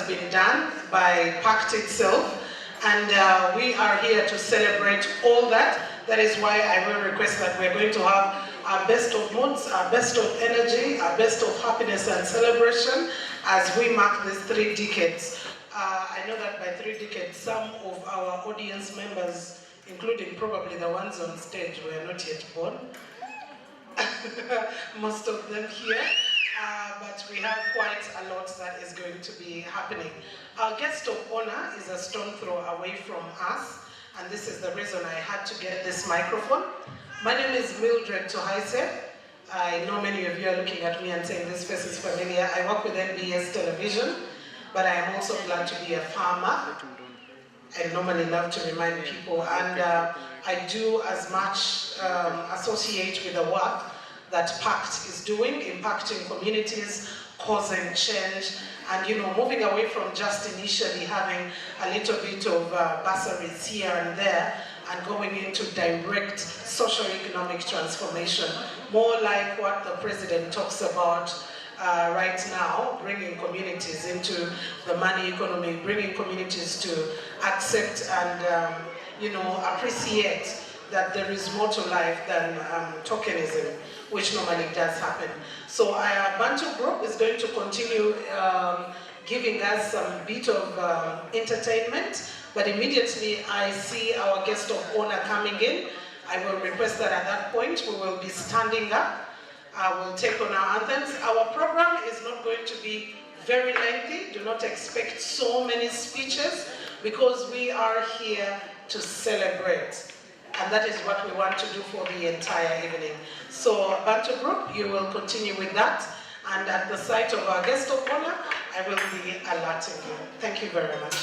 has been done by PaCT itself, and we are here to celebrate all that. That is why I will request that we're going to have our best of moods, our best of energy, our best of happiness and celebration as we mark these 3 decades. I know that by 3 decades, some of our audience members, including probably the ones on stage, were not yet born. Most of them here. But we have quite a lot that is going to be happening. Our guest of honor is a stone throw away from us, and this is the reason I had to get this microphone. My name is Mildred Tohaise. I know many of you are looking at me and saying this face is familiar. I work with NBS Television, but I am also glad to be a farmer. I normally love to remind people, and I do as much associate with the work that PaCT is doing, impacting communities, causing change, and moving away from just initially having a little bit of bursaries here and there, and going into direct socio-economic transformation, more like what the president talks about right now, bringing communities into the money economy, bringing communities to accept and appreciate that there is more to life than tokenism, which normally does happen. So our Bantu group is going to continue giving us some bit of entertainment, but immediately I see our guest of honor coming in. I will request that at that point we will be standing up. We'll take on our anthems. Our program is not going to be very lengthy. Do not expect so many speeches, because we are here to celebrate. And that is what we want to do for the entire evening. So, Bantu Group, you will continue with that. And at the sight of our guest of honor, I will be alerting you. Thank you very much.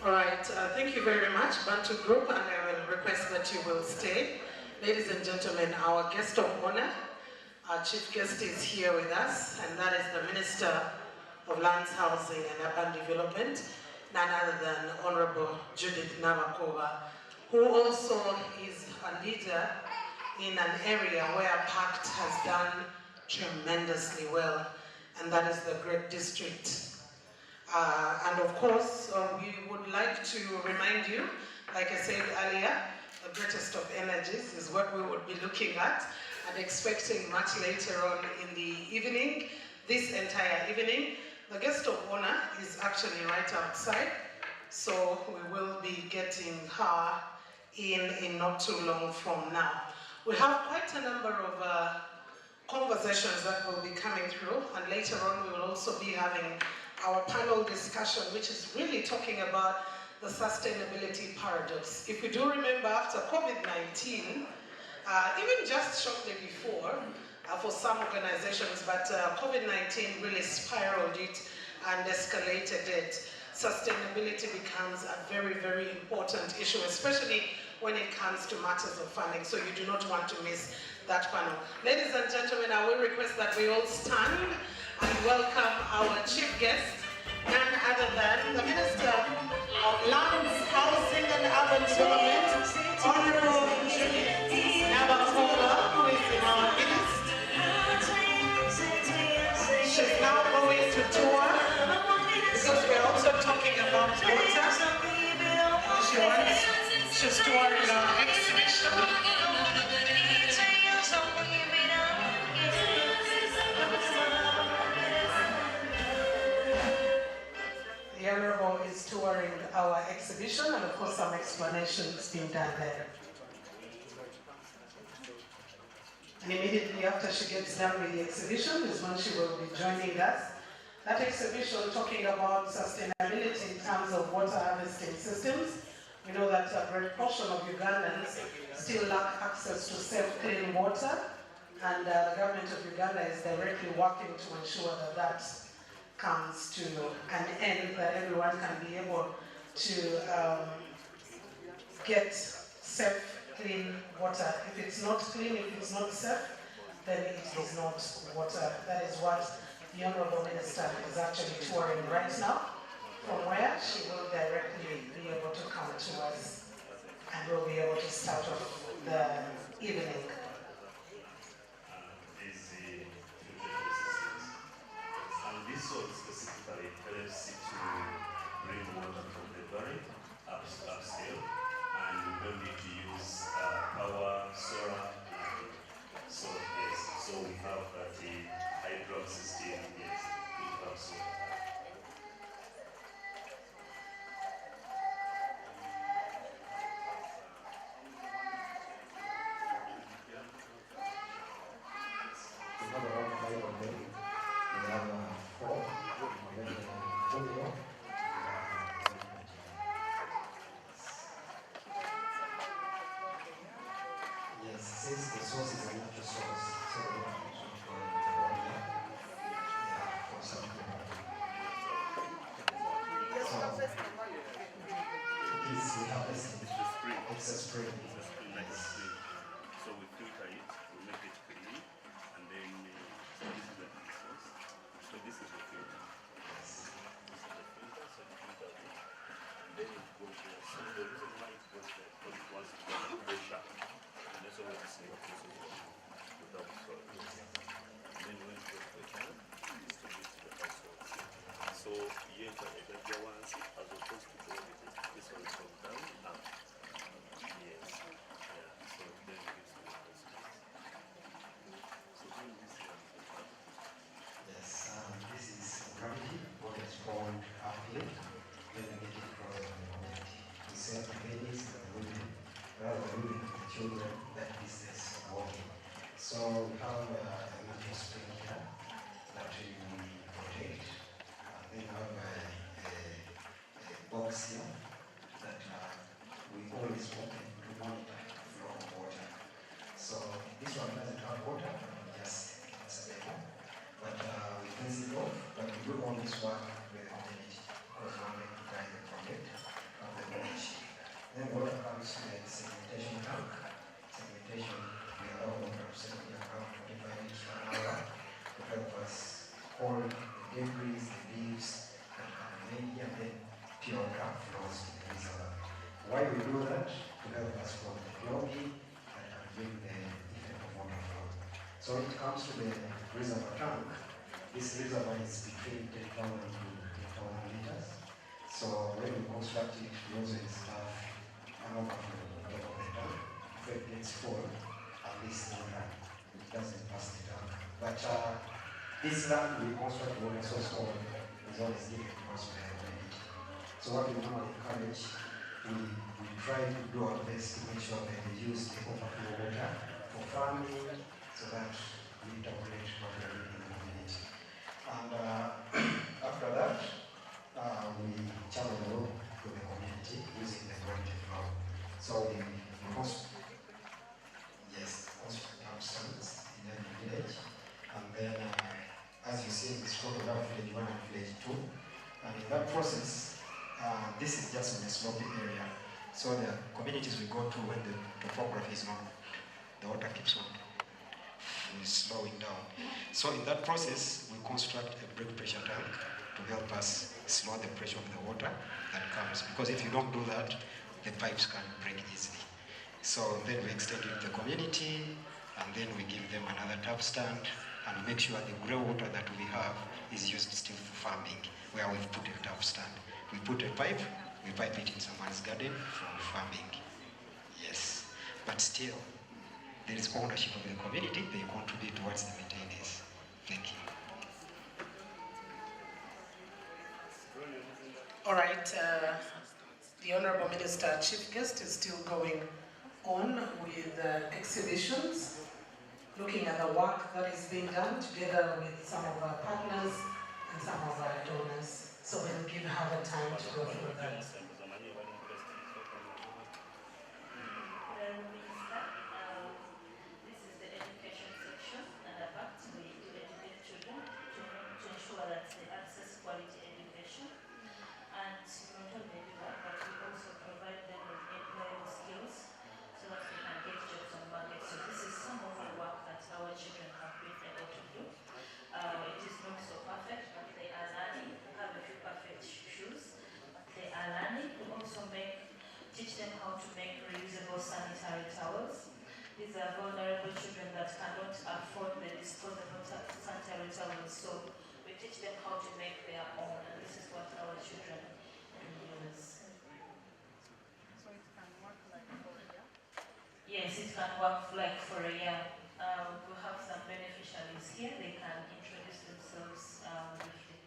All right, thank you very much, Bantu Group, and I will request that you will stay. Ladies and gentlemen, our guest of honor, our chief guest is here with us, and that is the Minister of Lands, Housing and Urban Development, none other than Honorable Judith Navakova, who also is a leader in an area where PaCT has done tremendously well, and that is the Great District. And of course, we would like to remind you, like I said earlier, the greatest of energies is what we would be looking at and expecting much later on in the evening, this entire evening. The guest of honor is actually right outside, so we will be getting her in not too long from now. We have quite a number of conversations that will be coming through, and later on we will also be having our panel discussion, which is really talking about the sustainability paradox. If you do remember, after COVID-19, even just shortly before, for some organizations, but COVID-19 really spiraled it and escalated it. Sustainability becomes a very, very important issue, especially when it comes to matters of funding, so you do not want to miss that panel. Ladies and gentlemen, I will request that we all stand and welcome our chief guest, none other than the Minister of Lands, Housing and Urban Development, Honorable Judith Navakova, who is in our midst. She's now going to tour, because we're also talking about water. She's touring our exhibition. The Honorable is touring our exhibition, and of course some explanations being done there. And immediately after she gets done with the exhibition is when she will be joining us. That exhibition talking about sustainability in terms of water harvesting systems. We know that a great portion of Ugandans still lack access to safe, clean water, and the government of Uganda is directly working to ensure that that comes to an end, that everyone can be able to get safe, clean water. If it's not clean, if it's not safe, then it is not water. That is what the Honorable Minister is actually touring right now, from where she will directly be able to come to us and we'll be able to start off the evening. This one specifically helps to bring water from the valley upscale, and you don't need to use power, solar, so yes, so we have the hydro system, yes, we have solar. We have around 5 of them. We have 4, and then 4 more. Yes, since the source is a natural source, so we don't have to go in the water. Yeah, for some people. So, it is we harvest it's a spring. So we filter it, we make it clean, and then so this is the source. So this is the filter. Yes. This is the filter, so you filter it. And then it goes there. So the reason why it goes there, because it wants to go pressure. And that's why we say this is without salt. And then when it goes pressure, it distributes to the household. So here the ones, as opposed to the this one is from down up. Yes. Yeah. So then it gives to the household. So doing this one is the part. Yes, this is gravity, what is formed uphill, then we get it across the community. We send the babies and the women, rather than women and the children, that business walking. So we have a little spring here that we protect. Then we have a box here that we always open to monitor the flow of water. So this one doesn't have water, just it's a demo. But we cleanse it off, but we do all this work with the community because we want to guide the project. Why we do that? To help us from the clogging that can bring the effect of water flow. So when it comes to the reservoir tank, this reservoir is between 10,000 to 10,000 liters. So when we construct it, we also install an overflow on top of the tank. If it gets full, at least water, it doesn't pass the tank. But this land we construct water source on is always given to us by the community. So what we normally encourage, we try to do our best to make sure that we use the overflow water for farming so that we integrate what we are doing in the community. And after that, we channel to the community using the gravity flow. So we host, yes, host stands in every village. And then, as you see in this photograph, village 1 and village 2. And in that process, this is just in a slopy area. So the communities we go to when the topography is not, the water keeps on slowing down. So in that process, we construct a break pressure tank to help us slow the pressure of the water that comes. Because if you don't do that, the pipes can break easily. So then we extend it to the community, and then we give them another tap stand, and make sure the grey water that we have is used still for farming, where we've put a tap stand. We put a pipe, we pipe it in someone's garden from farming. Yes, but still, there is ownership of the community, they contribute towards the maintenance. Thank you. All right, the Honorable Minister, Chief Guest, is still going on with exhibitions, looking at the work that is being done together with some of our partners and some of our donors. So we'll give her the time to go through that. Teach them how to make reusable sanitary towels. These are vulnerable children that cannot afford the disposable sanitary towels, so we teach them how to make their own, and this is what our children use. So it can work like for a year? Yes, it can work like for a year. We have some beneficiaries here, they can introduce themselves briefly.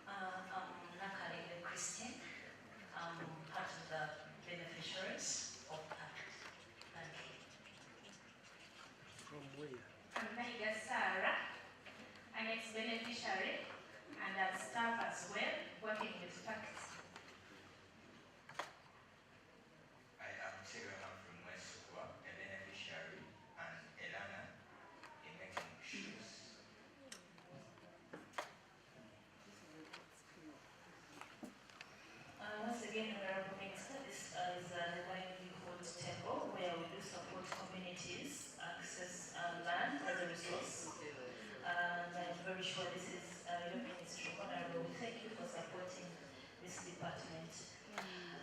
I'm Nakari Christian. I'm part of the beneficiaries of PaCT. Thank you. From where? I'm Naiga Sarah, an ex-beneficiary and a staff as well, working with PaCT. I am Chegama from Westwa, a beneficiary, and Elana in making shoes. Once again, Honorable Minister, this is the livelihood table where we do support communities access land as a resource. And I'm very sure this is your ministry, Honorable. Thank you for supporting this department.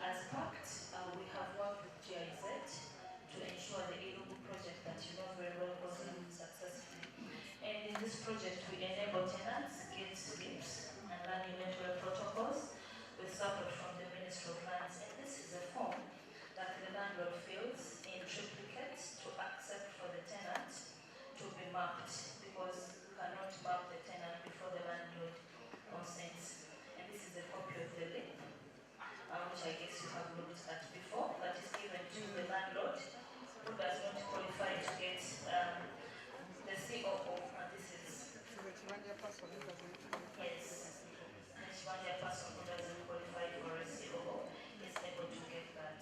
As PaCT, we have worked with GIZ to ensure the Irugu project that you know very well was successfully. And in this project, we enable tenants get slips and land inventory protocols with support from the Ministry of Lands. And this is a form that the landlord fills in triplicate to accept for the tenant to be mapped, because you cannot map the tenant before the landlord consents. And this is a copy of the lip, which I guess you have looked at before, that is given to the landlord who does not qualify to get the COO, and this is, yes, and one person who doesn't qualify for a COO is able to get that.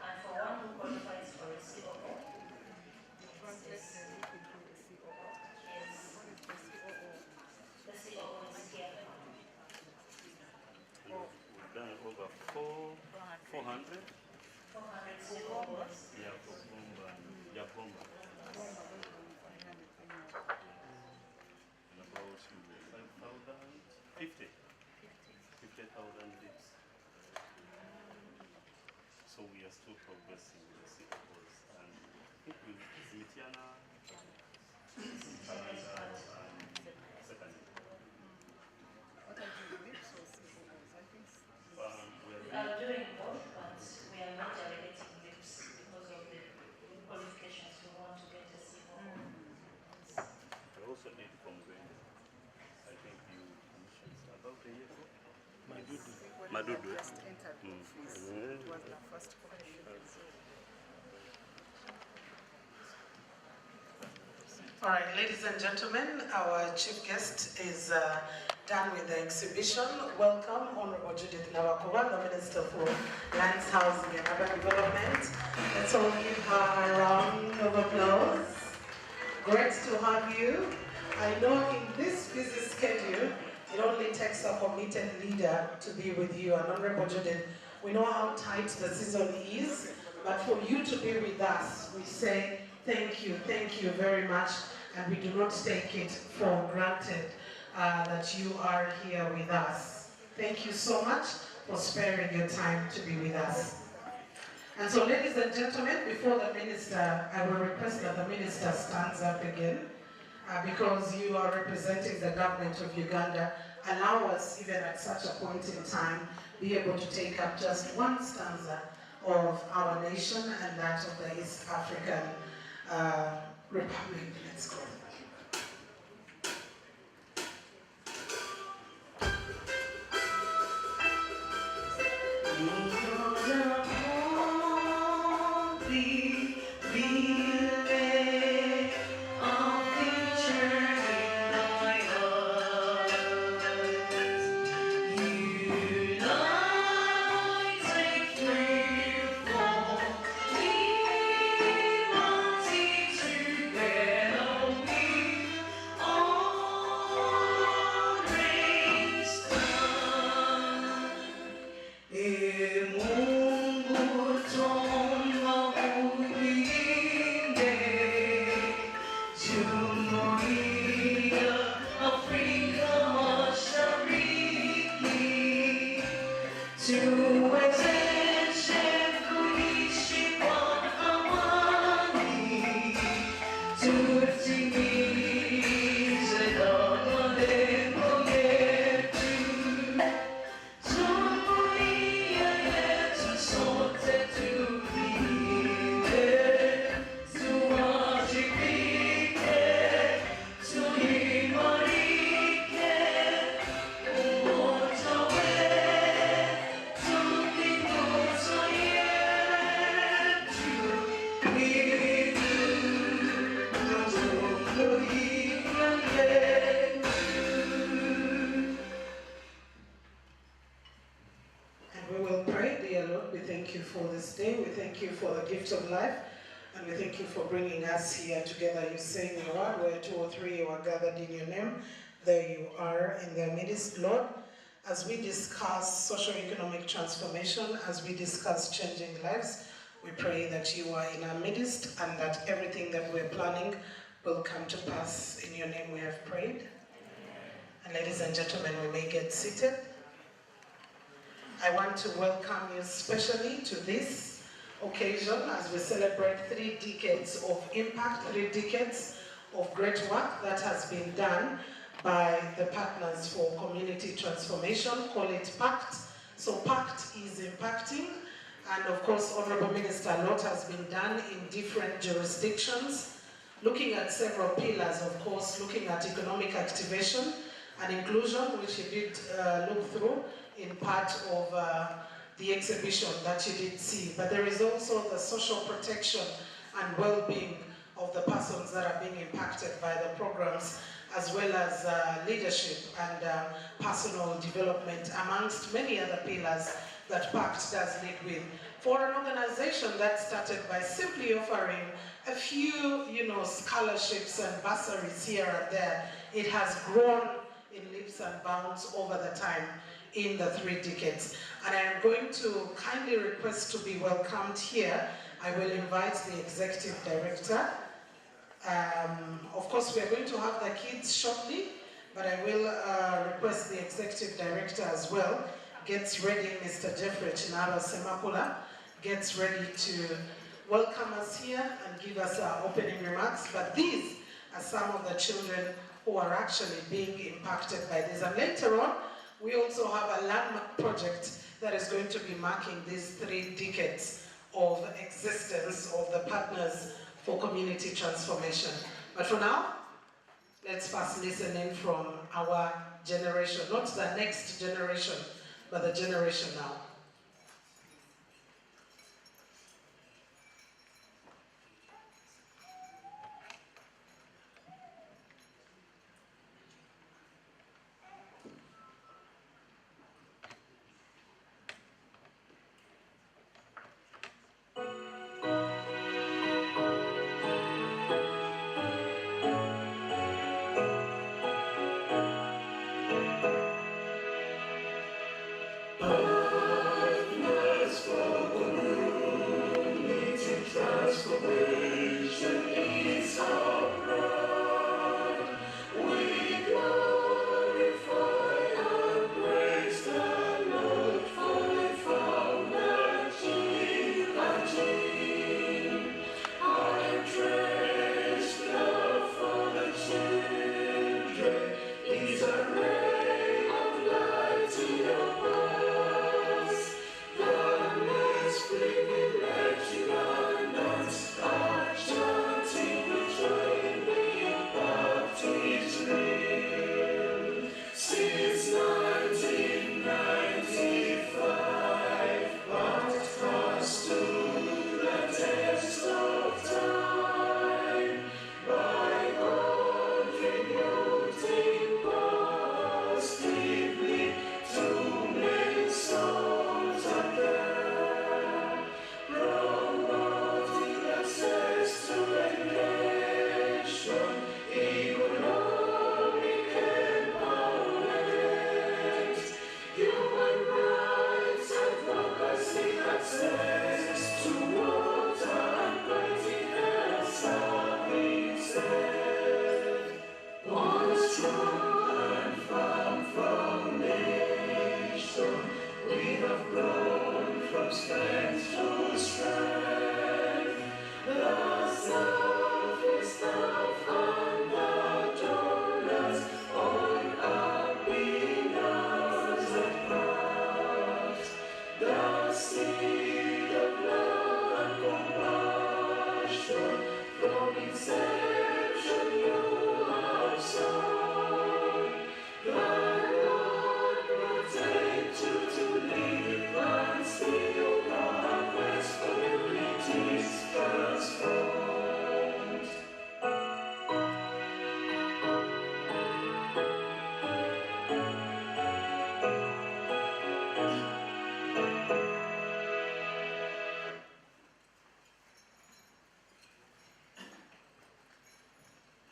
And for one who qualifies for a COO, yes, the COO is here. We've done over 400. 400 COOs. Yeah, for Bomba. Yeah, Bomba. And about 5,000, 50,000 lips. So we are still progressing with the city halls. And I think we Mitiana second. What are you doing? So civil halls, I think. We We are doing both, but we are not delegating lips because of the qualifications we want to get a civil hall. we also need from Gwenda. I think you mentioned about the year. Madudu. Just entered the office. It was the first question. All right, ladies and gentlemen, our chief guest is done with the exhibition. Welcome, Honorable Judith Nabakova, the Minister for Lands, Housing and Urban Development. Let's all give her a round of applause. Great to have you. I know in this busy schedule, it only takes a committed leader to be with you. And Honorable Judith, we know how tight the season is, but for you to be with us, we say thank you very much, and we do not take it for granted that you are here with us. Thank you so much for sparing your time to be with us. And so, ladies and gentlemen, before the minister, I will request that the minister stands up again, because you are representing the government of Uganda. Allow us, even at such a point in time, be able to take up just one stanza of our nation and that of the East African Republic. Let's go. Of life, and we thank you for bringing us here together. You say in your word, where two or three you are gathered in your name, there you are in their midst, Lord. As we discuss socio-economic transformation, as we discuss changing lives, we pray that you are in our midst and that everything that we're planning will come to pass. In your name we have prayed. And ladies and gentlemen, we may get seated. I want to welcome you especially to this occasion as we celebrate 3 decades of impact, 3 decades of great work that has been done by the Partners for Community Transformation, call it PaCT. So PaCT is impacting, and of course, Honorable Minister, a lot has been done in different jurisdictions, looking at several pillars, of course, looking at economic activation and inclusion, which you did look through in part of the exhibition that you did see. But there is also the social protection and well-being of the persons that are being impacted by the programs, as well as leadership and personal development, amongst many other pillars that PaCT does lead with. For an organization that started by simply offering a few, scholarships and bursaries here and there, it has grown in leaps and bounds over the time in the 3 decades. And I am going to kindly request to be welcomed here. I will invite the executive director. Of course, we are going to have the kids shortly, but I will request the executive director as well gets ready, Mr. Jeffrey Chinaba Semakula, gets ready to welcome us here and give us our opening remarks. But these are some of the children who are actually being impacted by this. And later on, we also have a landmark project that is going to be marking these 3 decades of existence of the Partners for Community Transformation. But for now, let's first listen in from our generation, not the next generation, but the generation now.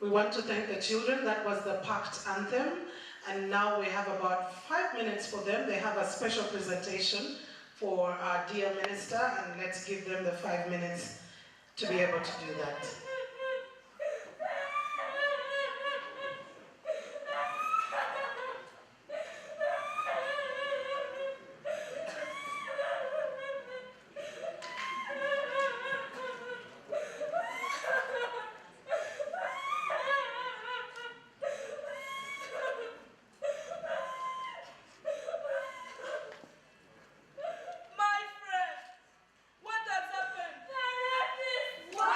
We want to thank the children. That was the PaCT anthem. And now we have about 5 minutes for them. They have a special presentation for our dear minister, and let's give them the 5 minutes to be able to do that. My friend, what has happened? What?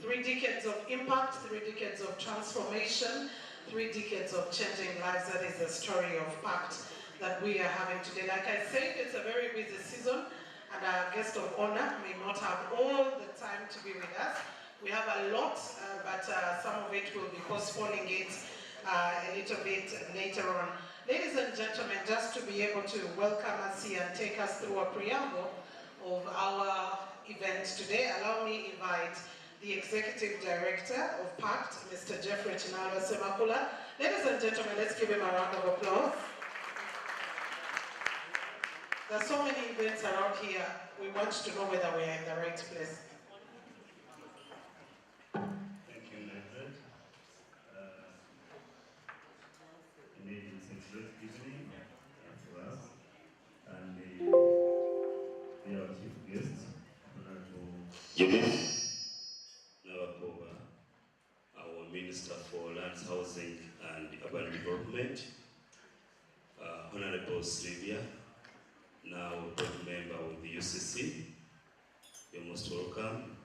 3 decades of impact, 3 decades of transformation, 3 decades of changing lives. That is the story of PaCT that we are having today. Like I said, it's a very busy season, and our guest of honor may not have all the time to be with us. We have a lot, but some of it will be postponing it a little bit later on. Ladies and gentlemen, just to be able to welcome us here and take us through a preamble of our event today, allow me invite the Executive Director of PaCT, Mr. Jeffrey Chinalo Semakula. Ladies and gentlemen, let's give him a round of applause. There are so many events around here. We want to know whether we are in the right place. Thank you, Mildred. Indeed, it's a great evening for us. And our chief guest, Honorable Judith Nawakoba, our Minister for Lands, Housing and Urban Development, Honorable Sylvia, now board member with the UCC, you're most welcome.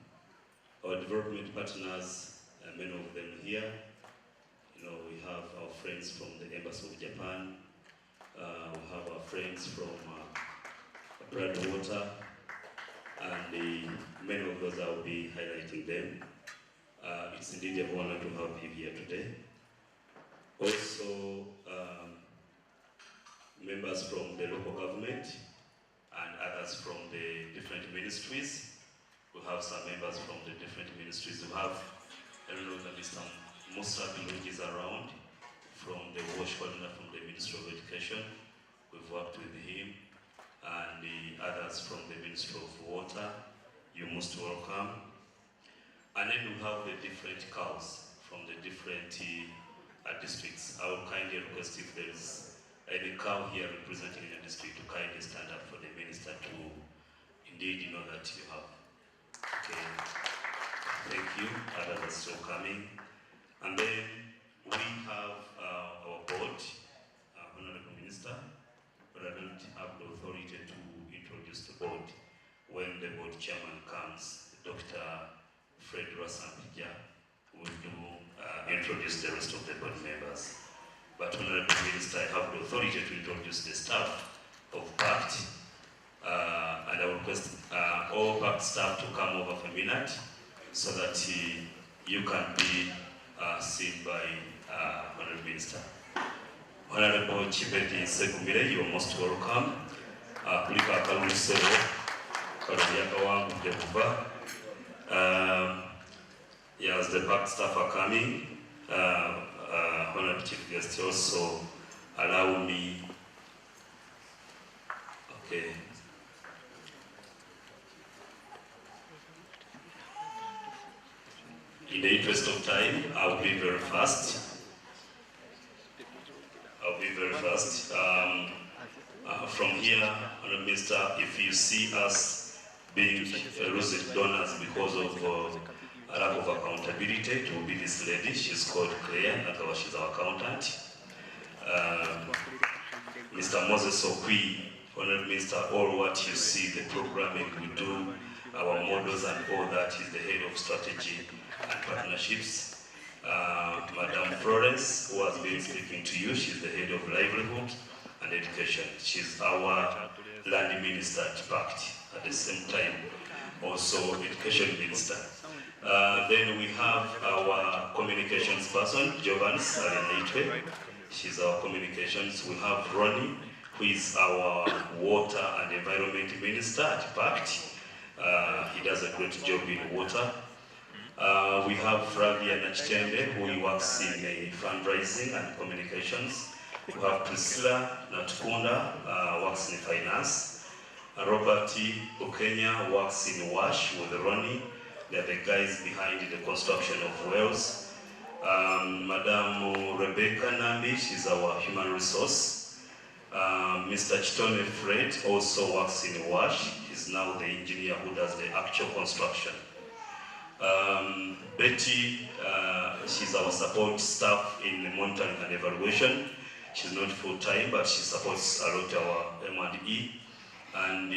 Our development partners, many of them here. You know, we have our friends from the Embassy of Japan. We have our friends from Water, and many of those I will be highlighting them. It's indeed an honor to have you here today. Also, members from the local government and others from the different ministries. We have some members from the different ministries. We have, I don't know if Mr. Musa Bilungi is around, from the WASH coordinator from the Ministry of Education. We've worked with him, and the others from the Ministry of Water. You're most welcome. And then we have the different cows from the different districts. I will kindly request if there is any cow here representing the district to kindly stand up for the minister to indeed know that you have. Okay, thank you. Others are still coming. And then we have our board, Honorable Minister, but I don't have the authority to introduce the board. When the board chairman comes, Dr. Fred Rasampija will introduce the rest of the board members. But Honorable Minister, I have the authority to introduce the staff of PaCT, and I will request all PaCT staff to come over for a minute so that you can be seen by Honorable Minister. Honorable Chibeti Segumire, you are most welcome. Kulika Kalusero, Karadiaka Wangu Dekuba. Yes, the PaCT staff are coming. Honorable Chief Guest, also allow me. Okay. In the interest of time, I'll be very fast. From here, Honorable Minister, if you see us being lucid donors because of a lack of accountability, it will be this lady. She's called Claire, and she's our accountant. Mr. Moses Okwi, Honorable Minister, all what you see, the programming we do, our models and all that, is the head of strategy and partnerships. Madam Florence, who has been speaking to you, she's the head of livelihood and education. She's our land minister at PaCT, at the same time also education minister. Then we have our communications person, Jovan Salianaitwe. She's our communications. We have Ronnie, who is our water and environment minister at PaCT. He does a great job in water. We have Flavia Nachitende, who works in fundraising and communications. We have Priscilla Natukunda, works in finance. Robert Okenya works in WASH with Ronnie. They are the guys behind the construction of wells. Madam Rebecca Nambi, she's our human resource. Mr. Chitone Fred also works in WASH. He's now the engineer who does the actual construction. Betty, she's our support staff in the monitoring and evaluation. She's not full-time, but she supports a lot our M&E. And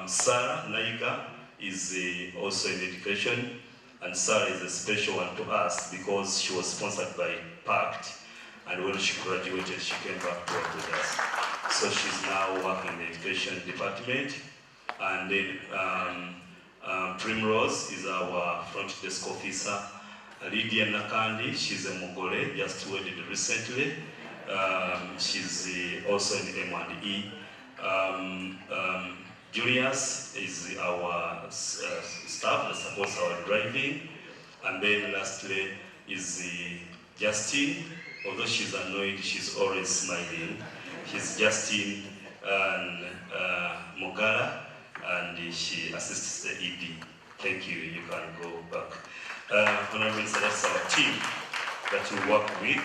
Sarah Naiga is also in education. And Sarah is a special one to us because she was sponsored by PaCT, and when she graduated, she came back to work with us. So she's now working in the education department. And then Primrose is our front desk officer. Lydia Nakandi, she's a Mugole, just wedded recently. She's also in M&E. Julius is our staff that supports our driving. And then lastly is Justin. Although she's annoyed, she's always smiling. She's Justin and Mogala, and she assists the ED. Thank you, you can go back. Honorable Minister, that's our team that we work with.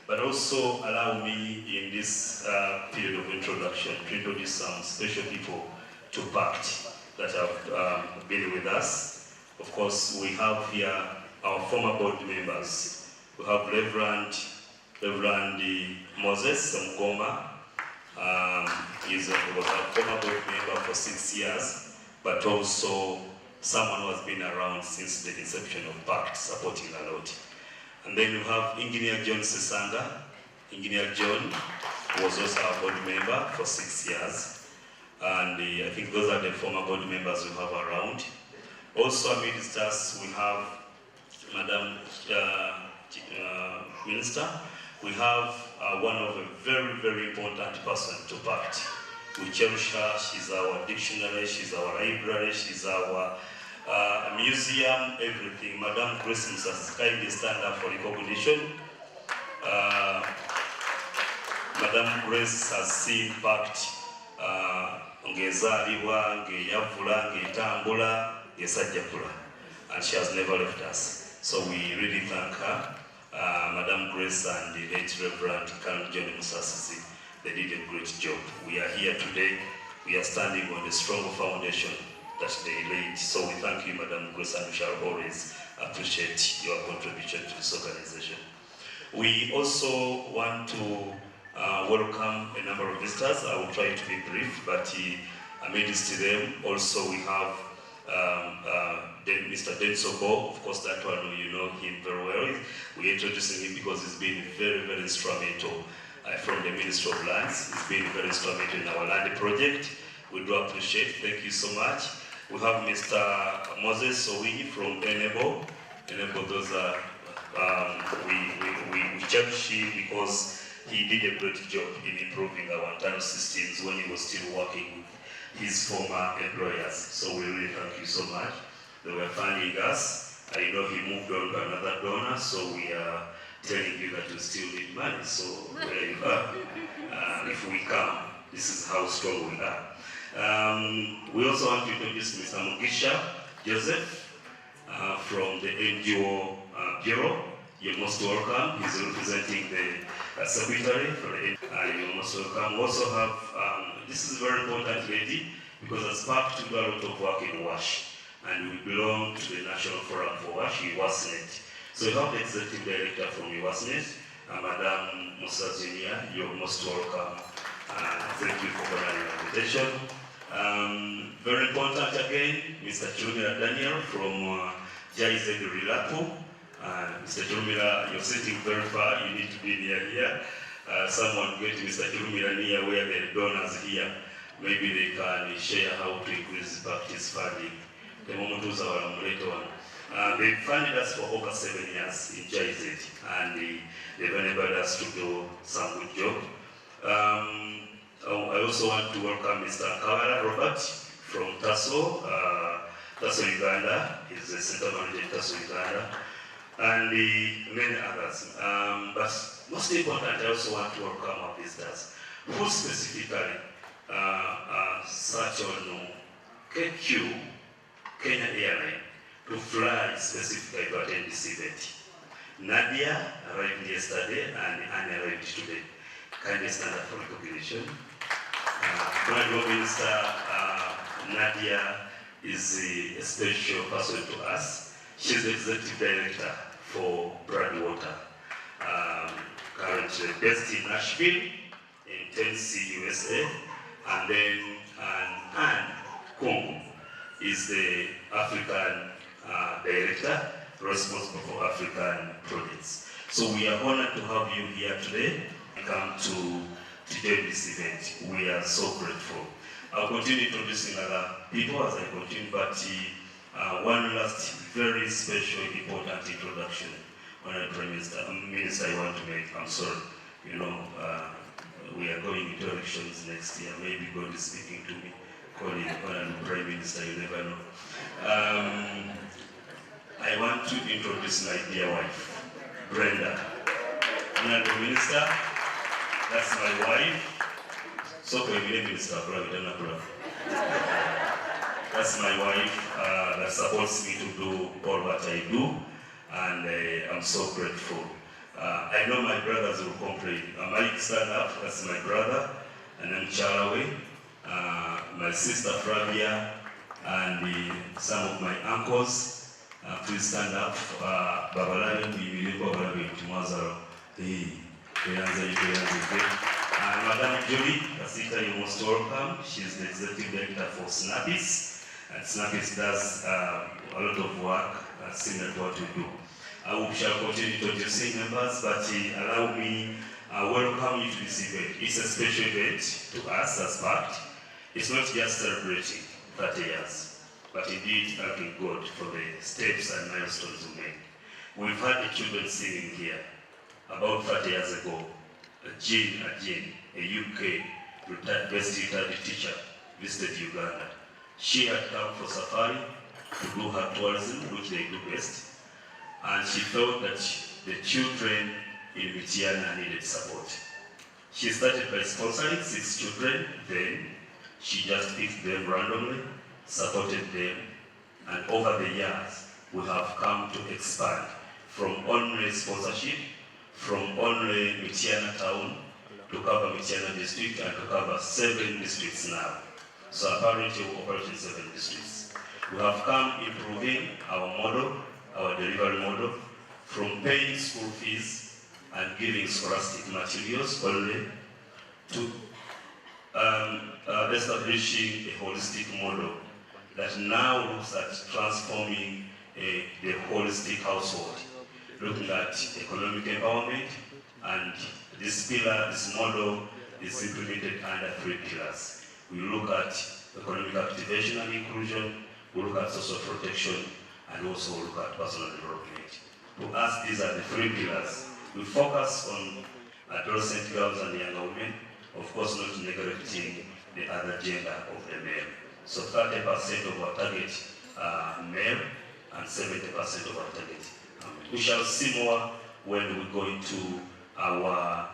But also allow me in this period of introduction to introduce some special people to PaCT that have been with us. Of course, we have here our former board members. We have Reverend Moses Mkoma. He was a former board member for 6 years, but also someone who has been around since the inception of PaCT, supporting a lot. And then we have Engineer John Sesanga. Engineer John was also our board member for 6 years. And I think those are the former board members we have around. Also amidst us, we have Madam Minister. We have one of a very, very important person to PaCT. We cherish her. She's our dictionary, she's our library, she's our museum, everything. Madam Grace has kindly stand up for recognition. Madam Grace has seen PaCT ngezaliwa, ngeyavula, ngeyitambula, ngesajjakula, and she has never left us. So we really thank her. Madam Grace and the late Reverend Colonel John Musasizi, they did a great job. We are here today. We are standing on the strong foundation that they laid. So we thank you, Madam Grace, and we shall always appreciate your contribution to this organization. We also want to welcome a number of visitors. I will try to be brief, but amidst them, also we have Mr. Densoko. Of course, that one, you know him very well. We're introducing him because he's been very, very instrumental from the Ministry of Lands. He's been very instrumental in our land project. We do appreciate. Thank you so much. We have Mr. Moses Owini from Enable. Enable, those are, we cherish him because he did a great job in improving our internal systems when he was still working with his former employers. So we really thank you so much. They were funding us. I know he moved on to another donor, so we are telling you that we still need money. So where you are, if we come, this is how strong we are. We also want to introduce Mr. Mugisha Joseph from the NGO Bureau. You're most welcome. He's representing the secretary for the NGO. You're most welcome. We also have, this is a very important lady, because as PaCT we do a lot of work in WASH, and we belong to the National Forum for WASH, UWASNet. So we have the executive director from UWASNet, Madam Musazinia. You're most welcome. Thank you for honoring our invitation. Very important again, Mr. Chirumira Daniel from JZ Rilapo. Mr. Chirumira, you're sitting very far, you need to be near here. Someone get Mr. Chirumira near where the donors here. Maybe they can share how to increase PaCT's funding. The moment was our later one. They funded us for over 7 years in JZ, and they've enabled us to do some good job. I also want to welcome Mr. Kawara Robert from TASO, TASO Uganda. He's the center manager in TASO Uganda, and many others. But most important, I also want to welcome our visitors who specifically search on KQ, Kenya Airline, to fly specifically to attend this event. Nadia arrived yesterday and Anne arrived today. Kindly stand up for recognition. Honorable Minister, Nadia is a special person to us. She's the executive director for Broadwater, currently based in Nashville, in Tennessee, USA. And then Anne Congo is the African Director responsible for African projects. So we are honored to have you here today and come to join this event. We are so grateful. I'll continue introducing other people as I continue, but one last very special important introduction. Honourable Prime Minister, I want to make, I'm sorry, you know, we are going into elections next year. Maybe God is speaking to me, calling Honourable Prime Minister, you never know. I want to introduce my dear wife, Brenda. Honourable Minister, that's my wife. So for a minister, that's my wife that supports me to do all what I do, and I'm so grateful. I know my brothers will complain. Mike, stand up, that's my brother, and then Charawe, my sister Flavia, and some of my uncles. Please stand up. Babalani, Babalani, Tumazaro. Madam Julie, Kasita, you're most welcome. She's the Executive Director for SNAPIS, and SNAPIS does a lot of work similar to what we do. I shall continue introducing members, but allow me welcome you to this event. It's a special event to us as PaCT. It's not just celebrating 30 years, but indeed thanking God for the steps and milestones we made. We've had the children singing here. About 30 years ago, Jean, a UK best retired teacher, visited Uganda. She had come for safari to do her tourism, which they do best, and she felt that the children in Mityana needed support. She started by sponsoring 6 children, then she just picked them randomly, supported them, and over the years, we have come to expand from only sponsorship, from only Mityana town to cover Mityana district and to cover 7 districts now. So apparently we operate in 7 districts. We have come improving our model, our delivery model, from paying school fees and giving scholastic materials only to establishing a holistic model that now looks at transforming the holistic household, looking at economic empowerment, and this model is implemented under 3 pillars. We look at economic activation and inclusion, we look at social protection, and also look at personal development. To us, these are the 3 pillars. We focus on adolescent girls and younger women, of course not neglecting the other gender of the male. So 30% of our target are male, and 70% of our target. We shall see more when we go into our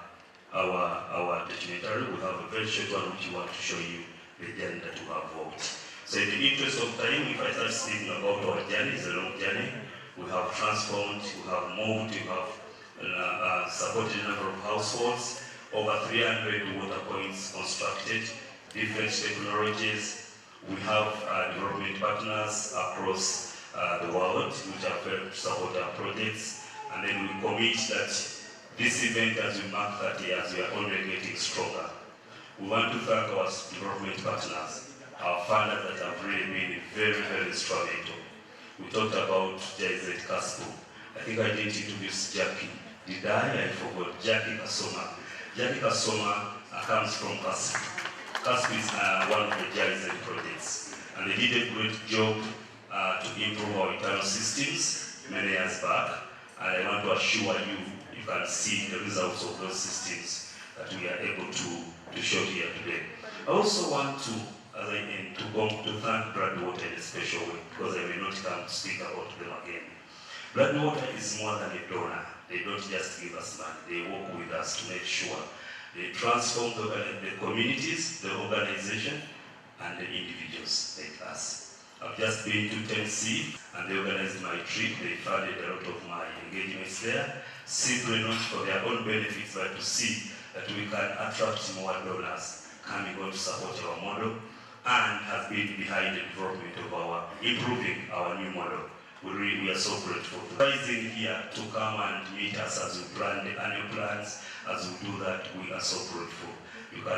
documentary. We have a very short one which we want to show you the journey that we have walked. So in the interest of time, if I start speaking about our journey, it's a long journey. We have transformed, we have moved, we have supported a number of households, over 300 water points constructed, different technologies. We have development partners across the world which have helped support our projects, and then we commit that this event, as we mark 30 years, we are only getting stronger. We want to thank our development partners, our funders that have really been very, very instrumental. We talked about JZ Caspo. I think I didn't introduce Jackie. Did I? I forgot. Jackie Kasoma. Jackie Kasoma comes from Caspo. Caspo is one of the JZ projects, and they did a great job to improve our internal systems many years back, and I want to assure you, you can see the results of those systems that we are able to show here today. I also want to, as I end, to thank Bloodwater in a special way, because I will not come to speak about them again. Bloodwater is more than a donor. They don't just give us money, they work with us to make sure they transform the communities, the organization, and the individuals like us. I've just been to Tennessee, and they organized my trip. They funded a lot of my engagements there, simply not for their own benefits, but to see that we can attract more donors coming on to support our model, and have been behind the development of improving our new model. We are so grateful. Rising here to come and meet us as we plan the annual plans, as we do that, we are so grateful.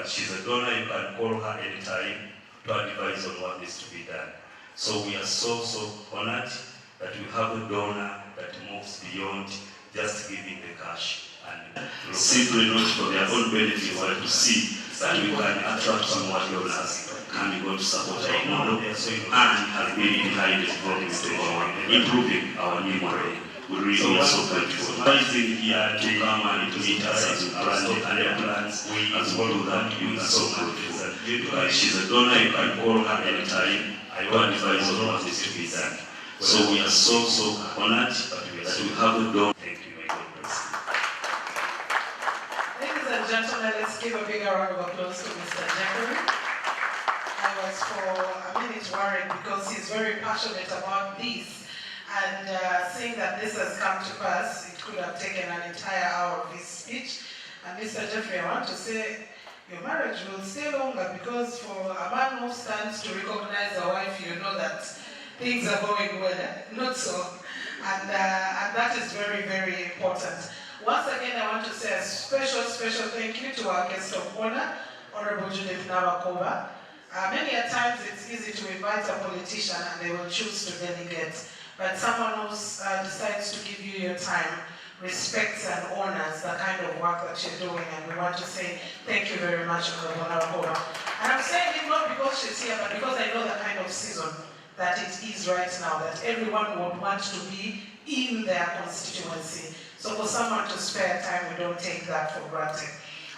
She's a donor, you can call her anytime to advise on what needs to be done. So we are so honored that we have a donor that moves beyond just giving the cash and simply not for their own benefit, but to see that we can attract some more donors coming on to support our model and have been behind the development of our improving our new model. We really are so grateful. Rising here to come and to meet us as we plan the plans, as well as that we are so grateful. She's a donor, you can call her anytime. I want to advise on what is to be done. So we are so honored that we have a donor. Thank you, my God bless you. Ladies and gentlemen, let's give a big round of applause to Mr. Jeffrey. I was for a minute worried because he's very passionate about this. And seeing that this has come to pass, it could have taken an entire hour of his speech. And Mr. Jeffrey, I want to say, your marriage will stay longer because for a man who stands to recognize a wife, you know that things are going well, not so. And that is very, very important. Once again, I want to say a special thank you to our guest of honor, Honorable Judith Nabakova. Many a times it's easy to invite a politician and they will choose to delegate. But someone who decides to give you your time, respects and honors the kind of work that you're doing, and we want to say thank you very much, Honorable Nabakova. And I'm saying it not because she's here, but because I know the kind of season that it is right now, that everyone would want to be in their constituency. So for someone to spare time, we don't take that for granted.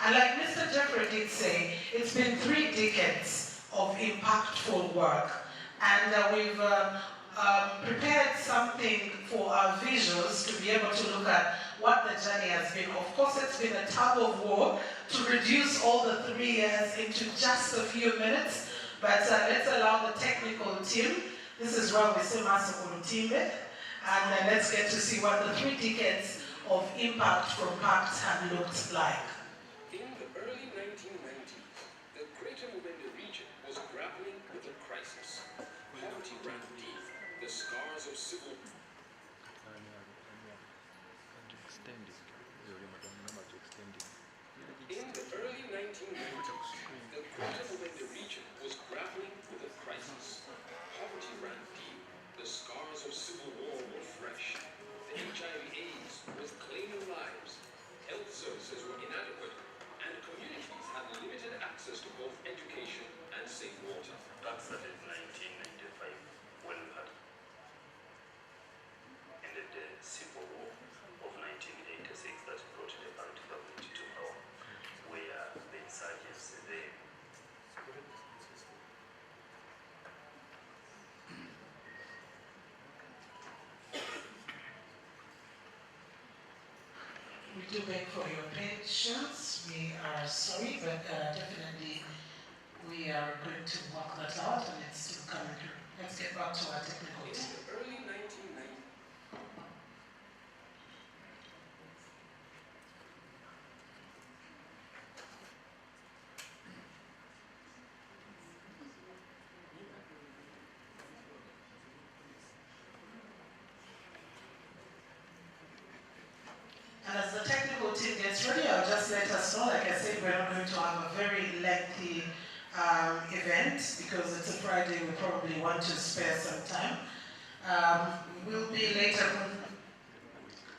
And like Mr. Jeffrey did say, it's been 3 decades of impactful work, and we've prepared something for our visuals to be able to look at what the journey has been. Of course, it's been a tug of war to reduce all the 3 years into just a few minutes, but let's allow the technical team, this is where we see Masakulu Timbe, and let's get to see what the 3 decades of impact from PaCT had looked like. In the early 1990s, the Greater Mubende region was grappling with a crisis. Poverty ran deep, the scars of civil In the early 1990s, the Greater Mubende region was grappling with a crisis. Poverty ran deep, the scars of civil war were fresh. The HIV/AIDS was claiming lives. Health services were inadequate, and communities had limited access to both education and safe water. That started in 1995 when we had ended the civil war of 1986 that brought the PaCT government to power, where the insurgents there We do beg for your patience. We are sorry, but definitely we are going to work that out, and it's still coming through. Let's get back to our technical In team. the early 1990s, And as the technical team gets ready, I'll just let us know, like I said, we're not going to have a very lengthy event because it's a Friday, we probably want to spare some time. We'll be later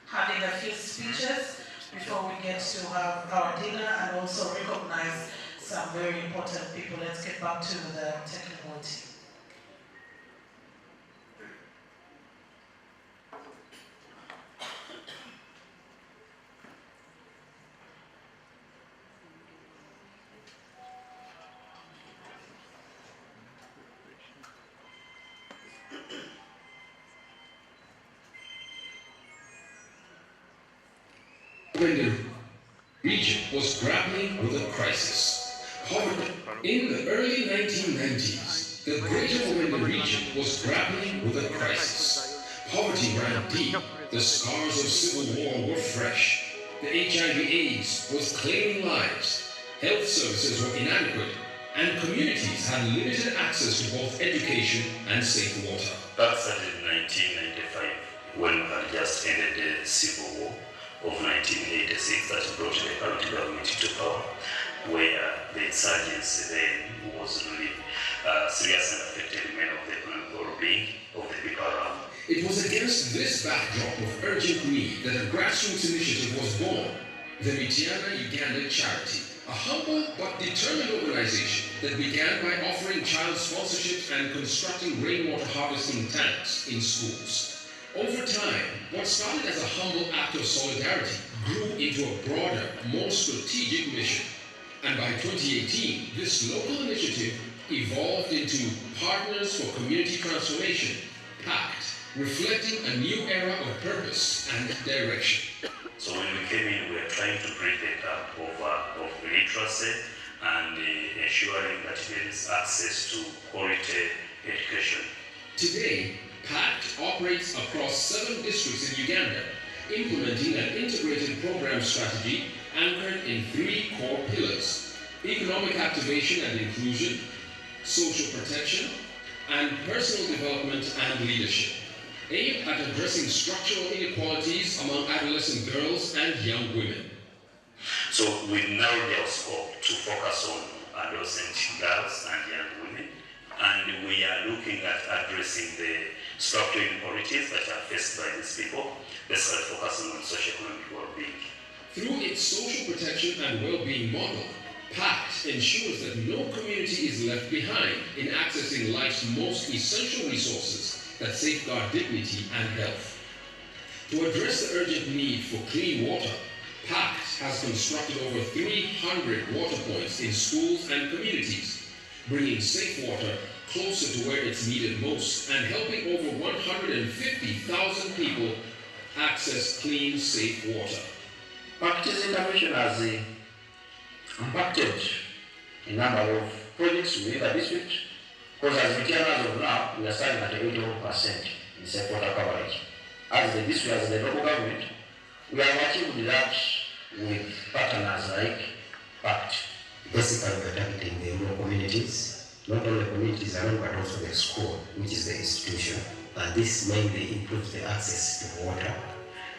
having a few speeches before we get to have our dinner and also recognize some very important people. Let's get back to the technical team. when the region was grappling with a crisis. Poverty. In the early 1990s, the Greater Mubende region was grappling with a crisis. Poverty ran deep, the scars of civil war were fresh. The HIV/AIDS was claiming lives. Health services were inadequate, and communities had limited access to both education and safe water. That started in 1995 when we had just ended the civil war of 1986 that brought the PaCT government to power, where the insurgency then was really serious and affected many of the economic well-being of the people around. It was against this backdrop of urgent need that a grassroots initiative was born, the Mitiana Uganda Charity, a humble but determined organization that began by offering child sponsorships and constructing rainwater harvesting tanks in schools. Over time, what started as a humble act of solidarity grew into a broader, more strategic mission. And by 2018, this local initiative evolved into Partners for Community Transformation, PaCT, reflecting a new era of purpose and direction. So when we came in, we were trying to bridge the gap of literacy and ensuring that there is access to quality education. Today, PaCT operates across 7 districts in Uganda, implementing an integrated program strategy anchored in 3 core pillars: economic activation and inclusion, social protection, and personal development and leadership, aimed at addressing structural inequalities among adolescent girls and young women. So we narrowed our scope to focus on adolescent girls and young women, and we are looking at addressing the structural inequalities that are faced by these people, basically focusing on socio-economic well-being. Through its social protection and well-being model, PaCT ensures that no community is left behind in accessing life's most essential resources that safeguard dignity and health. To address the urgent need for clean water, PaCT has constructed over 300 water points in schools and communities, bringing safe water closer to where it's needed most and helping over 150,000 people access clean, safe water. PaCT's intervention has impacted a number of projects within the district, because as as of now, we are starting at 81% in safe water coverage. As the district, as the local government, we have achieved that with partners like PaCT. Basically, we're targeting the rural communities, not only communities around, but also the school, which is the institution. And this mainly improves the access to water,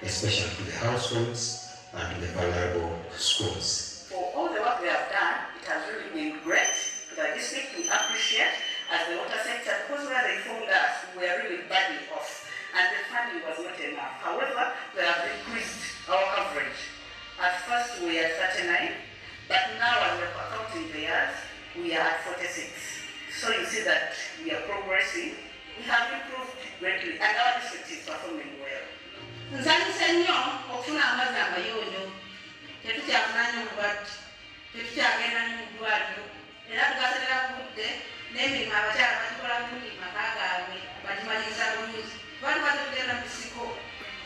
especially to the households and to the vulnerable schools. For all the work we have done, it has really been great. To the district, we appreciate as the water sector, because where they found us, we were really badly off, and the funding was not enough. However, we have increased our coverage. At first, we were at 39, but now as we're counting the years, we are at 46. So you see that we are progressing. We have improved greatly, and our district is performing well.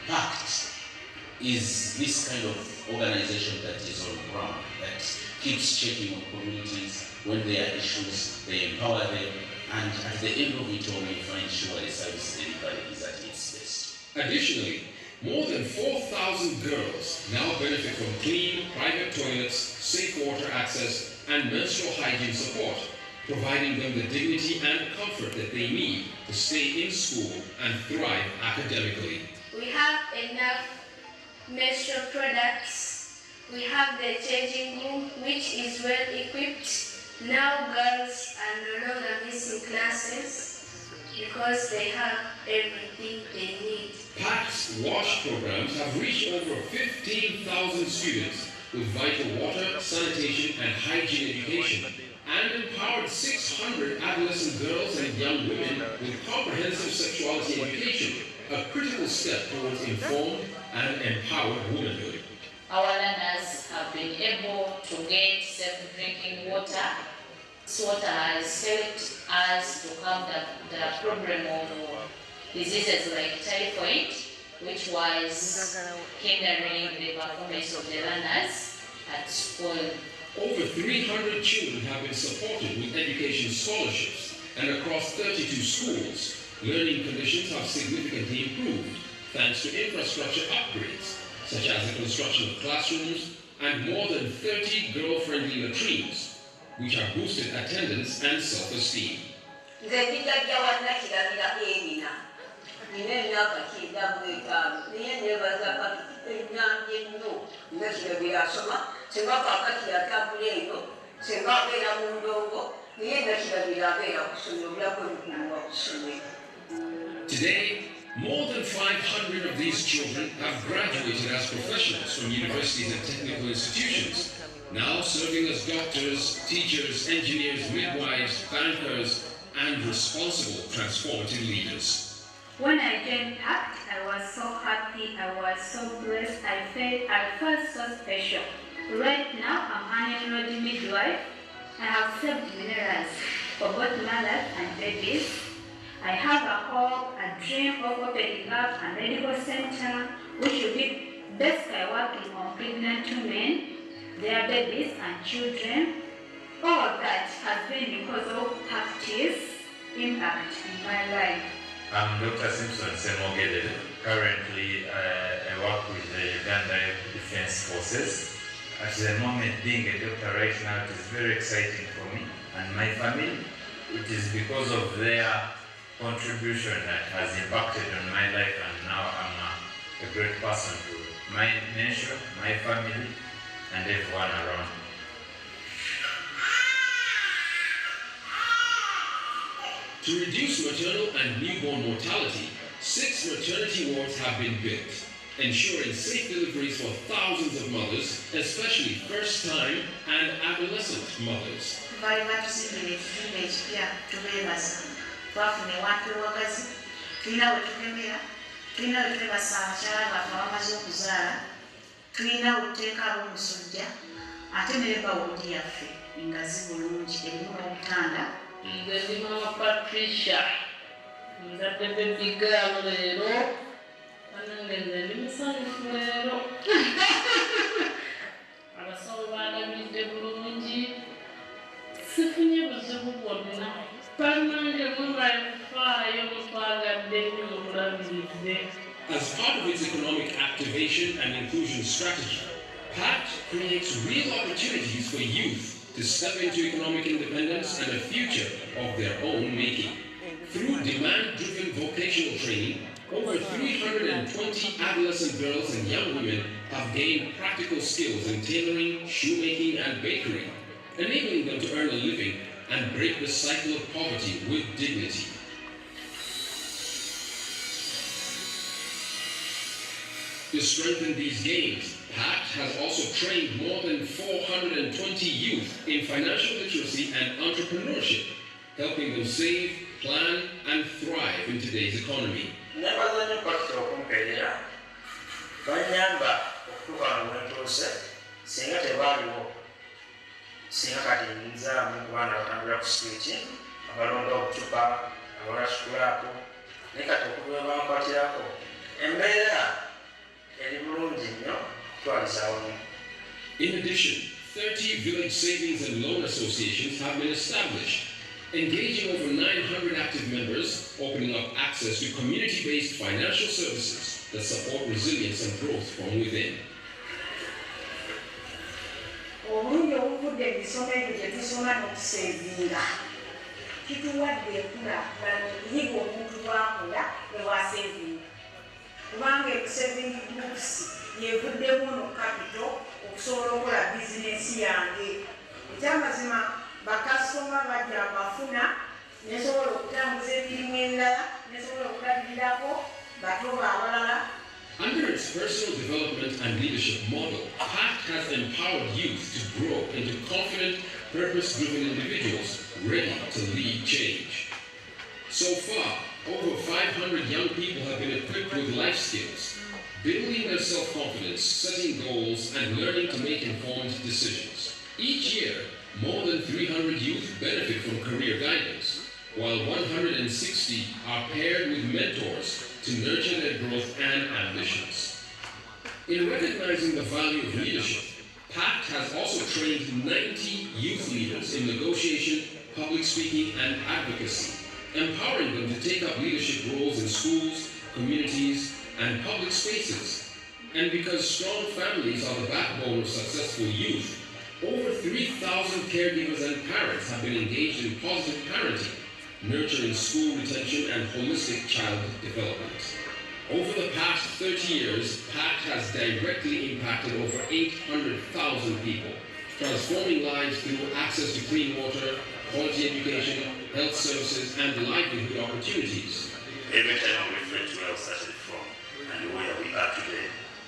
PaCT is this kind of organization that is on ground, that keeps checking on communities when there are issues, they empower them, and at the end of it all, we find sure the service delivery is at its best. Additionally, more than 4,000 girls now benefit from clean, private toilets, safe water access, and menstrual hygiene support, providing them the dignity and comfort that they need to stay in school and thrive academically. We have enough menstrual products. We have the changing room, which is well equipped. Now girls are no longer missing classes because they have everything they need. PaCT's WASH programs have reached over 15,000 students with vital water, sanitation, and hygiene education, and empowered 600 adolescent girls and young women with comprehensive sexuality education, a critical step towards informed and empowered womanhood. Our learners have been able to get safe drinking water. This water has helped us to calm the problem of diseases like typhoid, which was hindering the performance of the learners at school. Over 300 children have been supported with education scholarships, and across 32 schools, learning conditions have significantly improved thanks to infrastructure upgrades, such as the construction of classrooms and more than 30 girl-friendly latrines, which have boosted attendance and self-esteem. Today, More than 500 of these children have graduated as professionals from universities and technical institutions, now serving as doctors, teachers, engineers, midwives, bankers, and responsible transformative leaders. When I joined PaCT, I was so happy, I was so blessed, I felt so special. Right now, I'm an enrolled midwife. I have saved minerals for both mothers and babies. I have a hope, a dream of opening up a medical center which will be basically working on pregnant women, their babies and children. All that has been because of PaCT's impact in my life. I'm Dr. Simpson Semogede. Currently, I work with the Uganda Defense Forces. At the moment, being a doctor right now, it is very exciting for me and my family. It is because of their contribution that has impacted on my life, and now I'm a great person to my nation, my family, and everyone around me. To reduce maternal and newborn mortality, 6 maternity wards have been built, ensuring safe deliveries for thousands of mothers, especially first-time and adolescent mothers. Nze ndi Mama Patricia, nzadde baby girl leero, nange nze ndi musanyufu leero. Abasawo balabidde bulungi, sifunye buzibu bwonna. Bannange mubayofaayo mutwagadde nnyo mutulabirize. As part of its economic activation and inclusion strategy, PaCT creates real opportunities for youth to step into economic independence and a future of their own making. Through demand-driven vocational training, over 320 adolescent girls and young women have gained practical skills in tailoring, shoemaking, and bakery, enabling them to earn a living and break the cycle of poverty with dignity. To strengthen these gains, PaCT has also trained more than 420 youth in financial literacy and entrepreneurship, helping them save, plan, and thrive in today's economy. In addition, 30 village savings and loan associations have been established, engaging over 900 active members, opening up access to community-based financial services that support resilience and growth from within. Okusobola okukola bizinesi yange. Ekyamazima bakasitoma bajja bafuna nesobola okutambuza emirimu endala nesobola okulabirirako bato abalala. Under its personal development and leadership model, PaCT has empowered youth to grow into confident, purpose-driven individuals ready to lead change. So far, over 500 young people have been equipped with life skills, building their self-confidence, setting goals, and learning to make informed decisions. Each year, more than 300 youth benefit from career guidance, while 160 are paired with mentors to nurture their growth and ambitions. In recognizing the value of leadership, PaCT has also trained 90 youth leaders in negotiation, public speaking, and advocacy, empowering them to take up leadership roles in schools, communities, and public spaces. And because strong families are the backbone of successful youth, over 3,000 caregivers and parents have been engaged in positive parenting, nurturing school retention and holistic child development. Over the past 30 years, PaCT has directly impacted over 800,000 people, transforming lives through access to clean water, quality education, health services, and livelihood opportunities. every time we reflect where we started from and where we are today,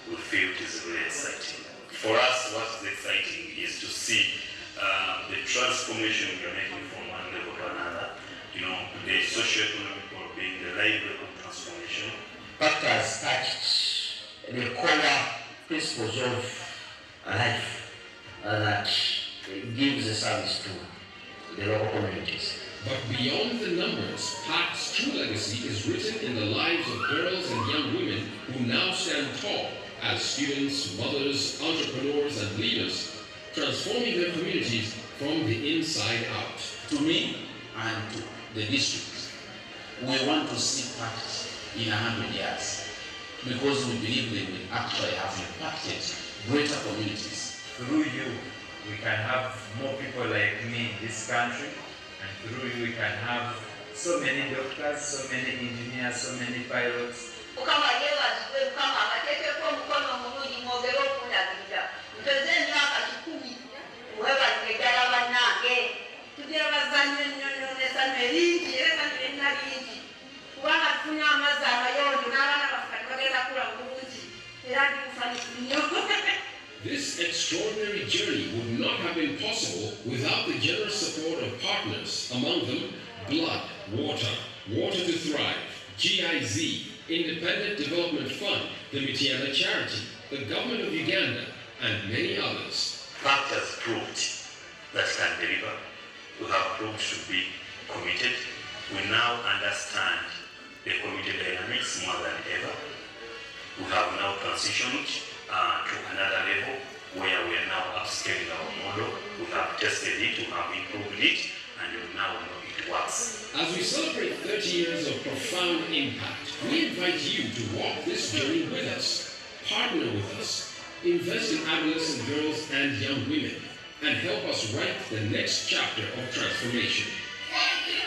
we feel it is really exciting. For us, what is exciting is to see the transformation we are making from one level to another. You know, the socio-economic well-being, the livelihood transformation. PaCT has touched the core principles of life that gives a service to the local communities. But beyond the numbers, PaCT's true legacy is written in the lives of girls and young women who now stand tall as students, mothers, entrepreneurs, and leaders, transforming their communities from the inside out. To me and to the district, we want to see PaCT in 100 years because we believe they will actually have impacted greater communities. Through you, we can have more people like me in this country, and through you, we can have so many doctors, so many engineers, so many pilots. This extraordinary journey would not have been possible without the generous support of partners, among them Blood, Water, Water to Thrive, GIZ, Independent Development Fund, the Mitiana Charity, the Government of Uganda, and many others. PaCT has proved that it can deliver. We have proved to be committed. We now understand the community dynamics more than ever. We have now transitioned to another level where we are now upscaling our model. We have tested it, we have improved it, and we now know it works. As we celebrate 30 years of profound impact, we invite you to walk this journey with us, partner with us, invest in adolescent girls and young women, and help us write the next chapter of transformation. Thank you,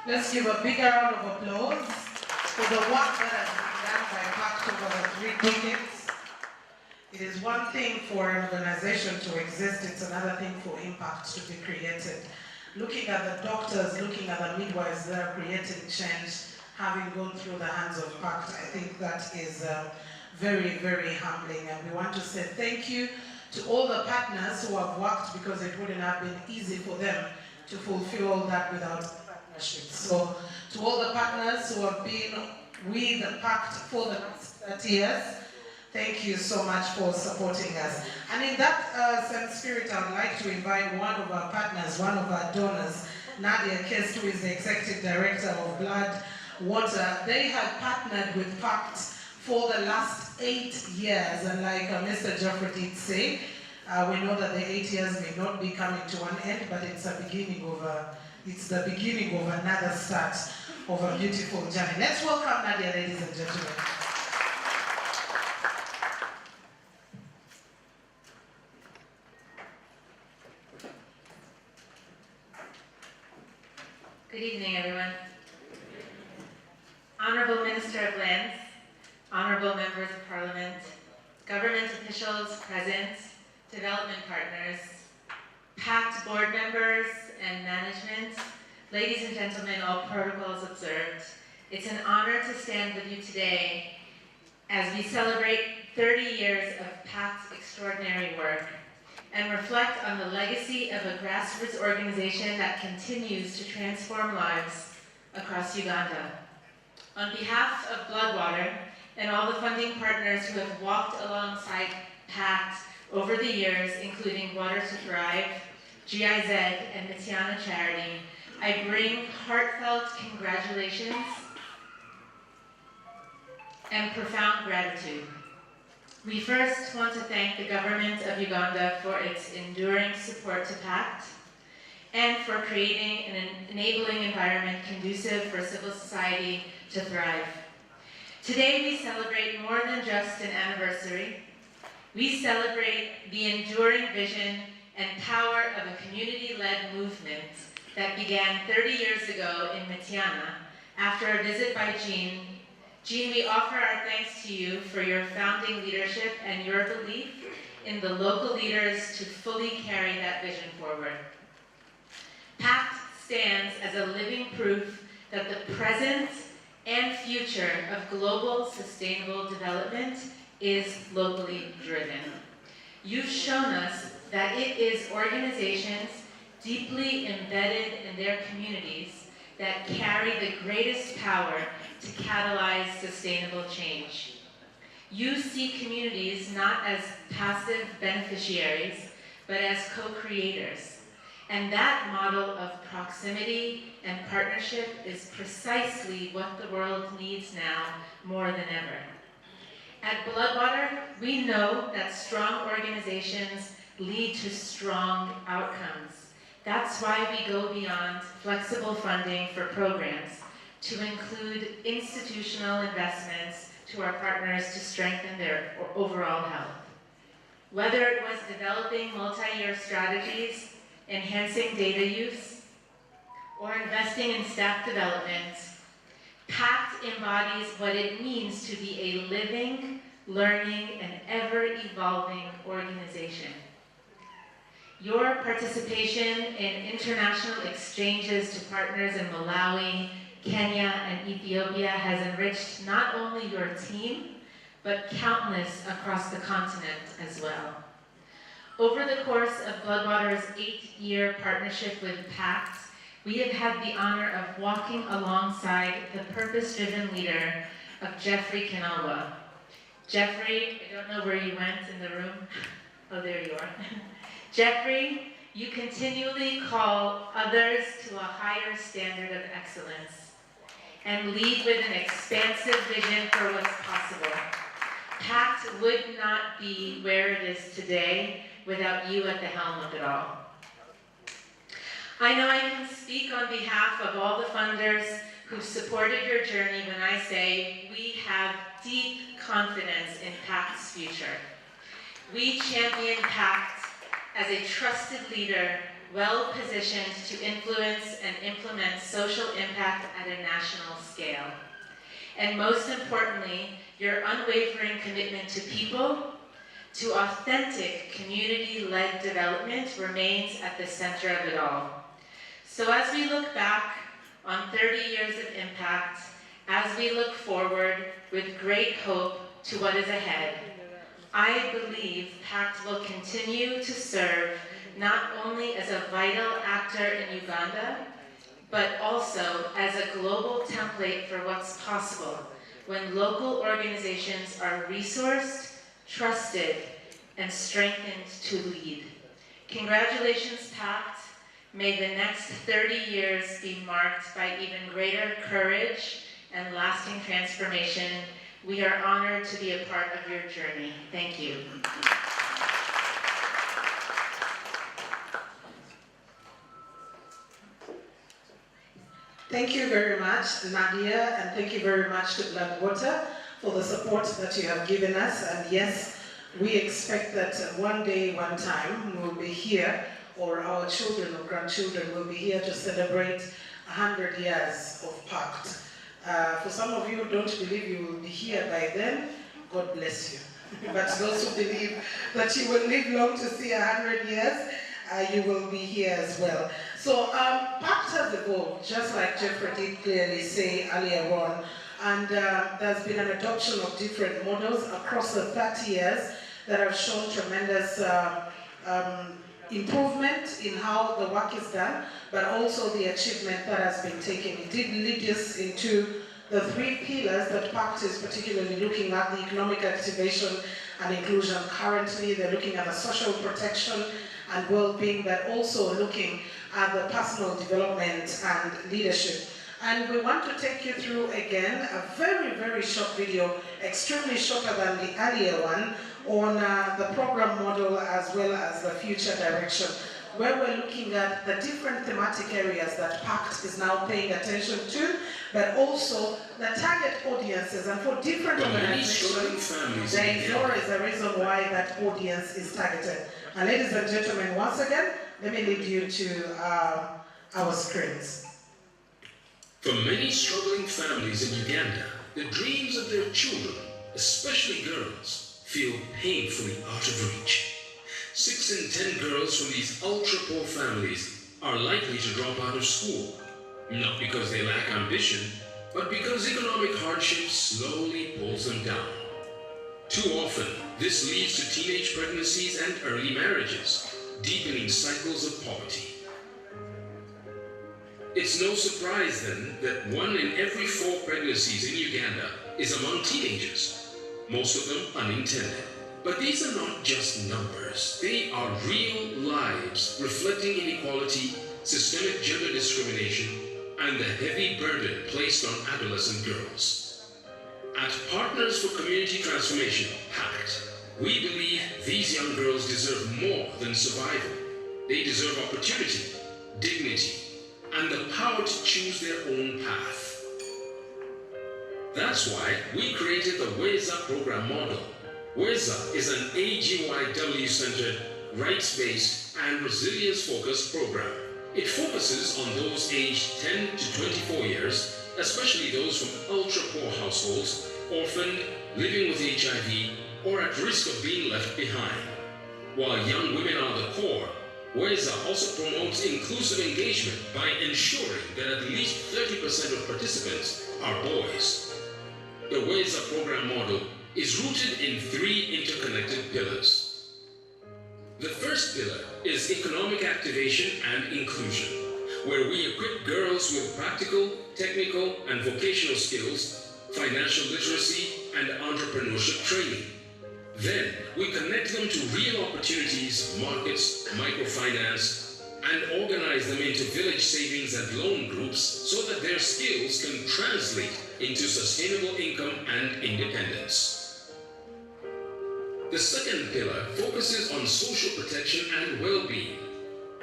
Let's give a bigger round of applause for the work that has been done by PaCT over the 3 decades. It is one thing for an organization to exist, it's another thing for impact to be created. Looking at the doctors, looking at the midwives that are creating change, having gone through the hands of PaCT, I think that is very, very humbling. And we want to say thank you to all the partners who have worked, because it wouldn't have been easy for them to fulfill all that without partnership. So to all the partners who have been with the PaCT for the last 30 years, thank you so much for supporting us. And in that same spirit, I would like to invite one of our partners, one of our donors, Nadia Kest, who is the Executive Director of Blood, Water. They have partnered with PaCT for the last 8 years, and like Mr. Geoffrey did say, we know that the 8 years may not be coming to an end, but it's the beginning of another start of a beautiful journey. Let's welcome Nadia, ladies and gentlemen. Good evening, everyone. Honorable Minister of Lands, honorable members of Parliament, government officials present, development partners, PaCT board members and management, ladies and gentlemen, all protocols observed. It's an honor to stand with you today as we celebrate 30 years of PaCT's extraordinary work and reflect on the legacy of a grassroots organization that continues to transform lives across Uganda. On behalf of Bloodwater and all the funding partners who have walked alongside PaCT over the years, including Water to Thrive, GIZ, and Mitiana Charity, I bring heartfelt congratulations and profound gratitude. We first want to thank the government of Uganda for its enduring support to PaCT and for creating an enabling environment conducive for civil society to thrive. Today we celebrate more than just an anniversary. We celebrate the enduring vision and power of a community-led movement that began 30 years ago in Mitiana After a visit by Jean, we offer our thanks to you for your founding leadership and your belief in the local leaders to fully carry that vision forward. PaCT stands as a living proof that the present and future of global sustainable development is locally driven. You've shown us that it is organizations deeply embedded in their communities that carry the greatest power to catalyze sustainable change. You see communities not as passive beneficiaries, but as co-creators. And that model of proximity and partnership is precisely what the world needs now more than ever. At Bloodwater, we know that strong organizations lead to strong outcomes. That's why we go beyond flexible funding for programs to include institutional investments to our partners to strengthen their overall health. Whether it was developing multi-year strategies, enhancing data use, or investing in staff development, PaCT embodies what it means to be a living, learning, and ever-evolving organization. Your participation in international exchanges to partners in Malawi, Kenya, and Ethiopia has enriched not only your team, but countless across the continent as well. Over the course of Bloodwater's 8-year partnership with PaCT, we have had the honor of walking alongside the purpose-driven leader of Jeffrey Kinalwa. Jeffrey, I don't know where you went in the room. Oh, there you are. Jeffrey, you continually call others to a higher standard of excellence and lead with an expansive vision for what's possible. PaCT would not be where it is today without you at the helm of it all. I know I can speak on behalf of all the funders who supported your journey when I say we have deep confidence in PaCT's future. We champion PaCT as a trusted leader, well-positioned to influence and implement social impact at a national scale. And most importantly, your unwavering commitment to people, to authentic community-led development remains at the center of it all. So as we look back on 30 years of impact, as we look forward with great hope to what is ahead, I believe PaCT will continue to serve not only as a vital actor in Uganda, but also as a global template for what's possible when local organizations are resourced, trusted, and strengthened to lead. Congratulations, PaCT. May the next 30 years be marked by even greater courage and lasting transformation. We are honored to be a part of your journey. Thank you. Thank you very much, Nadia, and thank you very much to Bloodwater for the support that you have given us. And yes, we expect that one day, one time, we'll be here, or our children or grandchildren will be here to celebrate 100 years of PaCT. For some of you who don't believe you will be here by then, God bless you. But those who believe that you will live long to see 100 years, you will be here as well. So PaCT has evolved, just like Jeffrey did clearly say earlier on, and there's been an adoption of different models across the 30 years that have shown tremendous improvement in how the work is done, but also the achievement that has been taken. It did lead us into the 3 pillars that PaCT is particularly looking at: the economic activation and inclusion. Currently, they're looking at the social protection and well-being, but also looking at the personal development and leadership. And we want to take you through again a very, very short video, extremely shorter than the earlier one, on the program model as well as the future direction, where we're looking at the different thematic areas that PaCT is now paying attention to, but also the target audiences. And for different organizations, there is always a reason why that audience is targeted. And ladies and gentlemen, once again, let me lead you to our screens. For many struggling families in Uganda, the dreams of their children, especially girls, feel painfully out of reach. 6 in 10 girls from these ultra-poor families are likely to drop out of school, not because they lack ambition, but because economic hardship slowly pulls them down. Too often, this leads to teenage pregnancies and early marriages, deepening cycles of poverty. It's no surprise then that 1 in every 4 pregnancies in Uganda is among teenagers, most of them unintended. But these are not just numbers. They are real lives reflecting inequality, systemic gender discrimination, and the heavy burden placed on adolescent girls. At Partners for Community Transformation, PaCT, we believe these young girls deserve more than survival. They deserve opportunity, dignity, and the power to choose their own path. That's why we created the WEZA program model. WEZA is an AGYW-centered, rights-based, and resilience-focused program. It focuses on those aged 10 to 24 years, especially those from ultra-poor households, orphaned, living with HIV, or at risk of being left behind. While young women are the core, WEZA also promotes inclusive engagement by ensuring that at least 30% of participants are boys. The WEZA program model is rooted in 3 interconnected pillars. The first pillar is economic activation and inclusion, where we equip girls with practical, technical, and vocational skills, financial literacy, and entrepreneurship training. Then, we connect them to real opportunities, markets, microfinance, and organize them into village savings and loan groups so that their skills can translate into sustainable income and independence. The second pillar focuses on social protection and well-being.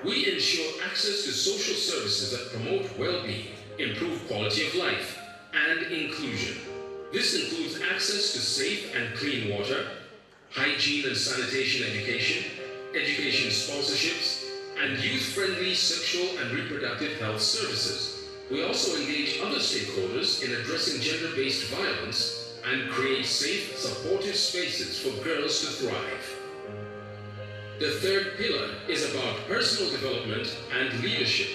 We ensure access to social services that promote well-being, improve quality of life, and inclusion. This includes access to safe and clean water, hygiene and sanitation education, education sponsorships, and youth-friendly sexual and reproductive health services. We also engage other stakeholders in addressing gender-based violence and create safe, supportive spaces for girls to thrive. The third pillar is about personal development and leadership.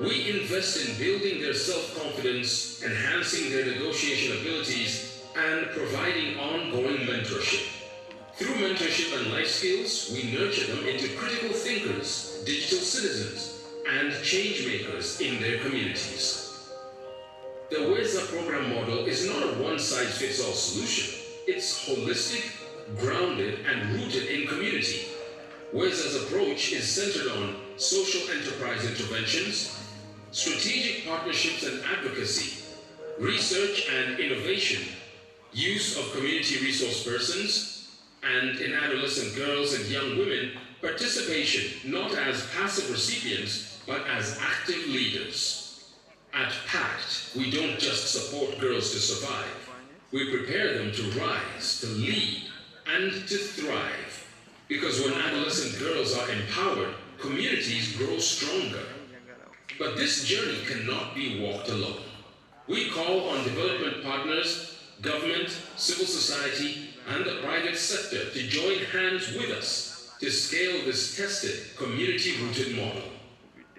We invest in building their self-confidence, enhancing their negotiation abilities, and providing ongoing mentorship. Through mentorship and life skills, we nurture them into critical thinkers, digital citizens, and change makers in their communities. The WEZA program model is not a one-size-fits-all solution. It's holistic, grounded, and rooted in community. WEZA's approach is centered on social enterprise interventions, strategic partnerships and advocacy, research and innovation, use of community resource persons, and in adolescent girls and young women, participation not as passive recipients, but as active leaders. At PaCT, we don't just support girls to survive. We prepare them to rise, to lead, and to thrive. Because when adolescent girls are empowered, communities grow stronger. But this journey cannot be walked alone. We call on development partners, government, civil society, and the private sector to join hands with us to scale this tested, community-rooted model.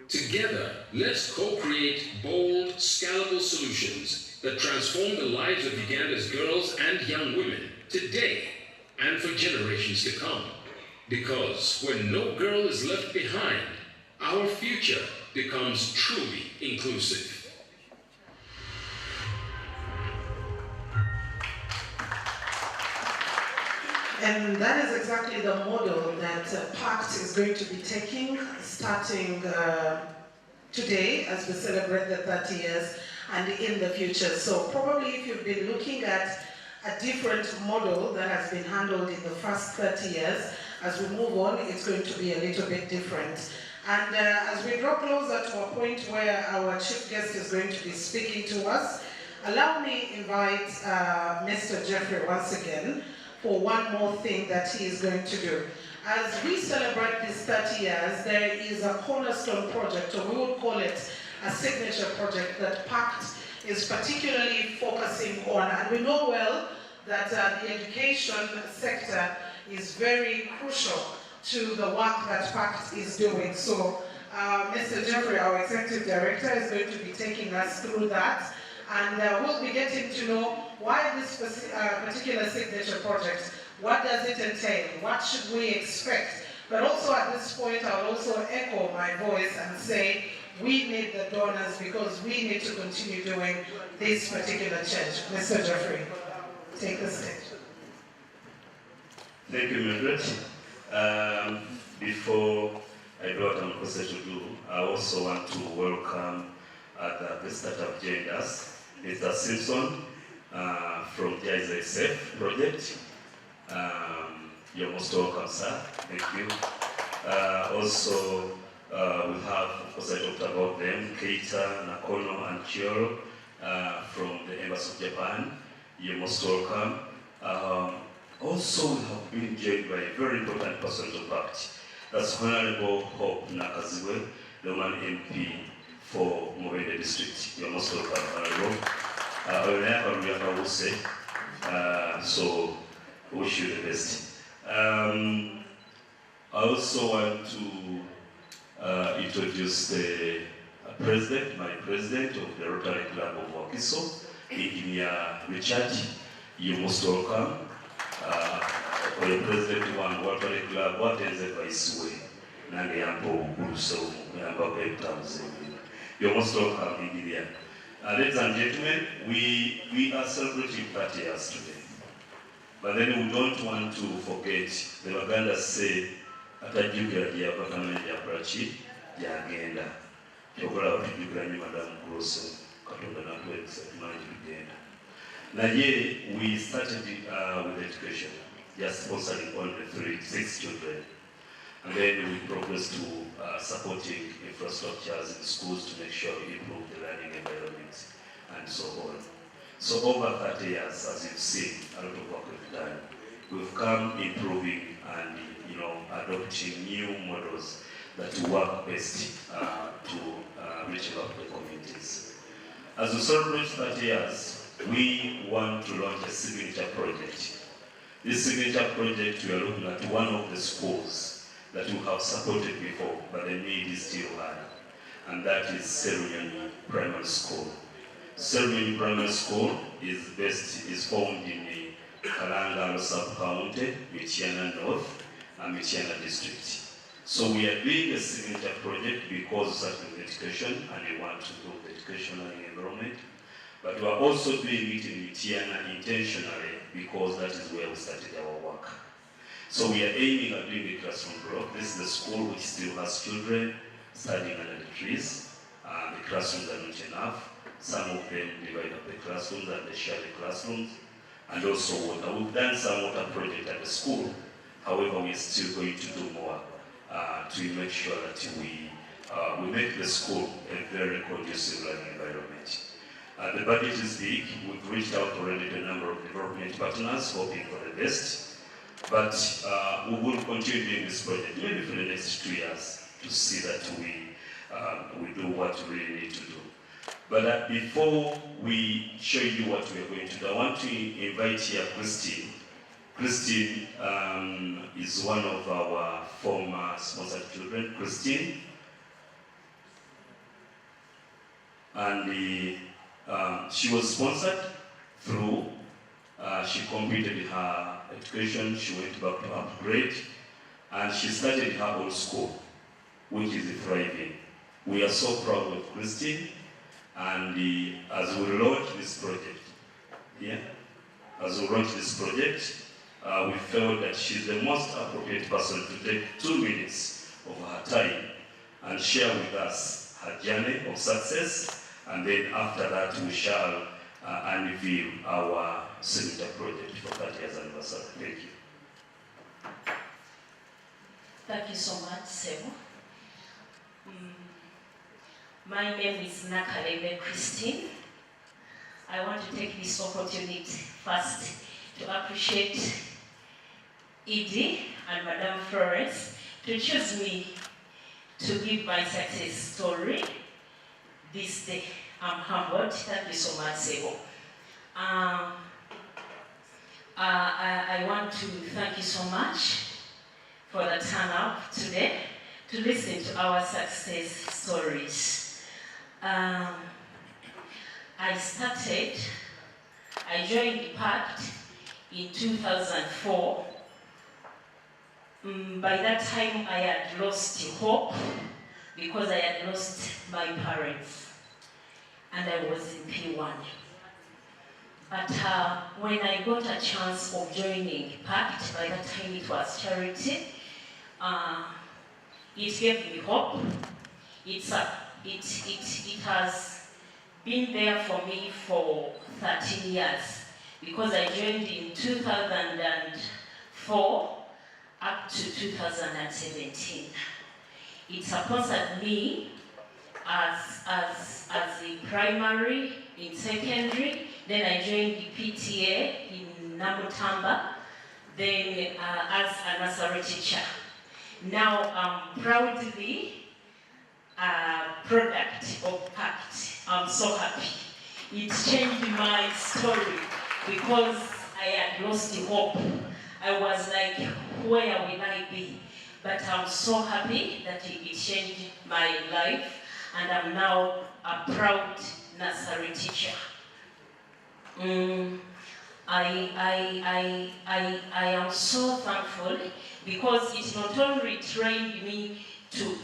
Together, let's co-create bold, scalable solutions that transform the lives of Uganda's girls and young women today and for generations to come. Because when no girl is left behind, our future becomes truly inclusive. And that is exactly the model that PaCT is going to be taking, starting today as we celebrate the 30 years and in the future. So probably if you've been looking at a different model that has been handled in the first 30 years, as we move on, it's going to be a little bit different. And as we draw closer to a point where our chief guest is going to be speaking to us, allow me to invite Mr. Jeffrey once again for one more thing that he is going to do. As we celebrate these 30 years, there is a cornerstone project, or we would call it a signature project that PaCT is particularly focusing on. And we know well that the education sector is very crucial to the work that PaCT is doing. So Mr. Jeffrey, our Executive Director, is going to be taking us through that. And we'll be getting to know why this particular signature project, what does it entail, what should we expect. But also at this point, I'll also echo my voice and say, we need the donors because we need to continue doing this particular change. Mr. Jeffrey, take the stage. Thank you, Mildred. Before I do what I'm supposed to do, I also want to welcome at the start of joined us, Mr. Simpson from the ISF project. You're most welcome, sir. Thank you. Also, we have, of course, I talked about them, Keita, Nakono, and Chioro from the Embassy of Japan. You're most welcome. Also, we have been joined by a very important person to PaCT. That's Honorable Hope Nakazibwe, the woman MP for Mubende District. You're most welcome, Honorable. I will say, so wish you the best. I also want to introduce the president, my president of the Rotary Club of Wakiso, Engineer Richard. You're most welcome. For the president one Rotary Club, what is the vice way? Nange yampo uruso, yamba kwetamuze. You're most welcome, Engineer. Ladies and gentlemen, we are celebrating 30 years today. But then we don't want to forget, the Baganda say, atajukira ya pakamene ya prachi, ya agenda. Chokola watujukira ni Madam Grosso, katonda na tuwekisa, tumanji agenda. Na ye, we started with education, just sponsoring only 6 children. And then we progressed to supporting infrastructures in schools to make sure we improve the learning environment and so on. So over 30 years, as you've seen, a lot of work we've done. We've come improving and adopting new models that work best to reach out the communities. As we celebrate 30 years, we want to launch a signature project. This signature project, we are looking at one of the schools that we have supported before, but the need is still high, and that is Serunyani Primary School. Serunyani Primary School is found in the Kalangalo sub-county, Michiana North, and Michiana District. So we are doing a signature project because of certain education, and we want to improve the educational environment. But we are also doing it in Michiana intentionally because that is where we started our work. So we are aiming at doing a classroom block. This is the school which still has children studying under the trees. The classrooms are not enough. Some of them divide up the classrooms and they share the classrooms. And also water. We've done some water project at the school. However, we're still going to do more to make sure that we make the school a very conducive learning environment. The budget is big. We've reached out already to a number of development partners, hoping for the best. But we will continue doing this project, maybe for the next 2 years, to see that we do what we really need to do. But before we show you what we are going to do, I want to invite here Christine. Christine is one of our former sponsored children, Christine. And she was sponsored through, she completed her education, she went back to upgrade, and she started her own school, which is thriving. We are so proud of Christine, and as we launch this project, we felt that she's the most appropriate person to take 2 minutes of her time and share with us her journey of success, and then after that we shall unveil our signature project for 30 years anniversary. Thank you. Thank you so much, Sebo. My name is Nakalebe Christine. I want to take this opportunity first to appreciate Edie and Madame Florence to choose me to give my success story this day. I'm humbled. Thank you so much, Sebo. I want to thank you so much for the turnout today to listen to our success stories. I joined the PaCT in 2004. By that time, I had lost hope because I had lost my parents, and I was in P1. But when I got a chance of joining PaCT, by that time it was charity, it gave me hope. It has been there for me for 13 years because I joined in 2004 up to 2017. It sponsored me as a primary, in secondary, then I joined the PTA in Namutamba, then as a nursery teacher. Now I'm proudly a product of PaCT. I'm so happy. It changed my story because I had lost hope. I was like, where will I be? But I'm so happy that it changed my life, and I'm now a proud nursery teacher. I am so thankful because it not only trained me to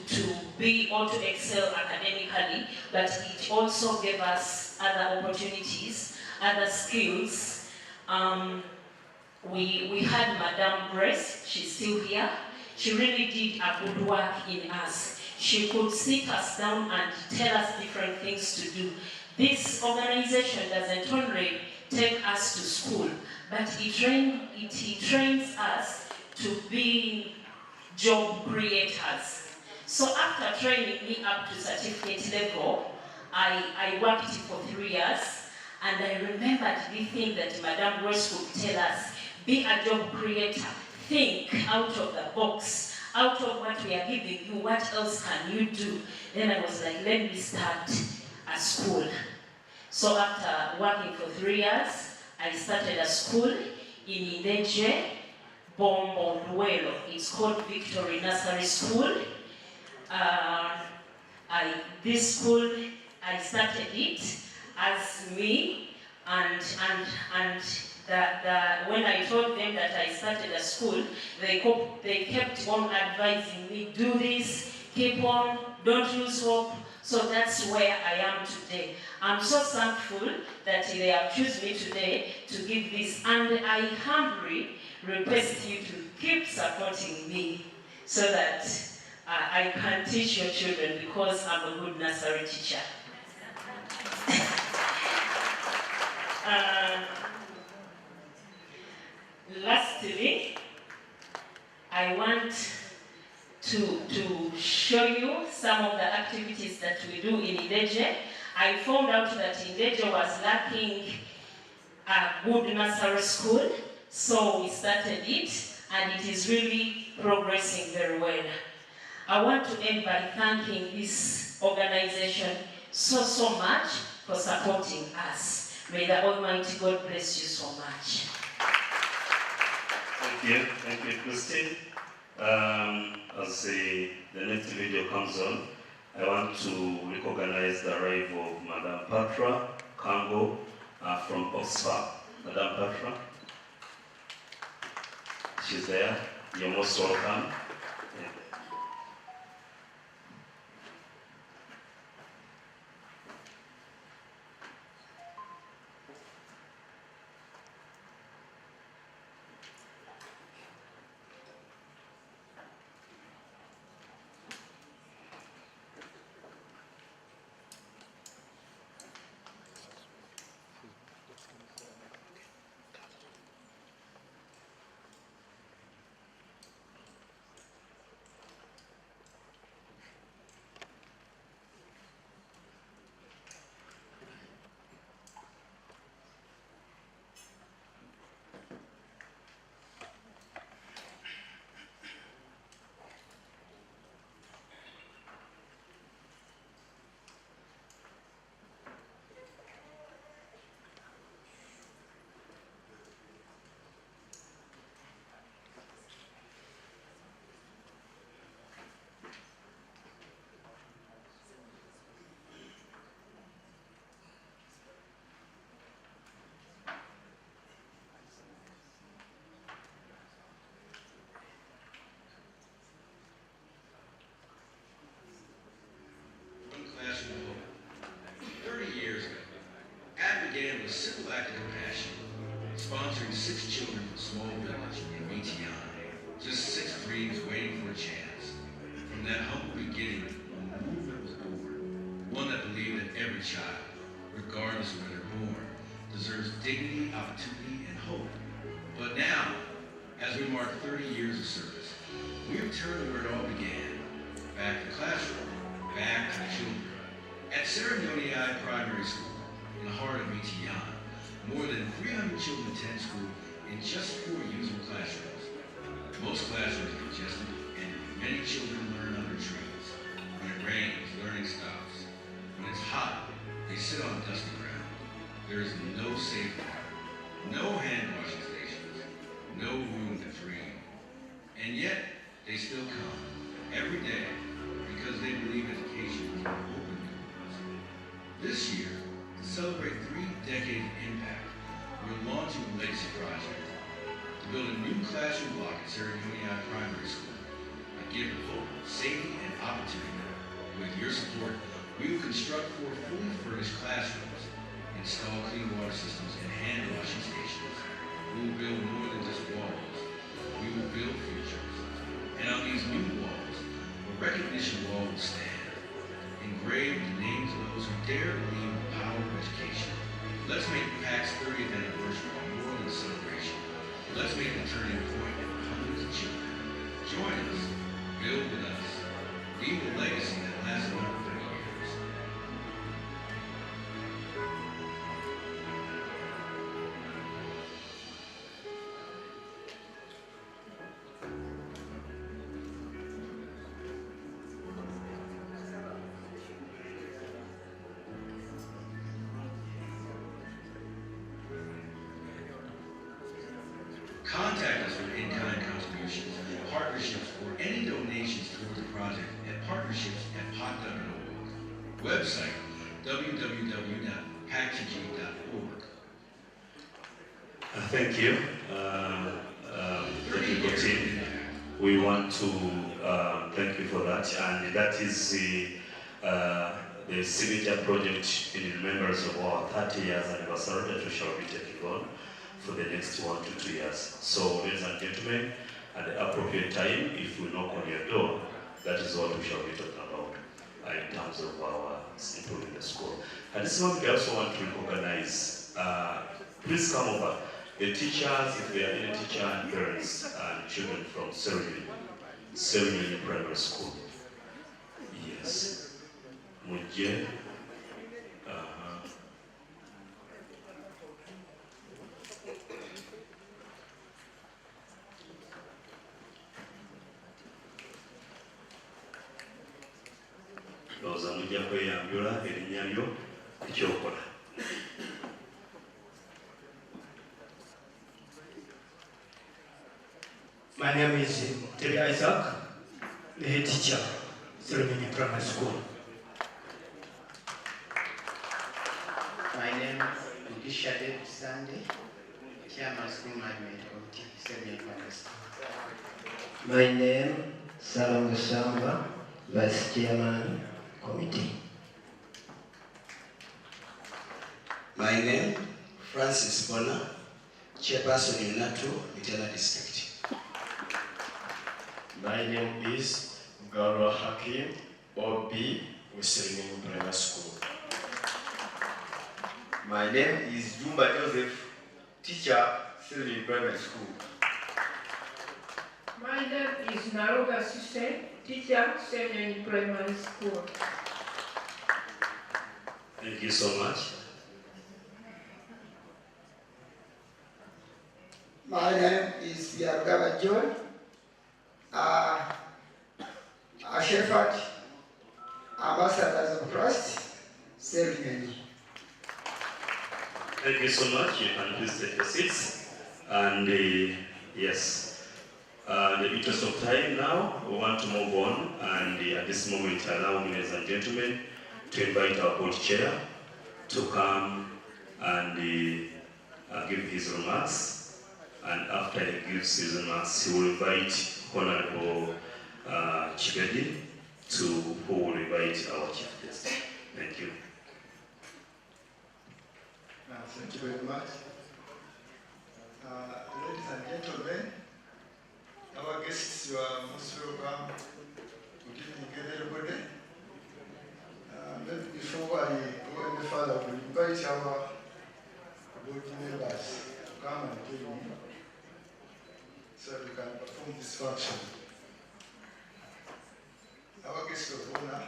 be or to excel academically, but it also gave us other opportunities, other skills. We had Madame Grace, she's still here. She really did a good work in us. She could sit us down and tell us different things to do. This organization doesn't only take us to school, but it trains us to be job creators. So after training me up to certificate level, I worked for 3 years, and I remembered the thing that Madame Grace would tell us: be a job creator, think out of the box, out of what we are giving you, what else can you do? Then I was like, let me start a school. So after working for 3 years, I started a school in Ideje, Bombo, Luelo. It's called Victory Nursery School. This school, I started it as me, and when I told them that I started a school, they kept on advising me, do this, keep on, don't lose hope. So that's where I am today. I'm so thankful that they have chosen me today to give this, and I humbly request you to keep supporting me so that I can teach your children, because I'm a good nursery teacher. Lastly, I want to show you some of the activities that we do in Ideje. I found out that Ideje was lacking a good nursery school, so we started it, and it is really progressing very well. I want to end by thanking this organization so much for supporting us. May the Almighty God bless you so much. Thank you, Christine. As the next video comes on, I want to recognize the arrival of Madame Patra Kango from Oxford. Madame Patra, she's there. You're most welcome. 6 children from a small village in Michigan. Just 6 dreams waiting for a chance. From that humble beginning, a movement was born. One that believed that every child, regardless of where they're born, deserves dignity, opportunity, and hope. But now, as we mark 30 years of service, we return to where it all began. Back to the classroom, back to the children. At Ceremoniae Primary School, in the heart of Michigan, more than 300 children attend school in just 4 usable classrooms. Most classrooms are congested, and many children learn under trees. When it rains, learning stops. When it's hot, they sit on dusty ground. There is no safe water, no hand washing stations, no room to dream. And yet, they still come, every day, because they believe education can open doors. This year, to celebrate 3 decades of impact, we're launching a Legacy Project to build a new classroom block at Ceremoniae Primary School, a gift of hope, safety, and opportunity. With your support, we will construct 4 fully furnished classrooms, install clean water systems and hand washing stations. We will build more than just walls. We will build futures. And on these new walls, a recognition wall will stand, engraved with the names of those who dare believe in the power of education. Let's make PaCT's 30th anniversary more than a celebration. Let's make a turning point for hundreds of children. Join us, build with us, leave a legacy that lasts another 30 years. Contact us with in-kind contributions, partnerships, or any donations toward the project at partnerships@pact.org. Website, www.pactg.org. Thank you. Technical team. We want to thank you for that, and that is the signature project in remembrance of our 30 years anniversary that we shall be taking on for the next 1 to 2 years. So, ladies and gentlemen, at the appropriate time, if we knock on your door, that is what we shall be talking about in terms of our improving the school. At this moment, we also want to recognize, please come over, the teachers, if there are any teacher and parents and children from Ceremoniae Primary School. Yes. Mujye. Loza mujja kweyambula erinnya lyo ekyokola. My name is Terry Isaac, the head teacher, Ceremoniae Primary School. My name is Mugisha David Sunday, Chairman School Management Committee, Ceremoniae Primary School. My name, Salam Shamba, Vice Chairman Committee. My name, Francis Bona, Chairperson in Natu, Mitela District. My name is Garwa Hakim, OB, with Ceremoniae Primary School. My name is Jumba Joseph, teacher, Ceremoniae Primary School. My name is Naroga Suse, teacher, Ceremoniae Primary School. Thank you so much. My name is Yargaba John, a shepherd, ambassadors of Christ, Ceremoniae. Thank you so much. You can please take your seats. And yes, in the interest of time now, we want to move on. And at this moment, allow me, ladies and gentlemen, to invite our board chair to come and give his remarks. And after he gives his remarks, he will invite Honorable Chibedi who will invite our chief guest. Thank you. Thank you very much. Ladies and gentlemen, our guests, you are most welcome. Good evening, everybody. Maybe before I go any further, we invite our board members to come and join me so we can perform this function. Our guest of honor,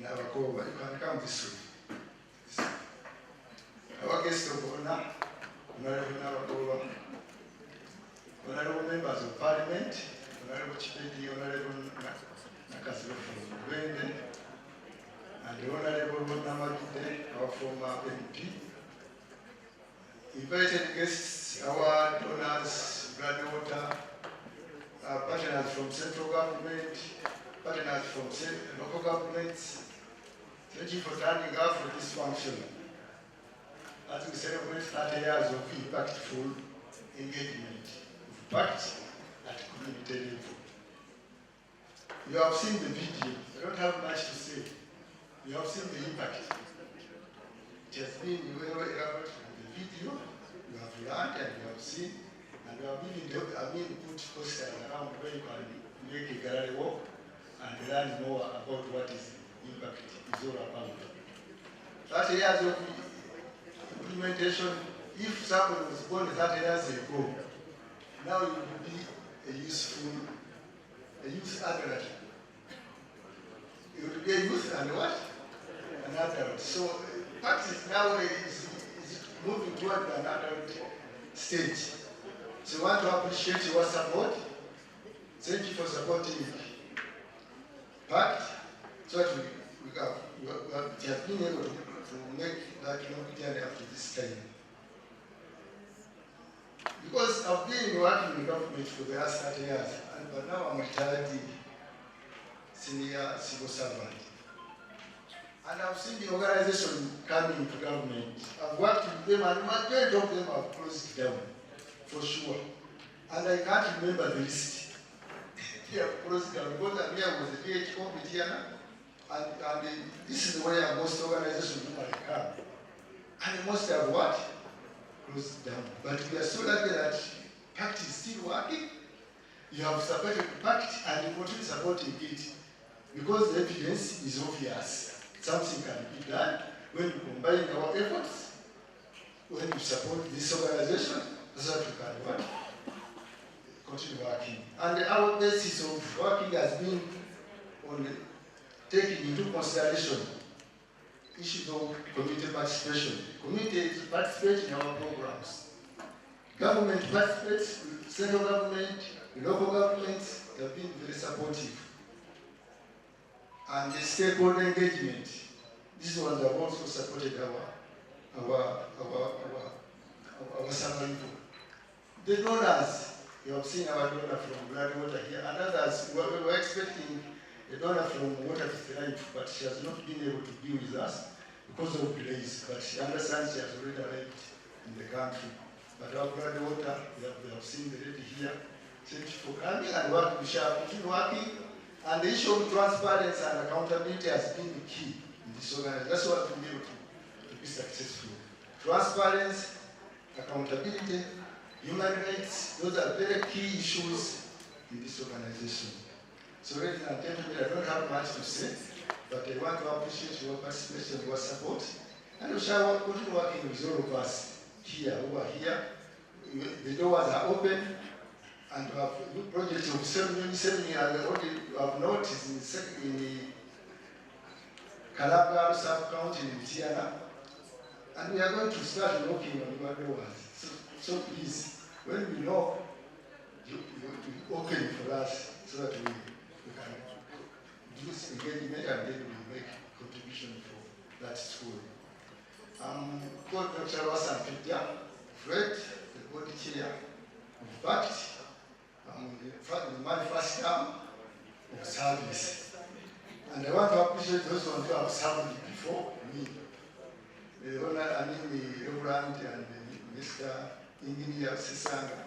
Navakoba, you can come this way. Our guest of honor, Honorable Navakoba, Honorable members of Parliament, Honorable Chipedi, Honorable Nakasilo from Gwende, and the Honorable Namakide, our former MP. Invited guests, our donors, granddaughter, partners from central government, partners from local governments. Thank you for turning up for this function as we celebrate 30 years of impactful engagement of PaCT at community level. You have seen the video. I don't have much to say. You have seen the impact. It has been well elaborated in the video. You have learned and you have seen, and you have even put posters around where you can make a gallery walk and learn more about what is impact is all about. 30 years of implementation. If someone was born 30 years ago, now it will be a youth adult. It will be a youth and what? An adult. So practice now is moving toward an adult stage. So I want to appreciate your support. Thank you for supporting PaCT so that we have been able to make that long journey up to this time. Because I've been working in government for the last 30 years, but now I'm a retired senior civil servant. And I've seen the organization coming into government. I've worked with them, and majority of them have closed down, for sure. And I can't remember the list. They have closed down, because I'm here with the DHO, and this is where most organizations normally come. And most have what? Closed down. But we are so lucky that PaCT is still working. You have supported PaCT and you continue supporting it because the evidence is obvious. Something can be done when you combine our efforts, when you support this organization, so that we can what? Continue working. And our basis of working has been on taking into consideration issues of community participation. Communities participate in our programs. Government participates, central government, local governments have been very supportive. And the stakeholder engagement, these ones have also supported our survival. The donors, you have seen our donor from Bloodwater here, and others, we were expecting a donor from Water to Life, but she has not been able to be with us because of delays. But she understands she has already arrived in the country. But our Bloodwater, we have seen the lady here. Thank you for coming and working. We shall continue working. And the issue of transparency and accountability has been the key in this organization. That's what we've been able to be successful. Transparency, accountability, human rights, those are very key issues in this organization. So ladies and gentlemen, I don't have much to say, but I want to appreciate your participation, your support, and we shall continue working with all of us here, who are here. The doors are open, and we have new projects of 7 years, already you have noticed in the Calabria sub-county in Tiana, and we are going to start knocking on your doors. So please, when we knock, you open for us so that we can do this engagement and then we make contribution for that school. I'm called Dr. Wassan Pedia, Fred, the body chair of PaCT. I'm in my first term of service. And I want to appreciate those who have served before me. The Reverend and Mr. Engineer Sisanga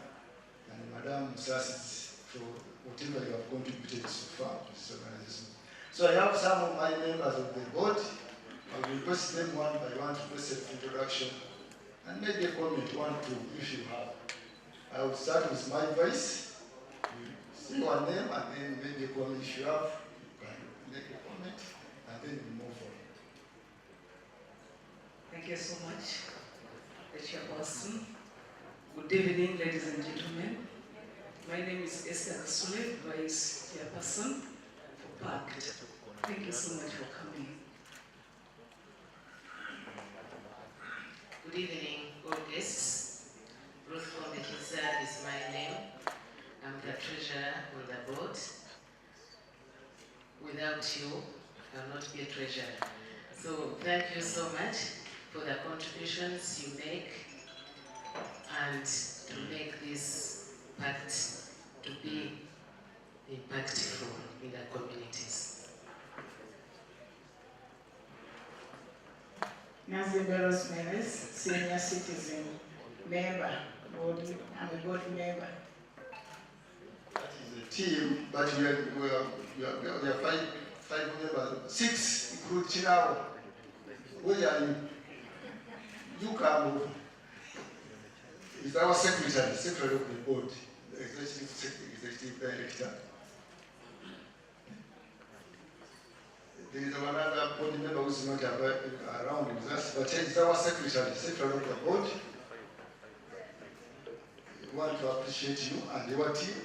and Madam Musasi for whatever you have contributed so far to this organization. So I have some of my members of the board. I will request them one by one to do self-introduction and make a comment, one, two, if you have. I will start with my voice. You say your name and then make a comment. If you have, you can make a comment and then we move on. Thank you so much, the chairperson. Good evening, ladies and gentlemen. My name is Esther Kasule, Vice Chairperson for PaCT. Thank you so much for coming. Good evening, all guests. Ruth Kombekiza is my name. I'm the treasurer on the board. Without you, I will not be a treasurer. So thank you so much for the contributions you make and to make this PaCT to be impactful in the communities. Nazimbe Rosemary, senior citizen member, I'm a board member. That is a team, but we are five members, 6 include Chinao. Where are you? You come over. It's our secretary of the board, the executive director. There is another board member who is not around with us, but it's our secretary of the board. We want to appreciate you and your team.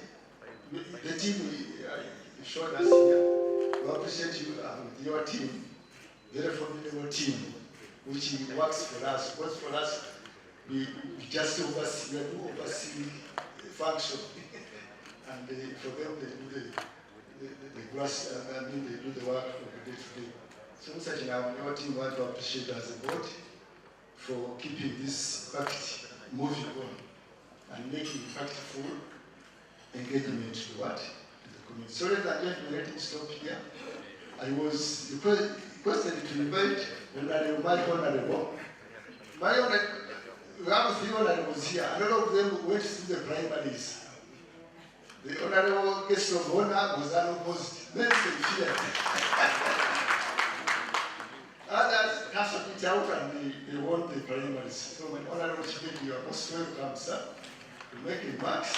The team showed us here. We appreciate you and your team, very formidable team, which works for us. Works for us. We just oversee, we do oversee the function, and for them they do the grass, they do the work of the day to day. So such now, your team want to appreciate as a board for keeping this PaCT moving on and making impactful engagement to what? To the community. So ladies and gentlemen, let me stop here. I was requested to invite my honorable. We have 3 honorables here. A lot of them went to the primaries. The honorable guest of honor was unopposed. Many feared. Others casted it out and they won the primaries. So when honorable Chibedi, you are most welcome, sir, to make remarks.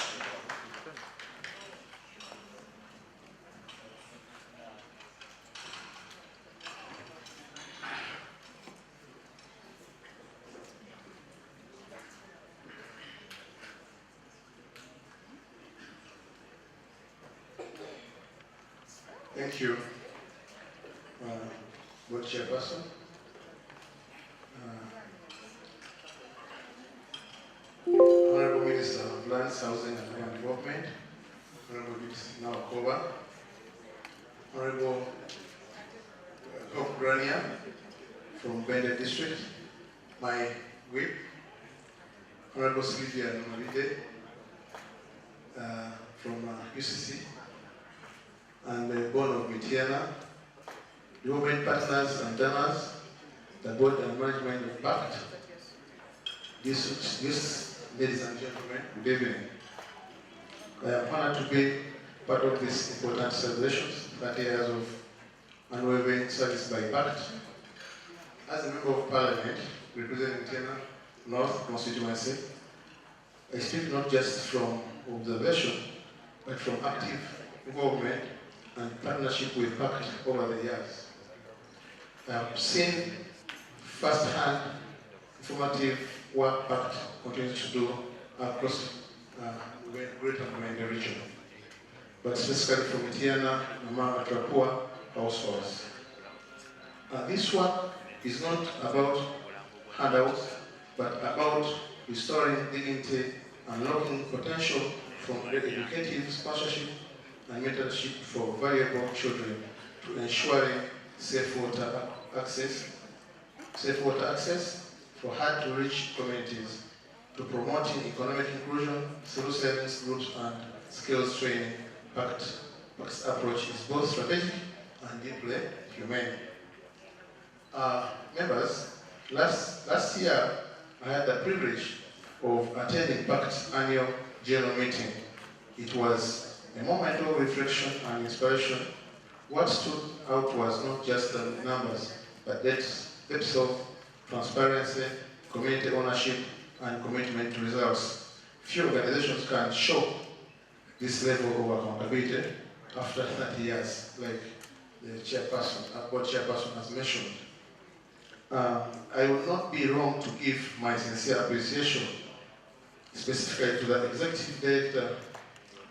Thank you, Board Chairperson. Honorable Minister of Lands, Housing and Urban Development, Honorable Minister Nawakoba, Honorable Hope Grania from Bende District, my whip, Honorable Sylvia Nomavide from UCC, and the board of Mitiana, development partners and donors, the board and management of PaCT. This, ladies and gentlemen, good evening. I am honored to be part of this important celebrations, 30 years of unwavering service by PaCT. As a member of Parliament, representing Mitiana North constituency, I speak not just from observation, but from active involvement and partnership with PaCT over the years. I have seen firsthand informative work PaCT continues to do across Greater Mwende region, but specifically from Mitiana, Namanga, Trapua, households. This work is not about handouts, but about restoring dignity, unlocking potential from educative sponsorship and mentorship for vulnerable children, to ensuring safe water access for hard-to-reach communities, to promoting economic inclusion through savings groups and skills training. PaCT's approach is both strategic and deeply humane. Members, last year I had the privilege of attending PaCT's annual general meeting. It was a moment of reflection and inspiration. What stood out was not just the numbers, but depths of transparency, community ownership, and commitment to results. Few organizations can show this level of accountability after 30 years, like the chairperson, board chairperson has mentioned. I will not be wrong to give my sincere appreciation specifically to the executive director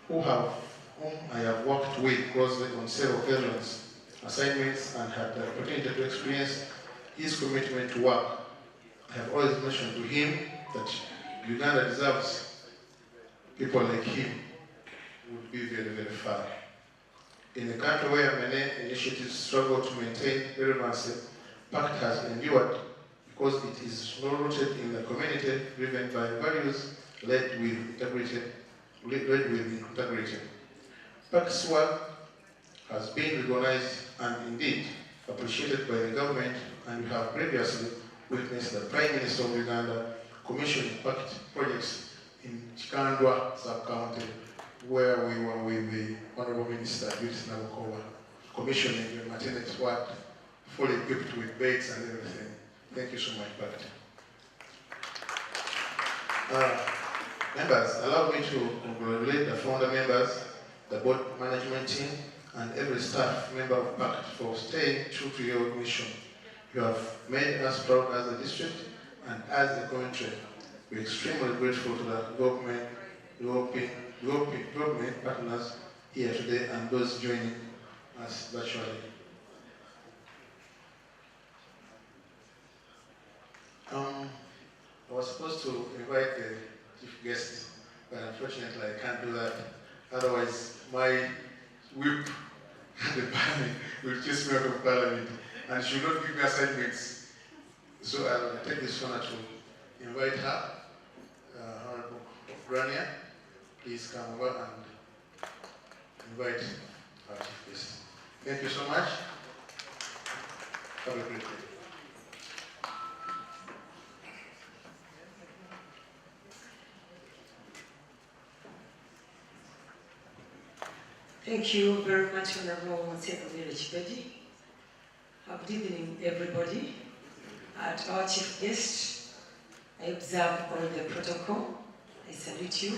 whom I have worked with closely on several occasions, assignments, and had the opportunity to experience his commitment to work. I have always mentioned to him that Uganda deserves people like him who would be very, very far. In a country where many initiatives struggle to maintain relevancy, PaCT has endured because it is well rooted in the community, driven by values, led with integrity. PaCT's work has been recognized and indeed appreciated by the government, and we have previously witnessed the Prime Minister of Uganda commissioning PaCT projects in Chikandwa sub-county, where we were with the Honorable Minister Judith Nabukowa, commissioning the maternity ward, fully equipped with beds and everything. Thank you so much, PaCT. Members, allow me to congratulate the founder members, the board management team, and every staff member of PaCT for staying true to your mission. You have made us proud as a district and as a country. We're extremely grateful to the government, European partners here today and those joining us virtually. I was supposed to invite the chief guest, but unfortunately I can't do that. Otherwise, my whip at the parliament will chase me out of parliament and she will not give me assignments. So I'll take this honor to invite her, Honorable Grania. Please come over and invite our chief guest. Thank you so much. Have a great day. Thank you very much, Honorable Secretary Chipedi. Good evening, everybody. At our chief guest, I observe all the protocol. I salute you,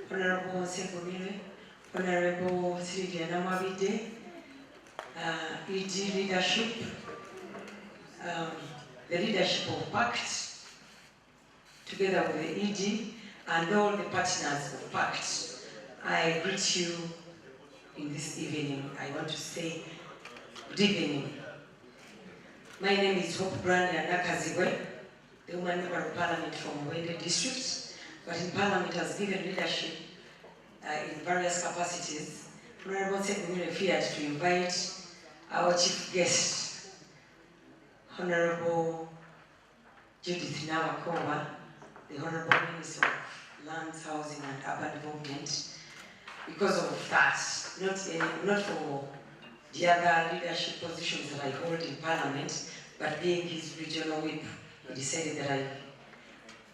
Honorable Secretary, Honorable Sylvia Namabide, ED leadership, the leadership of PaCT, together with the ED, and all the partners of PaCT. I greet you in this evening. I want to say good evening. My name is Hope Brania Nakazibwe, the woman member of parliament from Wende district, but in parliament has given leadership in various capacities. Honorable Secretary feared to invite our chief guest, Honorable Judith Nabukowa, the Honorable Minister of Lands, Housing and Urban Development. Because of that, not for the other leadership positions that I hold in Parliament, but being his regional whip, he decided that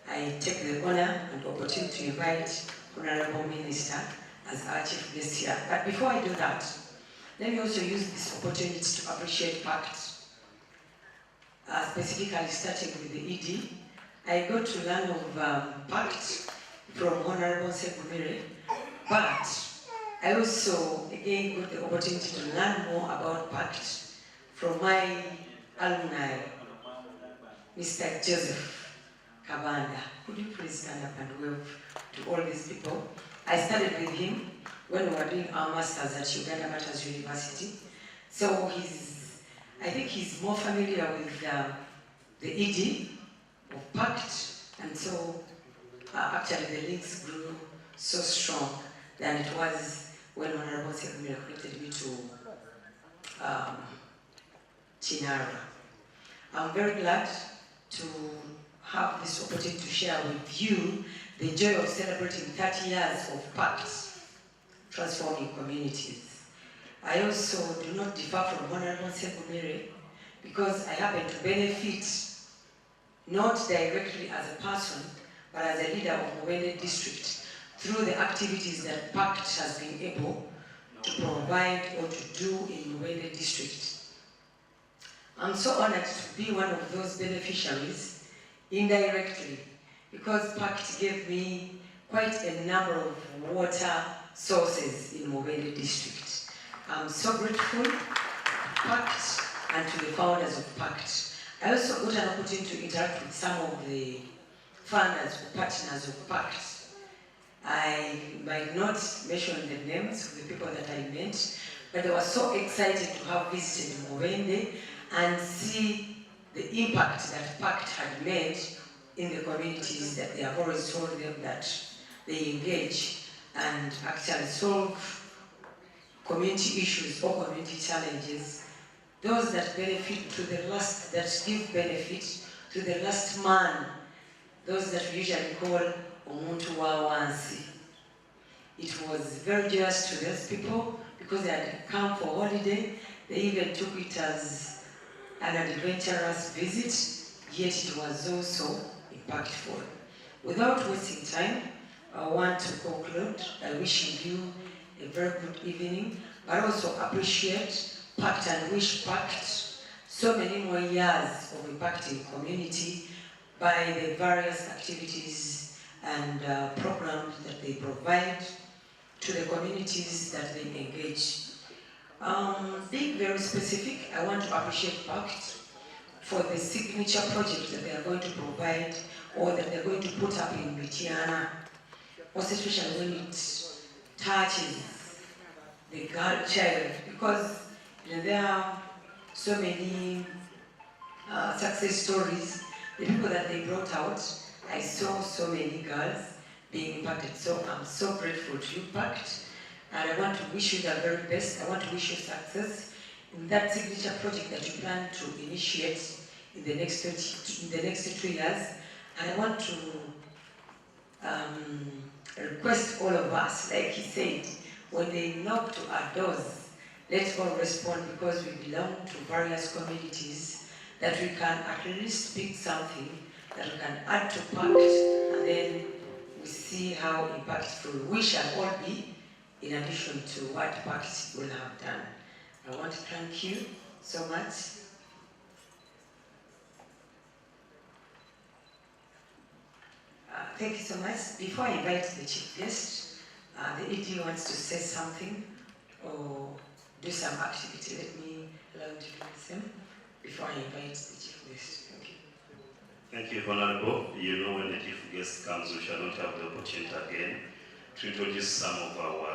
I take the honor and opportunity to invite Honorable Minister as our chief guest here. But before I do that, let me also use this opportunity to appreciate PaCT, specifically starting with the ED. I got to learn of PaCT from Honorable Secretary, but I also, again, got the opportunity to learn more about PaCT from my alumni, Mr. Joseph Kabanda. Could you please stand up and wave to all these people? I studied with him when we were doing our masters at Uganda Matters University. So I think he's more familiar with the ED of PaCT, and so actually the links grew so strong than it was when Honorable Secretary connected me to Chinara. I'm very glad to have this opportunity to share with you the joy of celebrating 30 years of PaCT, transforming communities. I also do not differ from Honorable Secretary because I happen to benefit not directly as a person, but as a leader of Mwende district through the activities that PaCT has been able to provide or to do in Mwende district. I'm so honored to be one of those beneficiaries indirectly, because PaCT gave me quite a number of water sources in Mubende district. I'm so grateful to PaCT and to the founders of PaCT. I also got an opportunity to interact with some of the founders or partners of PaCT. I might not mention the names of the people that I met, but they were so excited to have visited Mubende and see the impact that PaCT had made in the communities, that they have always told them that they engage and actually solve community issues or community challenges, those that benefit to the last, that give benefit to the last man, those that we usually call Omuntu wa Wansi. It was very joyous to those people because they had come for holiday. They even took it as an adventurous visit, yet it was also impactful. Without wasting time, I want to conclude by wishing you a very good evening, but also appreciate PaCT and wish PaCT so many more years of impacting community by the various activities and programs that they provide to the communities that they engage. Being very specific, I want to appreciate PaCT for the signature project that they are going to provide or that they're going to put up in Mitiana, especially when it touches the girl child, because there are so many success stories. The people that they brought out, I saw so many girls being impacted. So I'm so grateful to you, PaCT, and I want to wish you the very best. I want to wish you success in that signature project that you plan to initiate in the next 2 years. And I want to request all of us, like he said, when they knock to our doors, let's all respond, because we belong to various communities, that we can at least pick something that we can add to PaCT, and then we see how impactful we shall all be in addition to what PaCT will have done. I want to thank you so much. Thank you so much. Before I invite the chief guest, the ED wants to say something or do some activity. Let me allow you to do the same before I invite the chief guest. Thank you. Thank you, Honorable. You know, when the chief guest comes, we shall not have the opportunity again to introduce some of our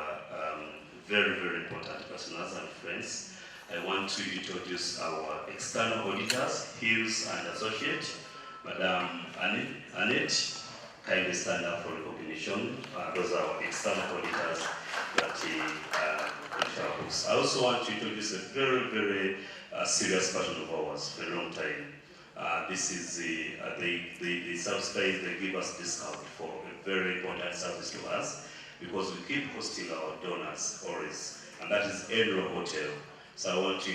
very, very important partners and friends. I want to introduce our external auditors, Hills and Associate, Madam Annette. Kindly stand up for recognition. Those are our external auditors that books. I also want to introduce a very, very serious partner of ours for a long time. This is the subscribers. They give us discount for a very important service to us, because we keep hosting our donors always, and that is Enro Hotel. So I want to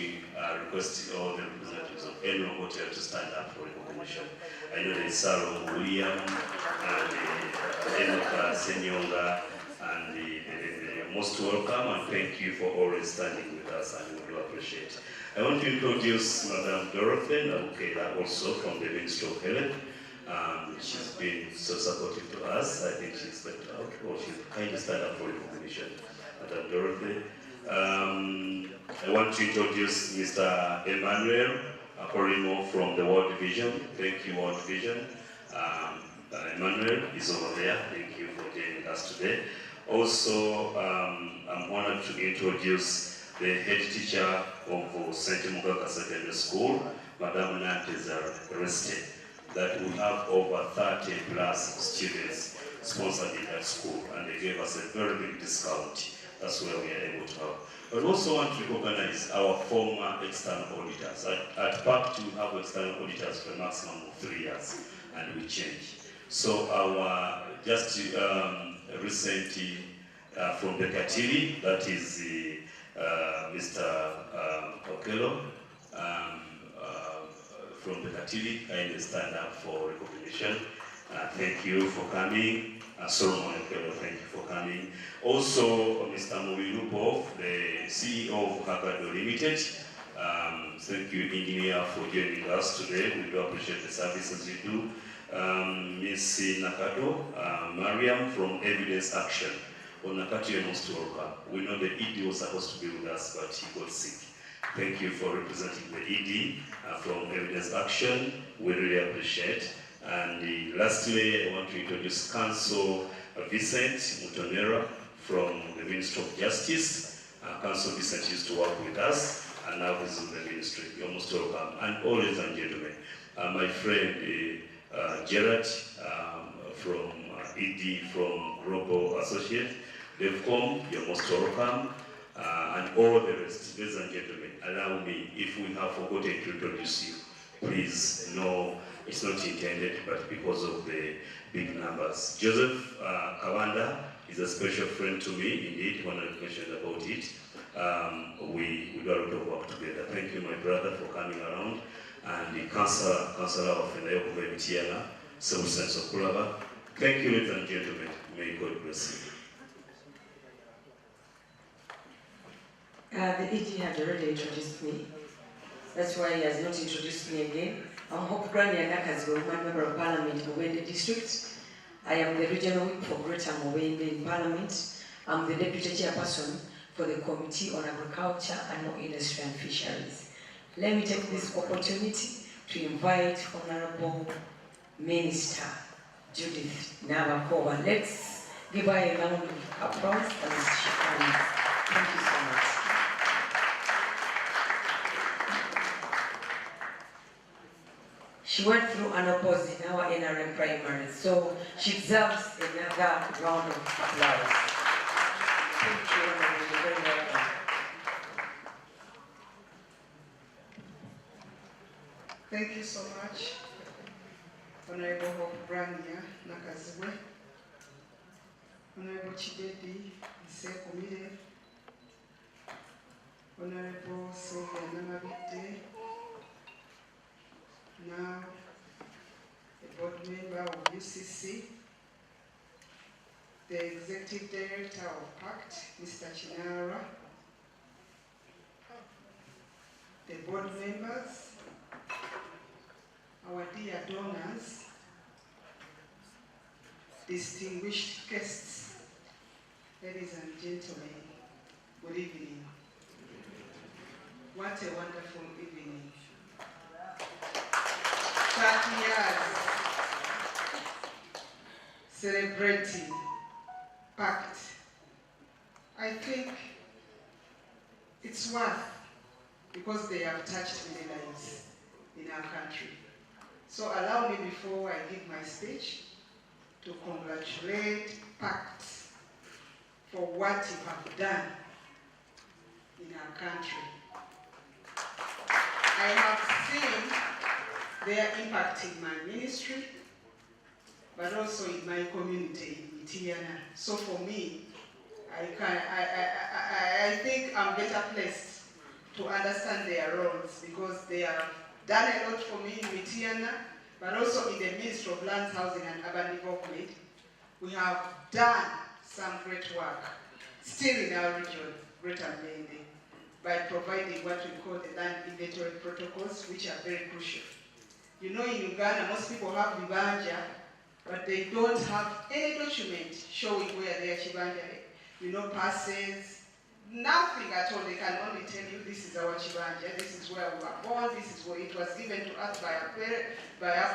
request all the representatives of Enro Hotel to stand up for recognition. I know there is Saro William and Enoka Senyonga, and the most welcome, and thank you for always standing with us, and we do appreciate. I want to introduce Madam Dorothy Nabukela, also from the Ministry of Health. She's been so supportive to us. I think she's stepped out, or she's kindly stand up for recognition. Madam Dorothy. I want to introduce Mr. Emmanuel Aporimo from the World Division. Thank you, World Division. Emmanuel is over there. Thank you for joining us today. Also, I'm honored to introduce the head teacher of St. Mugaka Secondary School, Madame Nantes Arrested, that we have over 30 plus students sponsored in that school, and they gave us a very big discount. That's where we are able to help. But also want to recognize our former external auditors. At PaCT, we have external auditors for a maximum of 3 years, and we change. So our just recently from the Katili, that is Mr. Okelo, from the Katili, kindly stand up for recognition. Thank you for coming. Solomon Okelo, thank you for coming. Also, Mr. Mobilupov, the CEO of Hakado Limited. Thank you, engineer, for joining us today. We do appreciate the services you do. Ms. Nakato, Mariam from Evidence Action. Nakato, you're most welcome. We know the ED was supposed to be with us, but he got sick. Thank you for representing the ED from Evidence Action. We really appreciate. And lastly, I want to introduce Council Vincent Mutonera from the Ministry of Justice. Council Vincent used to work with us, and now he's in the ministry. You're most welcome. And all ladies and gentlemen, my friend Gerard from ED from Global Associate, they've come, you're most welcome. And all the rest, ladies and gentlemen, allow me, if we have forgotten to introduce you, please, no, it's not intended, but because of the big numbers. Joseph Kawanda is a special friend to me, indeed, when I mentioned about it. We do a lot of work together. Thank you, my brother, for coming around. And the Councillor of Nayoku Mitiana, Civil Sense of Kulaba. Thank you, ladies and gentlemen. May God bless you. The ED had already introduced me. That's why he has not introduced me again. I'm Hope Granny Anakazo, Member of Parliament, Mubende District. I am the Regional Whip for Greater Mubende in Parliament. I'm the Deputy Chairperson for the Committee on Agriculture, Animal Industry and Fisheries. Let me take this opportunity to invite Honorable Minister Judith Nabakova. Let's give her a round of applause as she comes. Thank you so much. She went through unopposed in our NRM primary, so she deserves another round of applause. Thank you, Honorable. You're very welcome. Thank you so much, Honorable Hope Grania Nakazwe, Honorable Chidedi Isekomide, Honorable Sylvia Namabite, now a board member of UCC, the Executive Director of PaCT, Mr. Chinara, the board members, our dear donors, distinguished guests, ladies and gentlemen, good evening. What a wonderful evening. 30 years celebrating PaCT. I think it's worth, because they have touched many lives in our country. So allow me, before I give my speech, to congratulate PaCT for what you have done in our country. I have seen their impact in my ministry, but also in my community in Tiana. So for me, I think I'm better placed to understand their roles, because they have done a lot for me in Mitiana, but also in the Ministry of Lands, Housing and Urban Development. We have done some great work, still in our region, Greater Mubende, by providing what we call the land inventory protocols, which are very crucial. You know, in Uganda, most people have Vibanja, but they don't have any document showing where their Chibanja, passes, nothing at all. They can only tell you, this is our Chibanja, this is where we were born, this is where it was given to us by our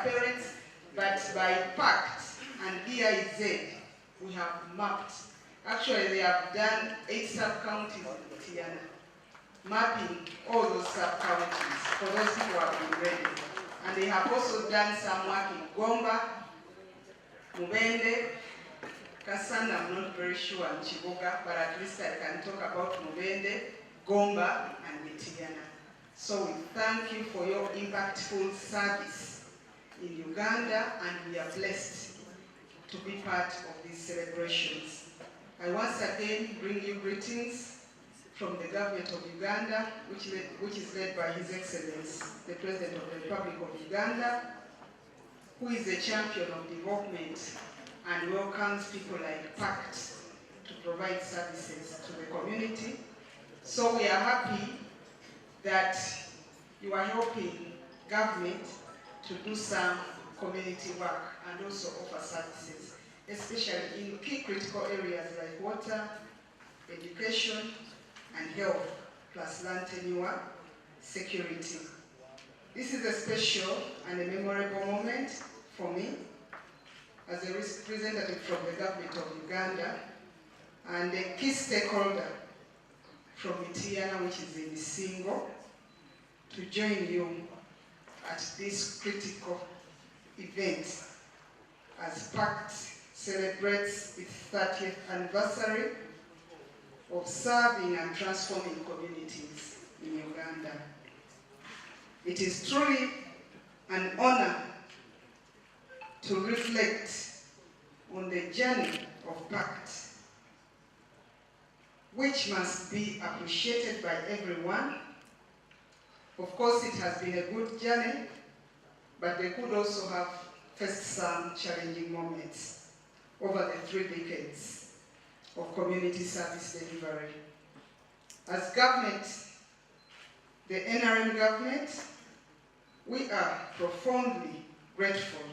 parents, but by PaCT and BIZ, we have mapped. Actually, they have done 8 sub-counties in Tiana, mapping all those sub-counties for those people who have been ready. And they have also done some work in Gomba, Mubende, Kasanda, I'm not very sure, and Chiboga, but at least I can talk about Mubende, Gomba, and Mitiana. So we thank you for your impactful service in Uganda, and we are blessed to be part of these celebrations. I once again bring you greetings from the government of Uganda, which is led by His Excellency, the President of the Republic of Uganda, who is a champion of development and welcomes people like PaCT to provide services to the community. So we are happy that you are helping government to do some community work and also offer services, especially in key critical areas like water, education, and health, plus land tenure, security. This is a special and a memorable moment for me as a representative from the government of Uganda and a key stakeholder from Mitiana, which is in Singo, to join you at this critical event as PaCT celebrates its 30th anniversary of serving and transforming communities in Uganda. It is truly an honor to reflect on the journey of PaCT, which must be appreciated by everyone. Of course, it has been a good journey, but they could also have faced some challenging moments over the 3 decades of community service delivery. As government, the NRM government, we are profoundly grateful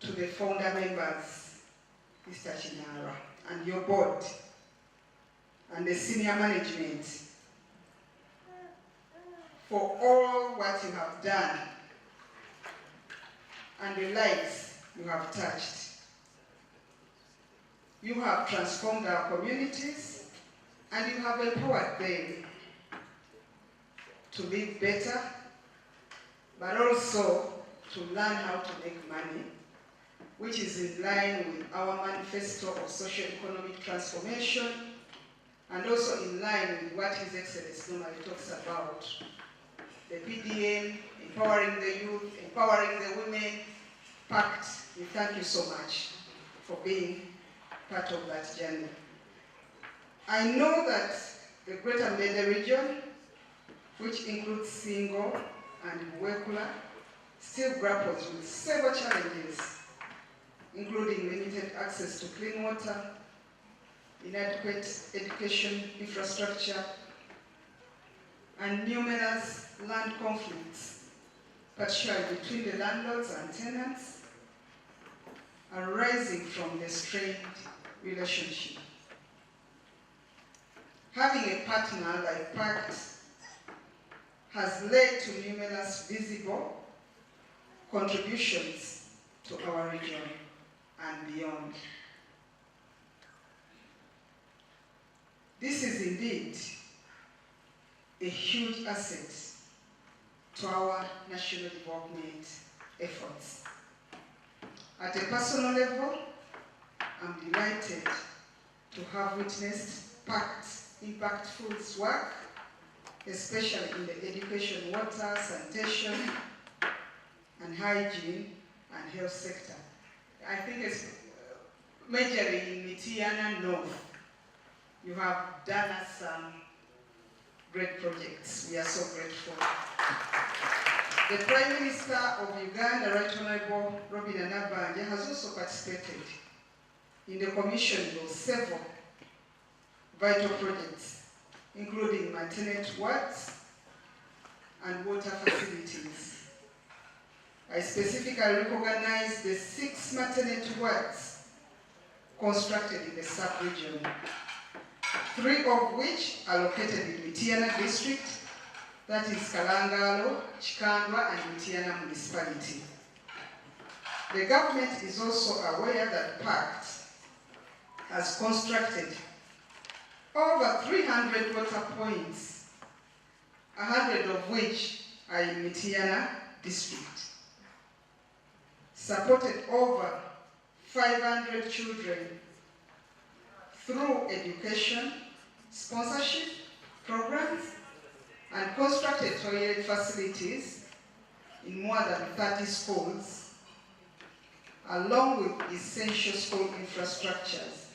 to the founder members, Mr. Chinara, and your board, and the senior management for all what you have done and the lives you have touched. You have transformed our communities and you have empowered them to live better, but also to learn how to make money, which is in line with our manifesto of socio-economic transformation and also in line with what His Excellency normally talks about. The PDM, empowering the youth, empowering the women, PaCT. We thank you so much for being part of that journey. I know that the Greater Mbende region, which includes Singo and Buwekula, still grapples with several challenges, including limited access to clean water, inadequate education infrastructure, and numerous land conflicts, particularly between the landlords and tenants, arising from the strained relationship. Having a partner like PaCT has led to numerous visible contributions to our region and beyond. This is indeed a huge asset to our national development efforts. At a personal level, I'm delighted to have witnessed PaCT impactful work, especially in the education, water, sanitation, and hygiene and health sector. I think it's majorly in Mitiana North. You have done us some great projects. We are so grateful. The Prime Minister of Uganda, Right Honorable Robin Anabanja, has also participated in the commissioning of several vital projects, including maternity wards and water facilities. I specifically recognize the 6 maternity wards constructed in the sub-region, 3 of which are located in Mitiana district, that is Kalangalo, Chikandwa, and Mitiana municipality. The government is also aware that PaCT has constructed over 300 water points, 100 of which are in Mitiana district, supported over 500 children through education, sponsorship programs, and constructed toilet facilities in more than 30 schools, along with essential school infrastructures,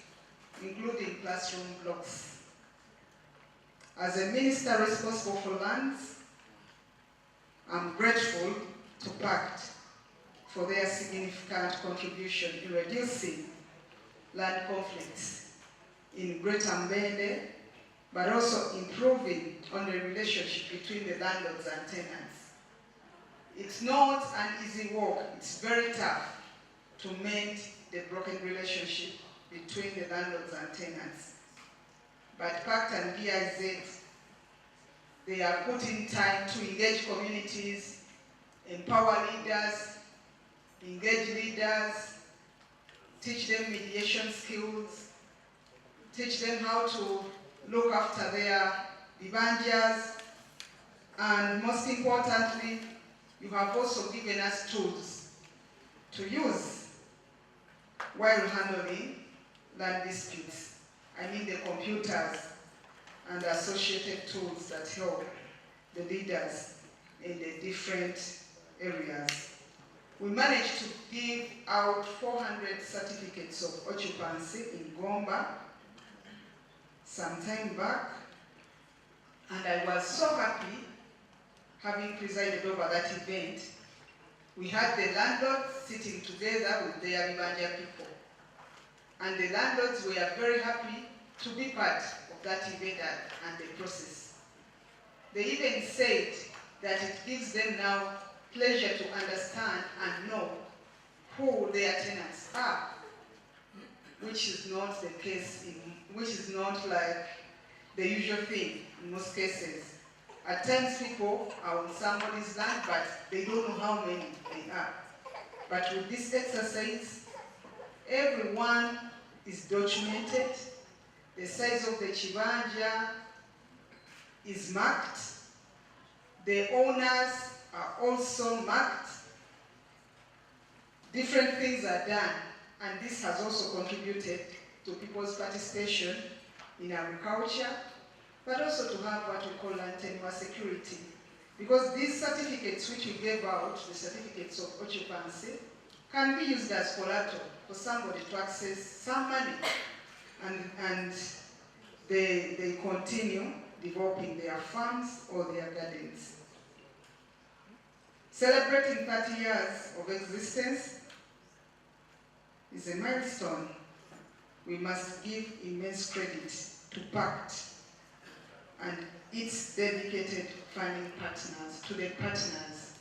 including classroom blocks. As a minister responsible for lands, I'm grateful to PaCT for their significant contribution in reducing land conflicts in Greater Mbende, but also improving on the relationship between the landlords and tenants. It's not an easy walk. It's very tough to mend the broken relationship between the landlords and tenants. But PaCT and GIZ, they are putting time to engage communities, empower leaders, engage leaders, teach them mediation skills, teach them how to look after their vibanjas, and most importantly, you have also given us tools to use while handling land disputes. I mean the computers and the associated tools that help the leaders in the different areas. We managed to give out 400 certificates of occupancy in Gomba some time back, and I was so happy having presided over that event. We had the landlords sitting together with their Vibanja people, and the landlords were very happy to be part of that event and the process. They even said that it gives them now pleasure to understand and know who their tenants are, which is not the case, which is not like the usual thing in most cases. At times people are on somebody's land, but they don't know how many they are. But with this exercise, everyone is documented. The size of the chibanja is marked. The owners are also marked. Different things are done, and this has also contributed to people's participation in agriculture, but also to have what we call land tenure security. Because these certificates which we gave out, the certificates of occupancy, can be used as collateral for somebody to access some money, and they continue developing their farms or their gardens. Celebrating 30 years of existence is a milestone. We must give immense credit to PaCT and its dedicated funding partners, to the partners.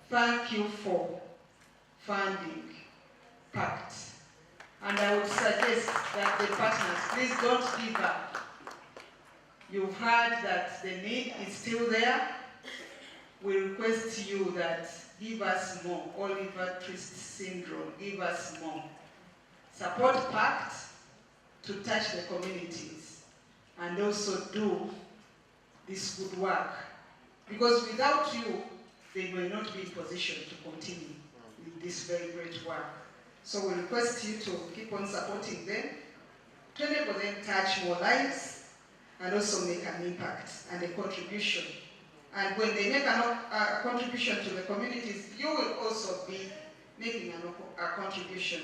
Thank you for funding PaCT. And I would suggest that the partners, please don't give up. You've heard that the need is still there. We request you that give us more. Oliver Twist syndrome, give us more. Support PaCT to touch the communities and also do this good work. Because without you, they will not be in position to continue with this very great work. So we request you to keep on supporting them, to enable them to touch more lives, and also make an impact and a contribution. And when they make a contribution to the communities, you will also be making a contribution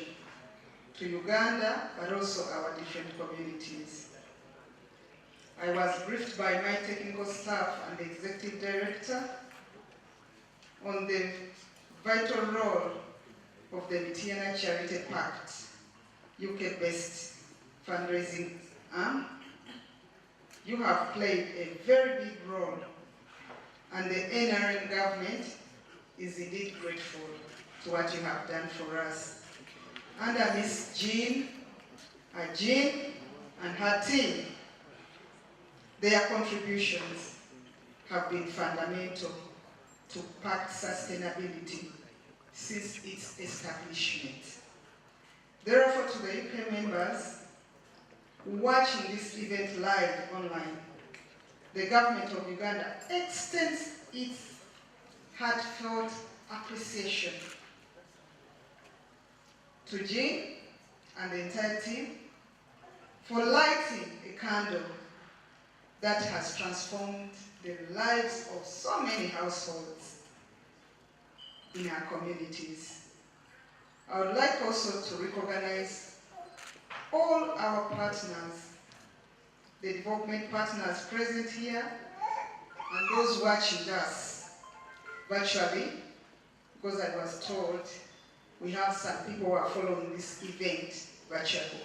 to Uganda, but also our different communities. I was briefed by my technical staff and the executive director on the vital role of the Mityana Charity PaCT, UK-based fundraising arm. You have played a very big role, and the NRM government is indeed grateful to what you have done for us. Under Miss Jean and her team, their contributions have been fundamental to PaCT sustainability since its establishment. Therefore, to the UK members watching this event live online, the government of Uganda extends its heartfelt appreciation to Jean and the entire team for lighting a candle that has transformed the lives of so many households in our communities. I would like also to recognize all our partners, the development partners present here, and those watching us virtually, because I was told we have some people who are following this event virtually.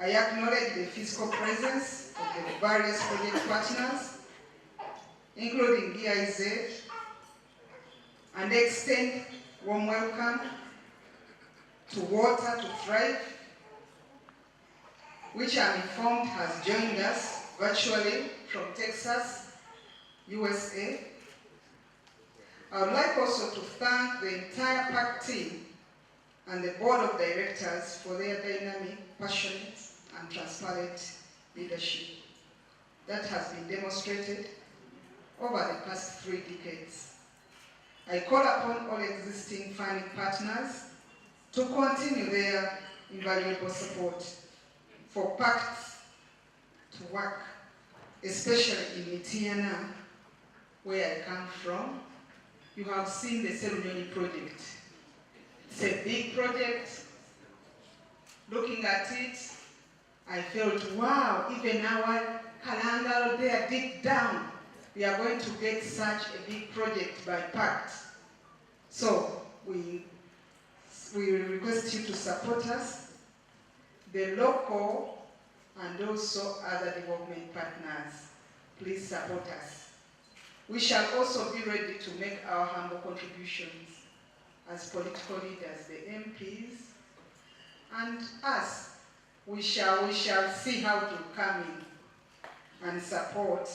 I acknowledge the physical presence of the various project partners, including GIZ, and extend warm welcome to Water to Thrive, which I'm informed has joined us virtually from Texas, USA. I would like also to thank the entire PaCT team and the board of directors for their dynamic, passionate, and transparent leadership that has been demonstrated over the past 3 decades. I call upon all existing funding partners to continue their invaluable support for PaCT to work, especially in Mitiana, where I come from. You have seen the Serunyonyi project. It's a big project. Looking at it, I felt, wow, even our Kalangaro there deep down, we are going to get such a big project by PaCT. So we request you to support us, the local and also other development partners. Please support us. We shall also be ready to make our humble contributions as political leaders, the MPs, and us. We shall see how to come in and support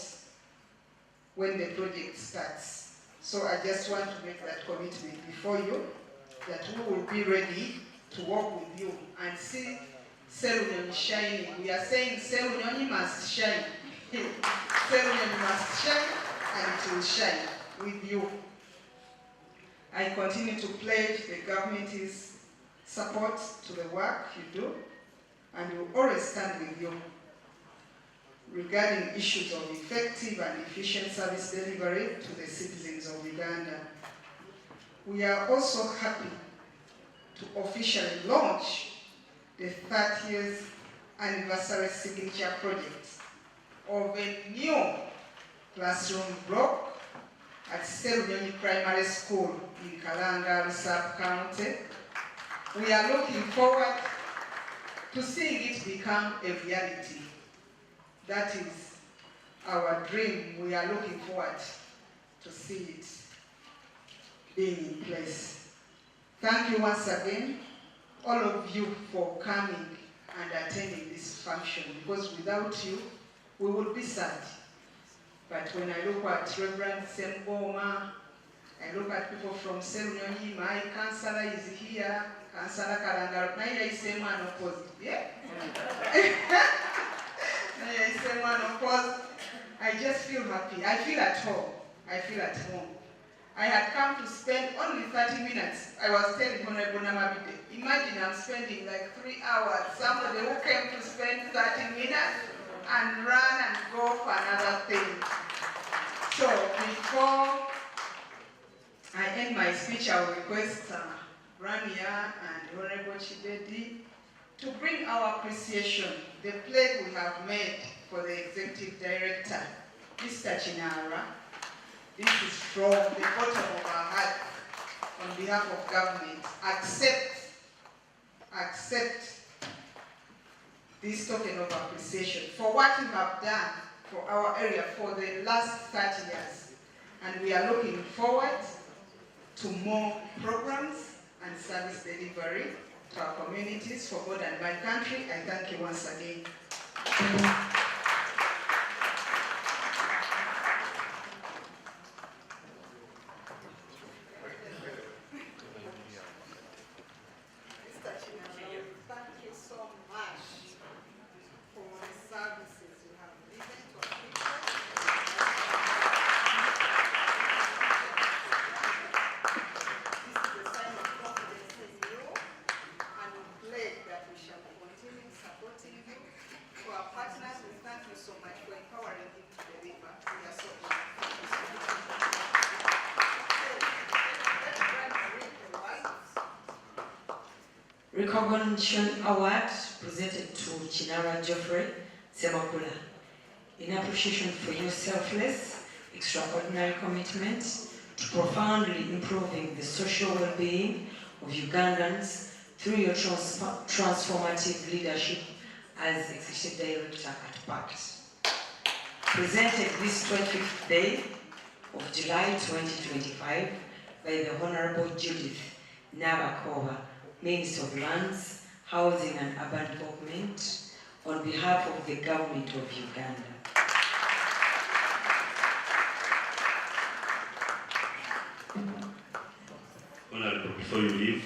when the project starts. So I just want to make that commitment before you, that we will be ready to work with you and see Serunyonyi shining. We are saying Serunyonyi must shine. Serunyonyi must shine, and it will shine with you. I continue to pledge the government's support to the work you do, and we will always stand with you regarding issues of effective and efficient service delivery to the citizens of Uganda. We are also happy to officially launch the 30th anniversary signature project of a new classroom block at Serunyonyi Primary School in Kalangaro Sub-County. We are looking forward to seeing it become a reality. That is our dream. We are looking forward to see it being in place. Thank you once again, all of you, for coming and attending this function, because without you, we would be sad. But when I look at Reverend Semboma, I look at people from Serunyonyi, my councillor is here, Councillor Kalangaro, Naya is the man opposite, yeah? Naya is the man opposite. I just feel happy. I feel at home. I feel at home. I had come to spend only 30 minutes. I was telling Honorable Namabide, imagine I'm spending like 3 hours. Somebody who came to spend 30 minutes and run and go for another thing. So before I end my speech, I will request Rania and Honorable Chibedi to bring our appreciation, the pledge we have made for the Executive Director, Mr. Chinara. This is from the bottom of our heart on behalf of government. Accept this token of appreciation for what you have done for our area for the last 30 years. And we are looking forward to more programs and service delivery to our communities for God and my country. I thank you once again. Recognition Award presented to Chinara Geoffrey Semakula in appreciation for your selfless, extraordinary commitment to profoundly improving the social well-being of Ugandans through your transformative leadership as Executive Director at PaCT. Presented this 25th day of July 2025 by the Honorable Judith Nabakova, Minister of Lands, Housing and Urban Development, on behalf of the Government of Uganda. Honorable, before you leave,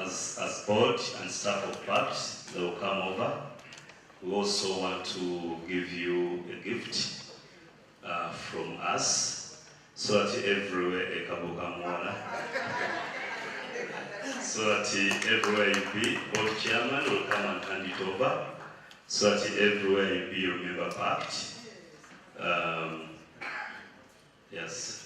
as board and staff of PaCT, they will come over. We also want to give you a gift from us, so that everywhere so that everywhere you be, board chairman will come and hand it over, so that everywhere you be, you remember PaCT. Yes.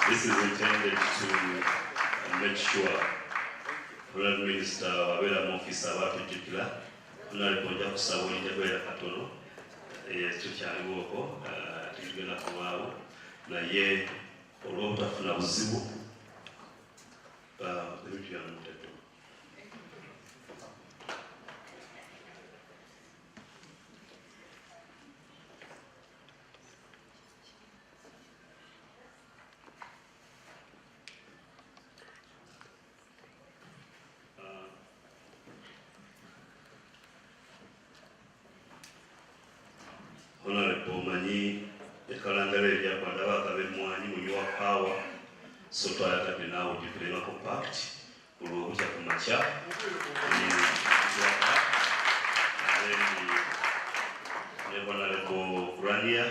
This is intended to make sure Honorable Minister Wabera Officer Wapijukila, Honorable Jakusa Wabera Katono, tukyaliwoko tugenda kuwaawo naye olw'obutafuna buzibu ebintu byamutedde. Honorable Manyi ekalangala ebyakwanda bakabe mwanyi munywa power so twayagabye naawe ogikulemako PaCT olw'obutya ku makya ne Honorable Grania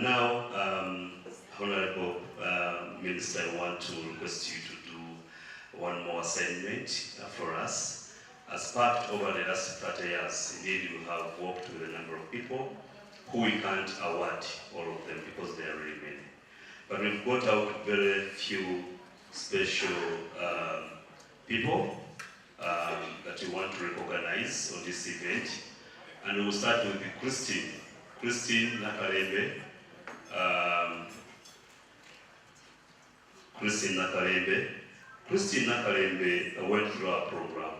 now, Honorable Minister, I want to request you to do one more assignment for us. As PaCT over the last 30 years, indeed you have worked with a number of people who we can't award all of them because there are really many. But we've got out very few special people that we want to recognize on this event. And we'll start with Christine Nakarembe. Christine Nakarembe went through our program.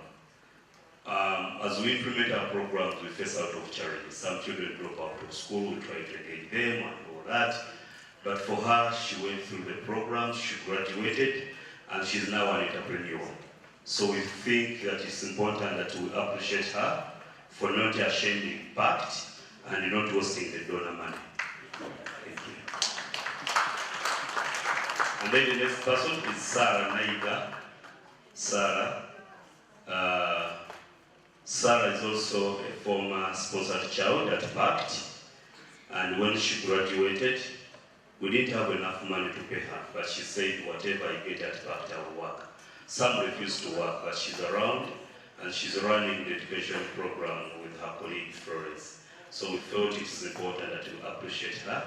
As we implement our programs, we face out of challenges. Some children drop out of school, we try to engage them and all that. But for her, she went through the program, she graduated, and she's now an entrepreneur. So we think that it's important that we appreciate her for not ashaming PaCT and not wasting the donor money. Thank you. And then the next person is Sarah Naiga. Sarah is also a former sponsored child at PaCT, and when she graduated, we didn't have enough money to pay her, but she said, whatever I get at PaCT, I will work. Some refused to work, but she's around, and she's running the education program with her colleague Florence. So we felt it is important that we appreciate her.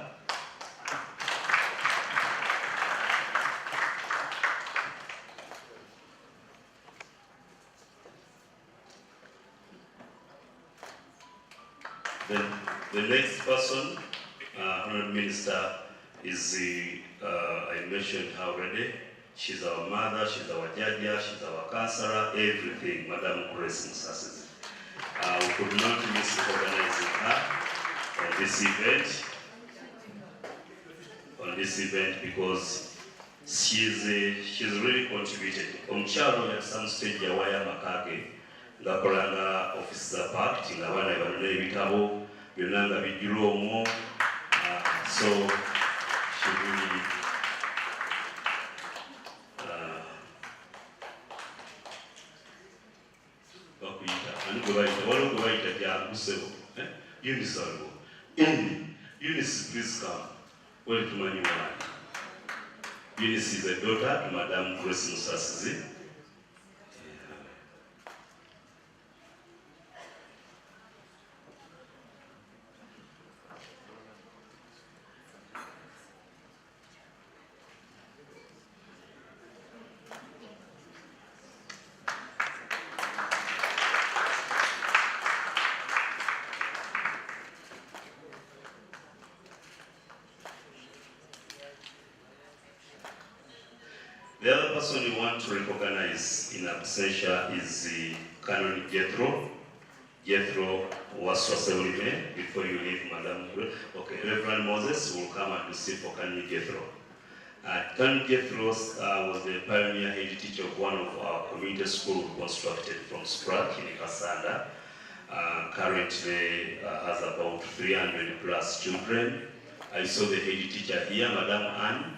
Then the next person, Honorable Minister, is the, I mentioned her already. She's our mother, she's our judge, she's our counselor, everything, Madam Grace Musasizi. We could not miss organizing her on this event because she's really contributed. Omukyalo at some stage yawaya makage ngakolanga office za PaCT nga bana balina ebitabo byonna nga bijjula omwo, so she really Eunice, please come. Well, to my new one. Eunice is a daughter to Madam Grace Musasizi. The other person we want to recognize in absentia is the Canon Jethro. Jethro was Waswasewulime. Before you leave, Madam. Okay, Reverend Moses will come and receive for Canon Jethro. Canon Jethro was the pioneer head teacher of one of our community schools we constructed from scratch in Kasanda. Currently has about 300 plus children. I saw the head teacher here, Madam Anne.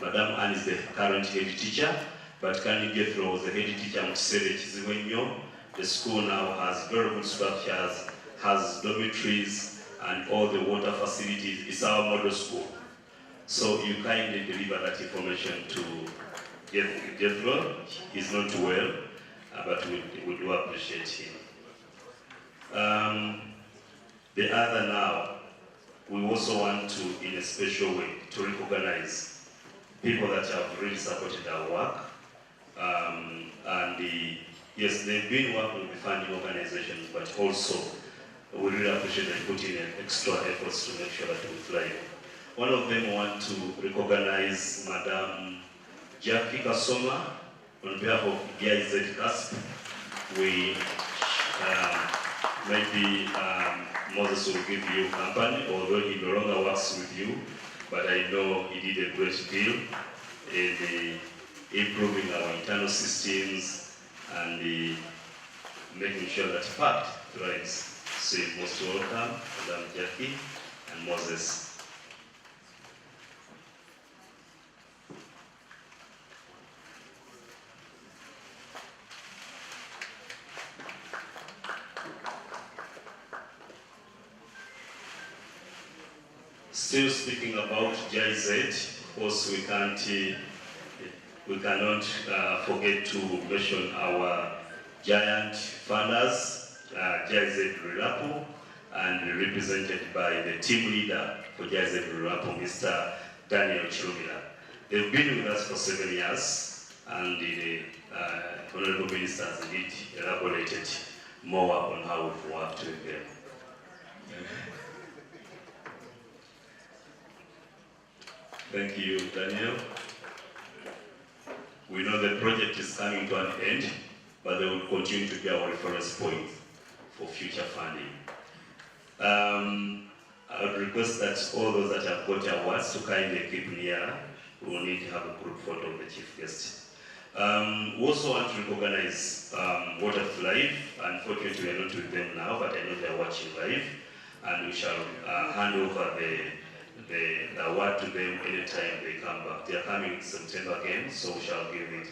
Madam Anne is the current head teacher, but Canon Jethro was the head teacher at Mukisere Kiziwenyo. The school now has very good structures, has dormitories and all the water facilities. It's our model school. So you kindly deliver that information to Jethro. He's not well, but we do appreciate him. The other now, we also want to, in a special way, to recognize people that have really supported our work. Yes, they've been working with the funding organizations, but also we really appreciate them putting in extra efforts to make sure that we thrive. One of them want to recognize Madam Jackie Kasoma on behalf of GIZ CASP. We maybe Moses will give you company, although he no longer works with you, but I know he did a great deal in improving our internal systems and making sure that PaCT thrives. So you're most welcome, Madam Jackie and Moses. Still speaking about GIZ, of course we cannot forget to mention our giant funders, GIZ Rulapo, and represented by the team leader for GIZ Rulapo, Mr. Daniel Chilumila. They've been with us for 7 years, and the Honorable Minister has indeed elaborated more on how we've worked with them. Thank you, Daniel. We know the project is coming to an end, but they will continue to be our reference point for future funding. I would request that all those that have got awards to kindly keep near. We will need to have a group photo of the chief guest. We also want to recognize Water's Live. Unfortunately, we are not with them now, but I know they are watching live, and we shall hand over the award to them anytime they come back. They are coming in September again, so we shall give it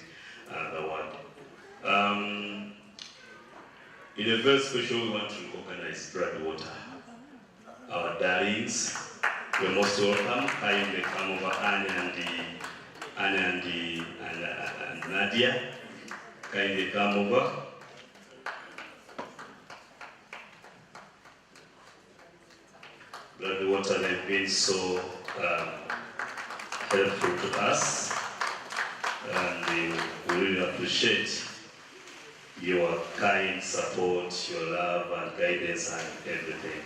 the award. In a very special way, we want to recognize Broadwater. Our darlings, you're most welcome. Kindly come over, Anne and Nadia. Kindly come over. Broadwater, they've been so helpful to us, and we really appreciate your kind support, your love and guidance and everything.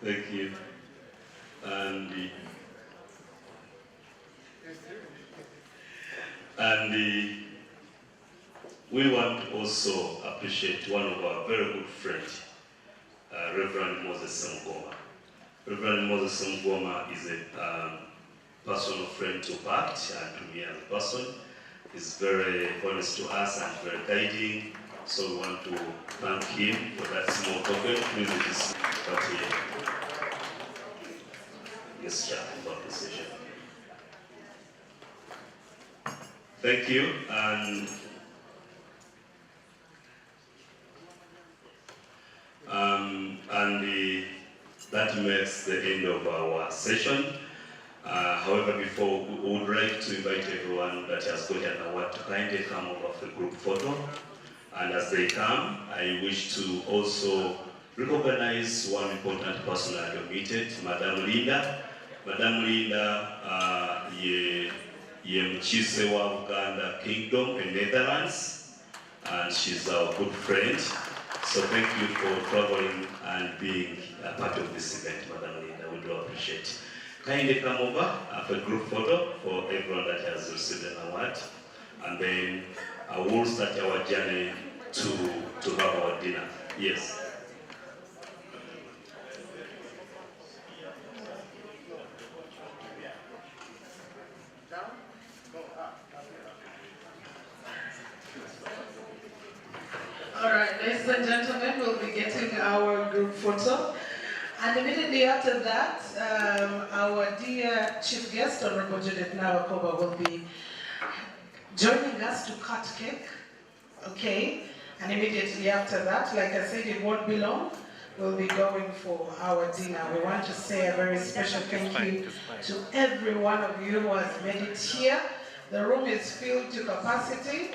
Thank you. And we want to also appreciate one of our very good friends, Reverend Moses Mgoma. Reverend Moses Mgoma is a personal friend to PaCT and to me as a person. He's very honest to us and very guiding. So we want to thank him for that small token. Please, it is right here. Yes, Chair, for appreciation. Thank you, and that makes the end of our session. However, before, we would like to invite everyone that has got an award to kindly come over for the group photo. And as they come, I wish to also recognize one important person I admitted, Madam Linda. Madam Linda, ye mchise wa Uganda Kingdom in Netherlands, and she's our good friend. So thank you for traveling and being a part of this event, Madam Linda. We do appreciate. Kindly come over for a group photo for everyone that has received an award, and then we'll start our journey to have our dinner. Yes. All right, ladies and gentlemen, we'll be getting our group photo. And immediately after that, our dear chief guest, Honorable Judith Navakoba, will be joining us to cut cake. Okay? And immediately after that, like I said, it won't be long. We'll be going for our dinner. We want to say a very special thank you to every one of you who has made it here. The room is filled to capacity.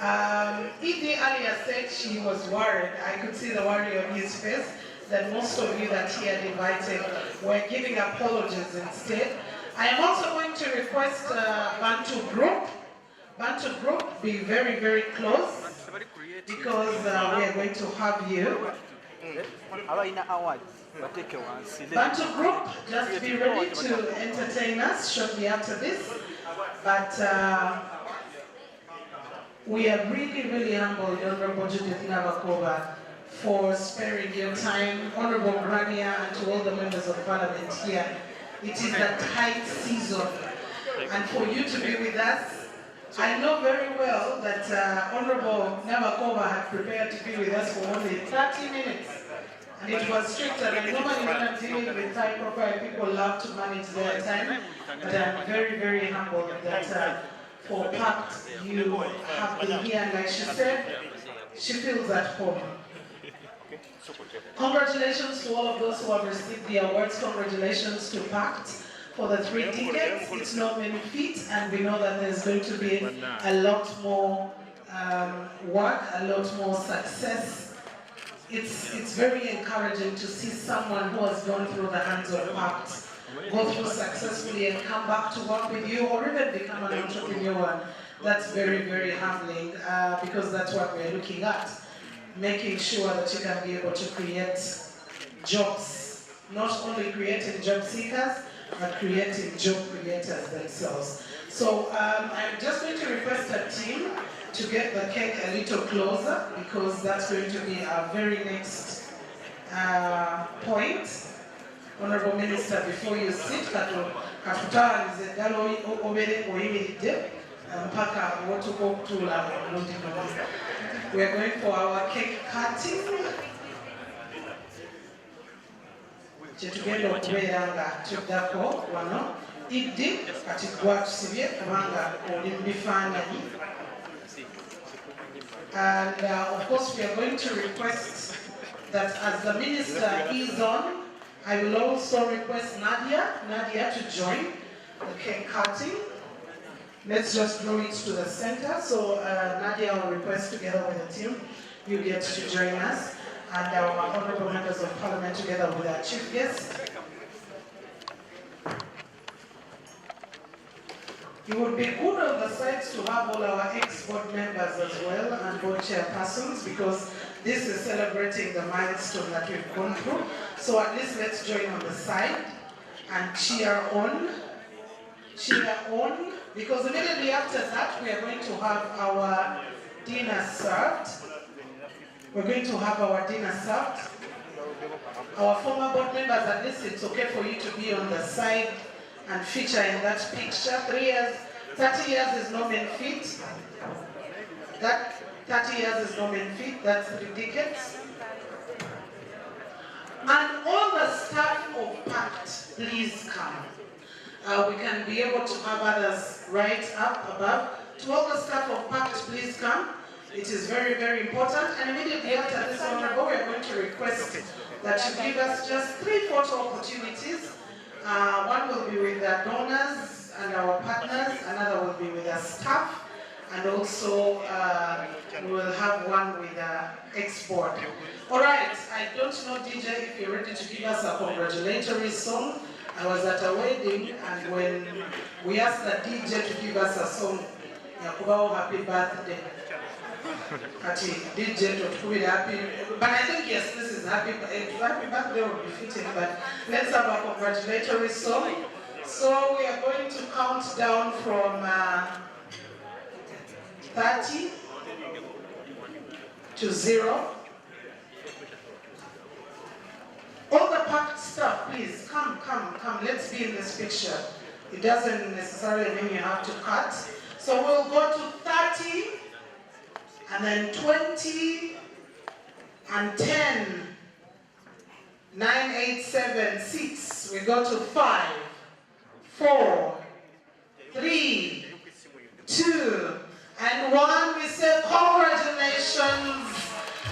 Edie earlier said she was worried. I could see the worry on his face that most of you that he had invited were giving apologies instead. I am also going to request Bantu Group be very, very close because we are going to have you. Bantu Group, just be ready to entertain us shortly after this. But we are really, really humbled, Honorable Judith Navakoba, for sparing your time, Honorable Grania, and to all the members of Parliament here. It is a tight season, and for you to be with us, I know very well that Honorable Navakoba had prepared to be with us for only 30 minutes, and it was strict, and I normally when I'm dealing with high profile people love to manage their time, but I'm very, very humbled that for PaCT you have been here, and like she said, she feels at home. Congratulations to all of those who have received the awards. Congratulations to PaCT for the 3 tickets. It's not many feet, and we know that there's going to be a lot more work, a lot more success. It's very encouraging to see someone who has gone through the hands of PaCT go through successfully and come back to work with you or even become an entrepreneur. That's very, very humbling because that's what we're looking at. Making sure that you can be able to create jobs, not only creating job seekers, but creating job creators themselves. So I'm just going to request a team to get the cake a little closer because that's going to be our very next point. Honorable Minister, before you sit, katutawalize ddala obere oyimiridde mpaka wotukokutuula omulundi guno. We are going for our cake cutting. Kyetugenda okubeera nga tuddako wano. Iddi kati gwatusibye kubanga oli mu bifaananyi. And of course we are going to request that as the minister is on, I will also request Nadia to join the cake cutting. Let's just draw it to the center. So Nadia will request together with the team, you get to join us, and our honorable members of parliament together with our chief guest. It would be good on the sides to have all our ex-board members as well and board chairpersons because this is celebrating the milestone that we've gone through. So at least let's join on the side and cheer on. Cheer on. Because immediately after that, we are going to have our dinner served. We're going to have our dinner served. Our former board members, at least it's okay for you to be on the side and feature in that picture. 3 years, 30 years is no mean feat. That 30 years is no mean feat, that's 3 decades. And all the staff of PaCT, please come. We can be able to have others right up above. To all the staff of PaCT, please come. It is very, very important. And immediately after this honorable, we are going to request that you give us just 3 photo opportunities One will be with the donors and our partners, another will be with the staff, and also we will have one with the export. All right, I don't know, DJ, if you're ready to give us a congratulatory song. I was at a wedding, and when we asked the DJ to give us a song, Yakubao, happy birthday. DJ to happy, but I think yes, this is happy birthday would be fitting, but let's have a congratulatory song. So we are going to count down from 30 to 0. All the PaCT staff, please, come, let's be in this picture. It doesn't necessarily mean you have to cut. So we'll go to 30, and then 20, and 10, 9, 8, 7, 6. We go to 5, 4, 3, 2, and 1. We say congratulations.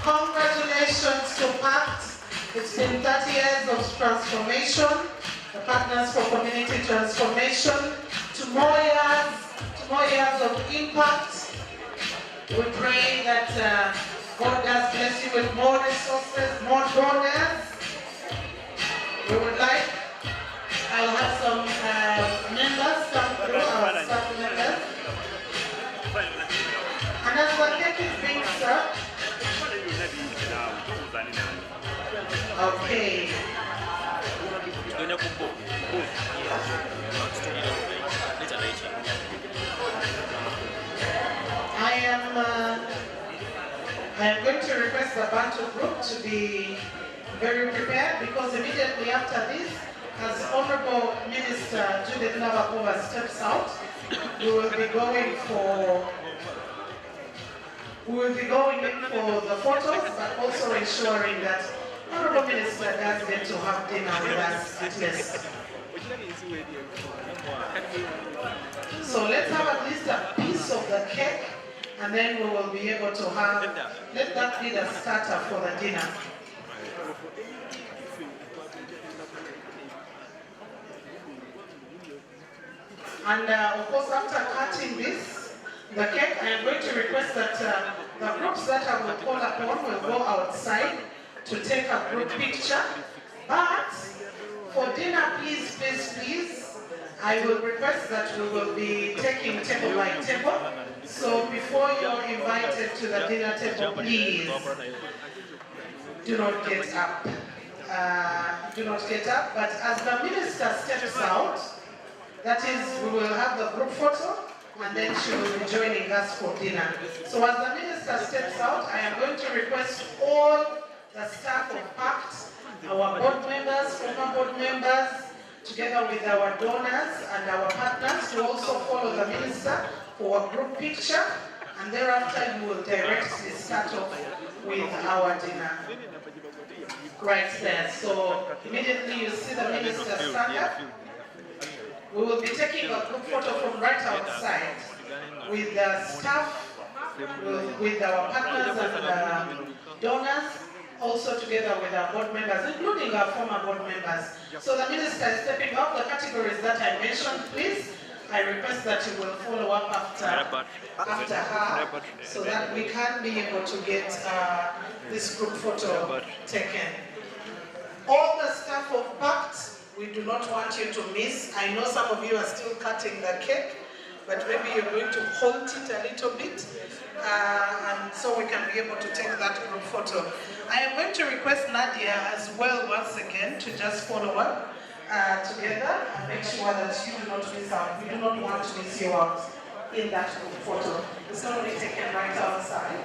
Congratulations to PaCT. It's been 30 years of transformation, the Partners for Community Transformation, to more years of impact. We pray that God does bless you with more resources, more donors. We would like, I'll have some members come through, our staff members. And as the cake is being served, okay. I am going to request the Bantu group to be very prepared, because immediately after this, as Honorable Minister Judith Navakova steps out, we will be going in for the photos, but also ensuring that Honorable Minister does get to have dinner with us at least. So let's have at least a piece of the cake, and then we will be able to have, let that be the starter for the dinner. And of course, after cutting the cake, I am going to request that the groups that I will call upon will go outside to take a group picture. But for dinner, please, I will request that we will be taking table by table. So before you're invited to the dinner table, please do not get up. But as the minister steps out, that is, we will have the group photo, and then she will be joining us for dinner. So as the minister steps out, I am going to request all the staff of PaCT, our board members, former board members, together with our donors and our partners, to also follow the minister for a group picture, and thereafter you will directly start off with our dinner. Right there. So immediately you see the minister stand up. We will be taking a group photo from right outside with the staff, with our partners and donors, also together with our board members, including our former board members. So the minister is stepping up. The categories that I mentioned, please, I request that you will follow up after her, so that we can be able to get this group photo taken. All the staff of PaCT, we do not want you to miss. I know some of you are still cutting the cake, but maybe you're going to hold it a little bit, and so we can be able to take that group photo. I am going to request Nadia as well once again to just follow up together and make sure that you do not miss out. We do not want to miss you out in that group photo. It's going to be taken right outside.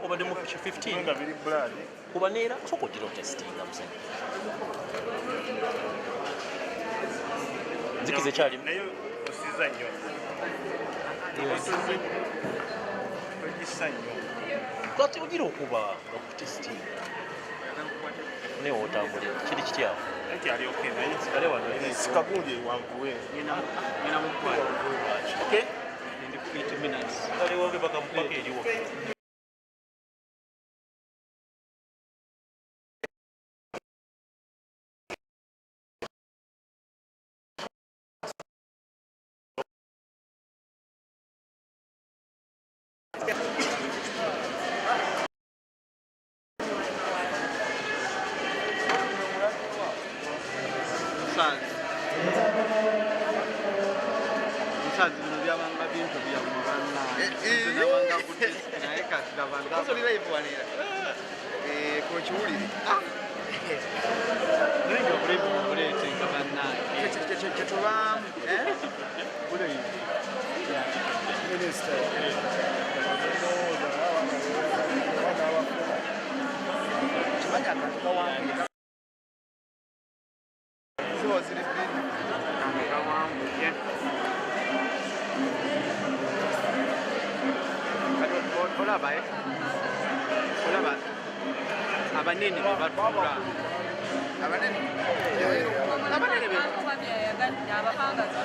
obadde mu 15 kuba neera soka otera otestinga musajja nzikiza ekyalimu naye osiza nnyo ogisa nnyo kati ogira okuba nga kutestinga naye otambule kiri kityawo anti ali okay naye sigale wano sikagundi wanvuwe nina mukwala okay in 8 minutes sigale wange bakamupaka eriwo Musazi bino byabanga bintu byamu bannaye naye kati gabandaolilayivuwanira kokiwulire nayinza obuleevi obuleete nga bannaye kyetubaamu buleevi minisita kimanyi akantu kawangira ziba ziri bbiri akantu kawanguye olaba abanene bebatula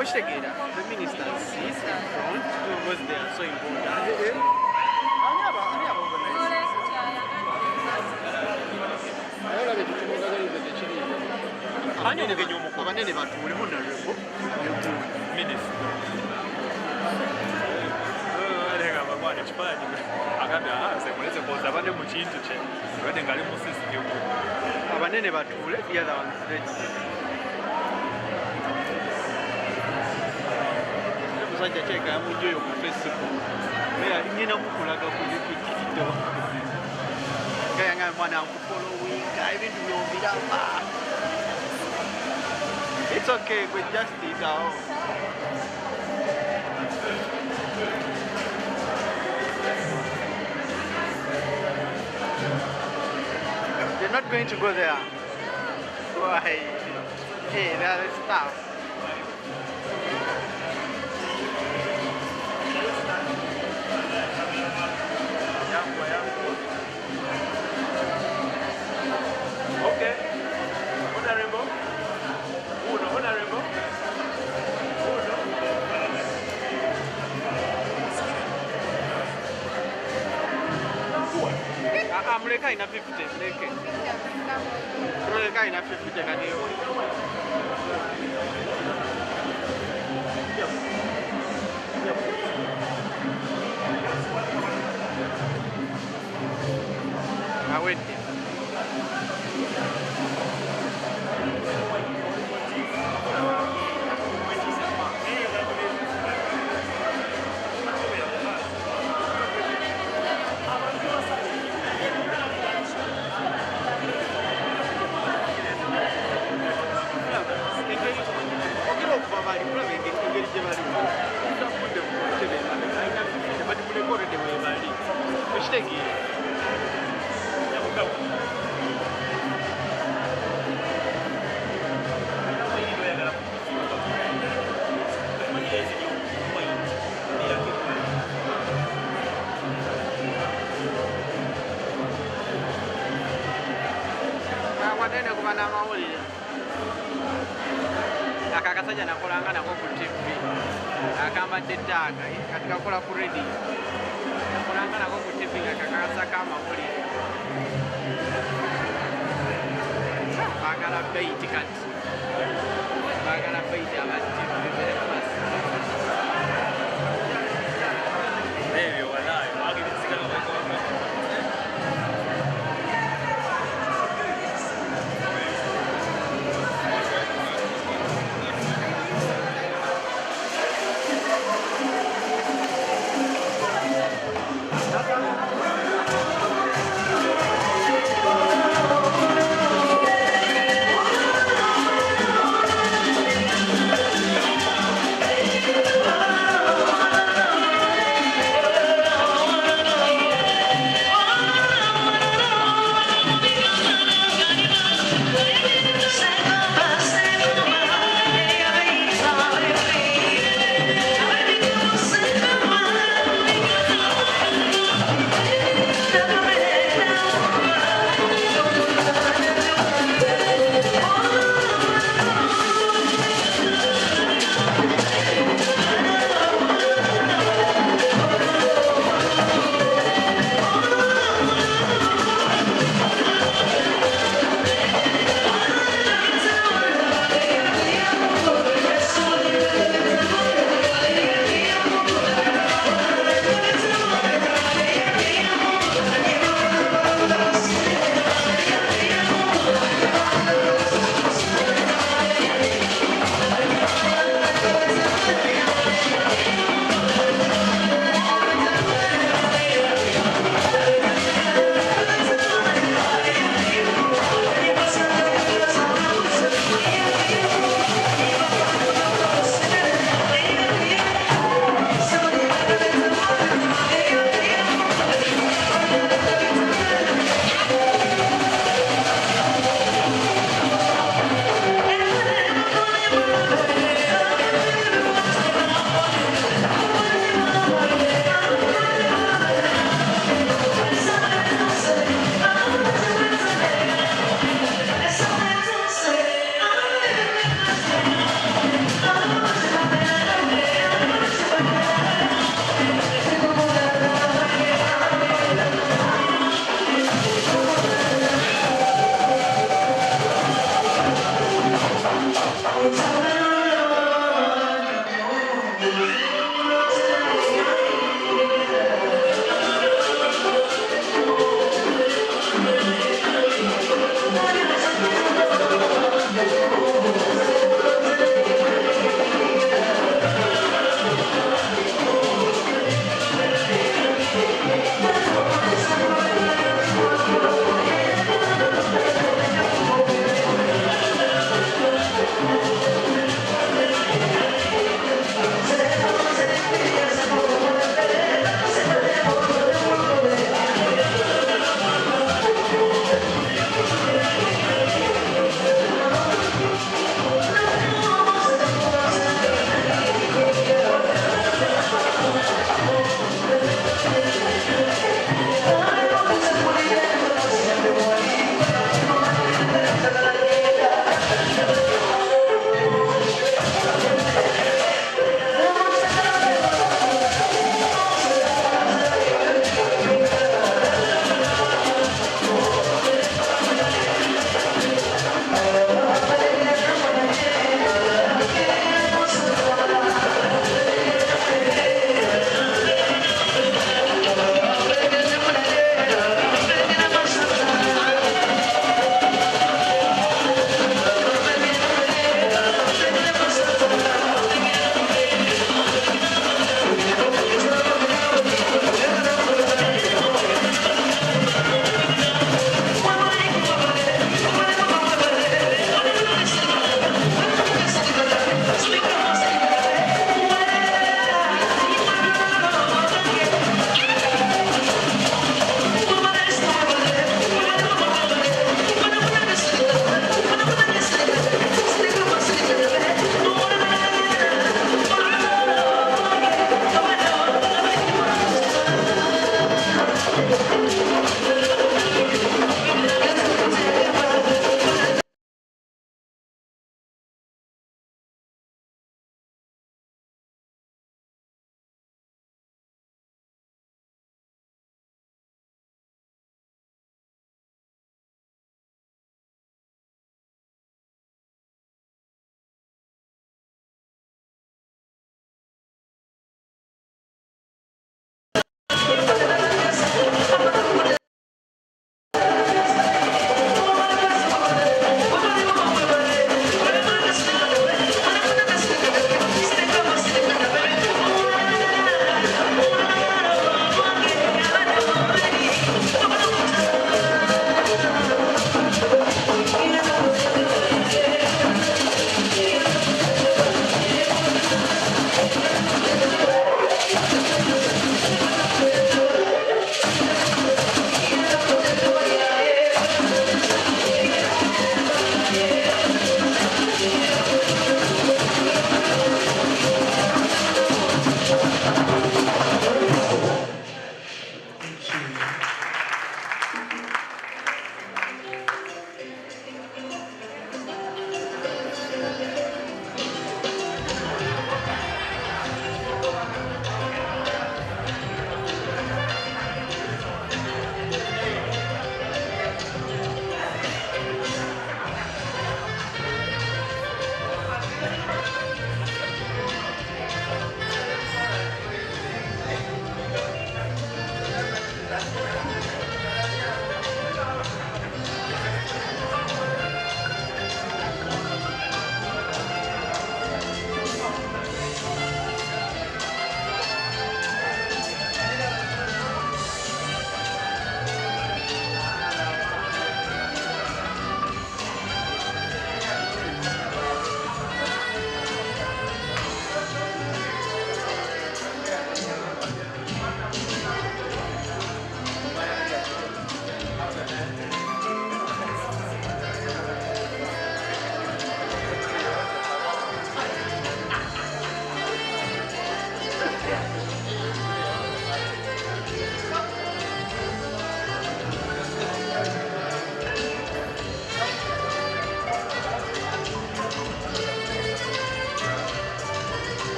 okitegeera the minister sees front because they are so important abanene batuulemu nalwego minisita abagwana ekifaananyi agambye semuleze koza abadde mu kintu kye abadde ngaali mu sisitemu abanene batuule the other ones ready musajja kyeka yamunjoyo ku facebook era ngenda mukulaga ku tikito gayanga mwana nkufolowinga ebintu byobiraba it's okay gwe justice awo You're not going to go there. Why? Hey, that is tough. Okay. Honorable. Honorable. Muleka ina 50, muleke. Muleka ina 50 kati yo. Awete. Akakasajja nakolanga nako ku TV akambadde ettaaga kati kakola ku radio nakolanga nako ku TV nga kakasako amawulire baagala beiti kati baagala beiti aba TV ebyo walayi wagirizikana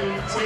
Tell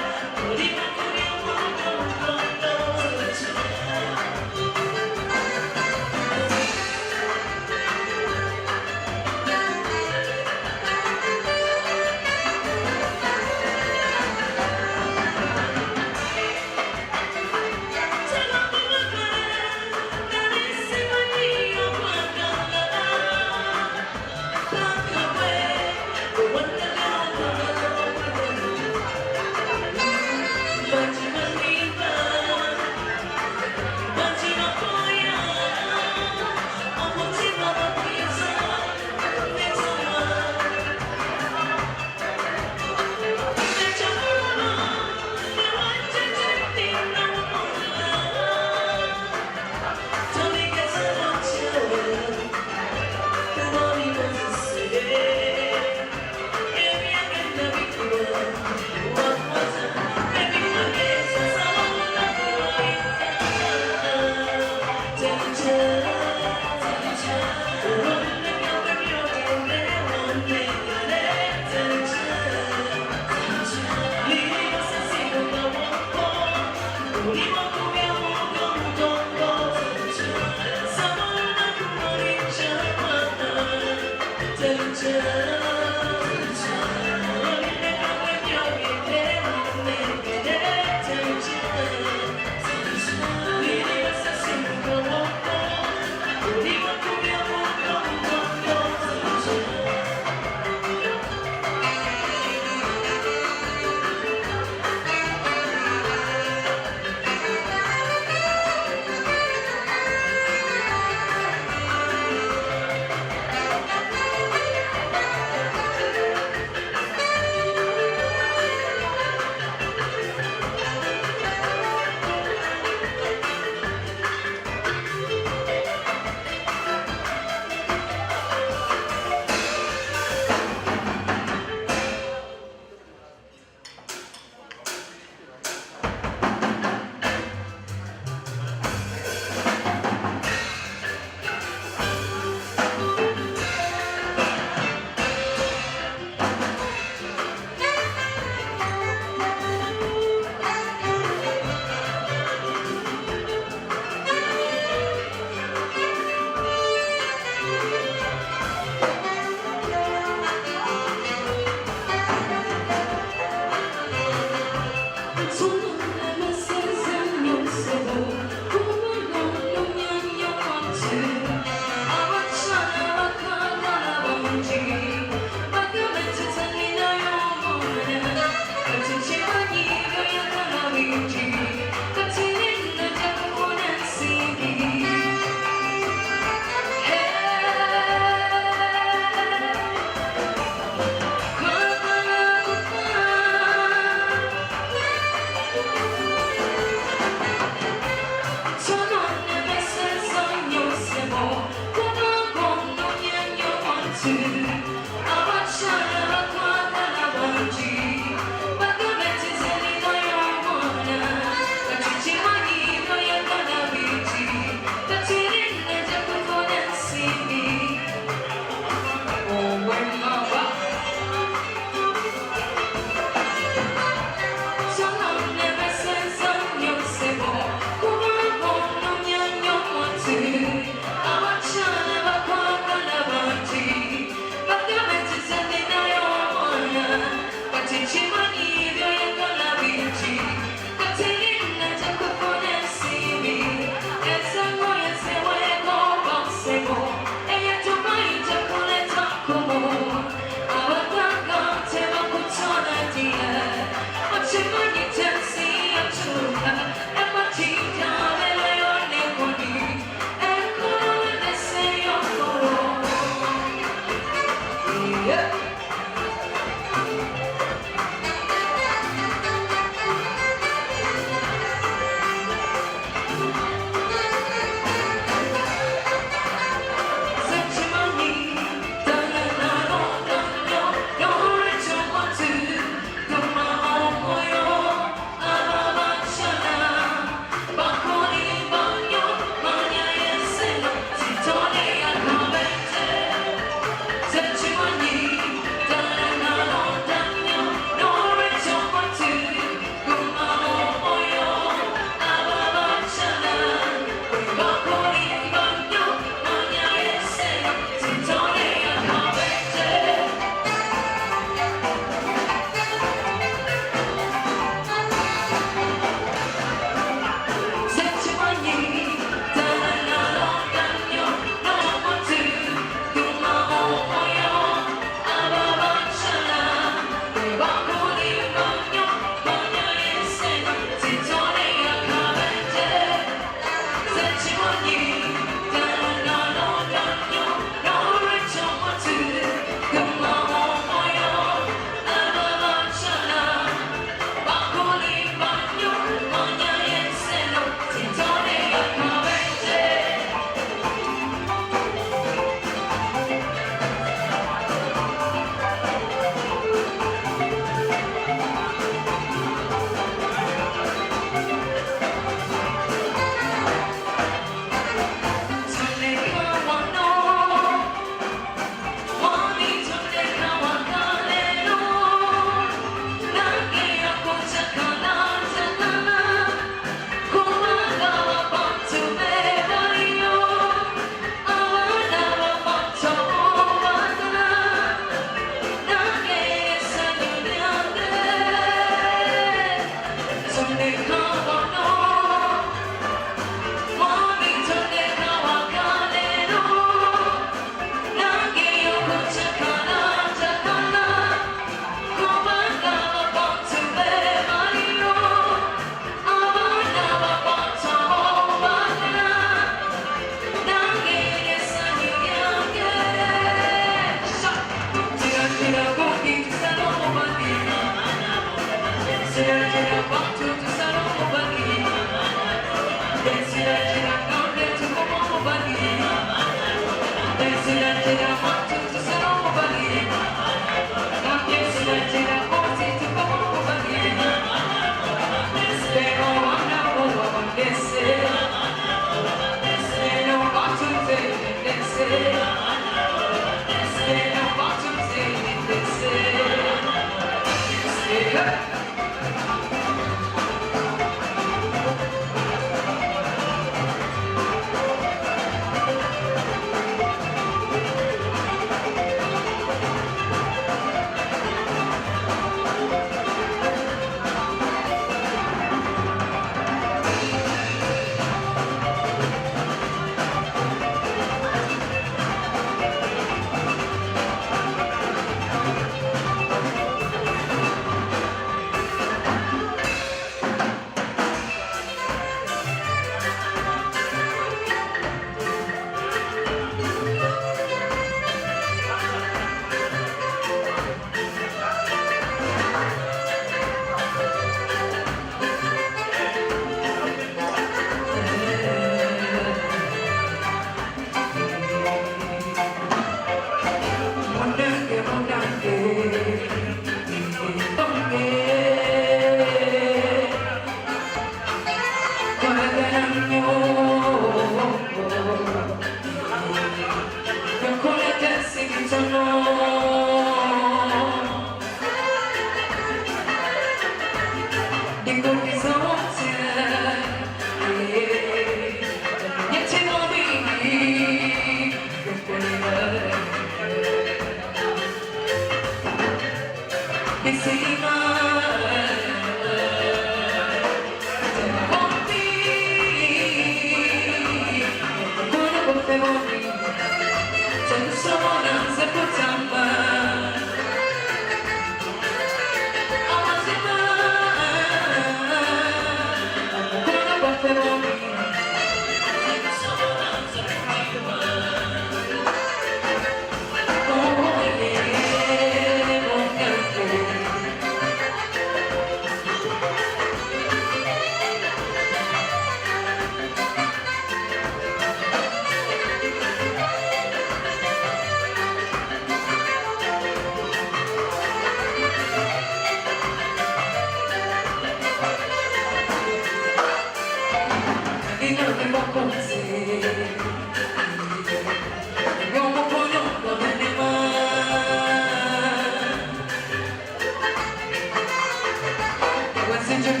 What's in your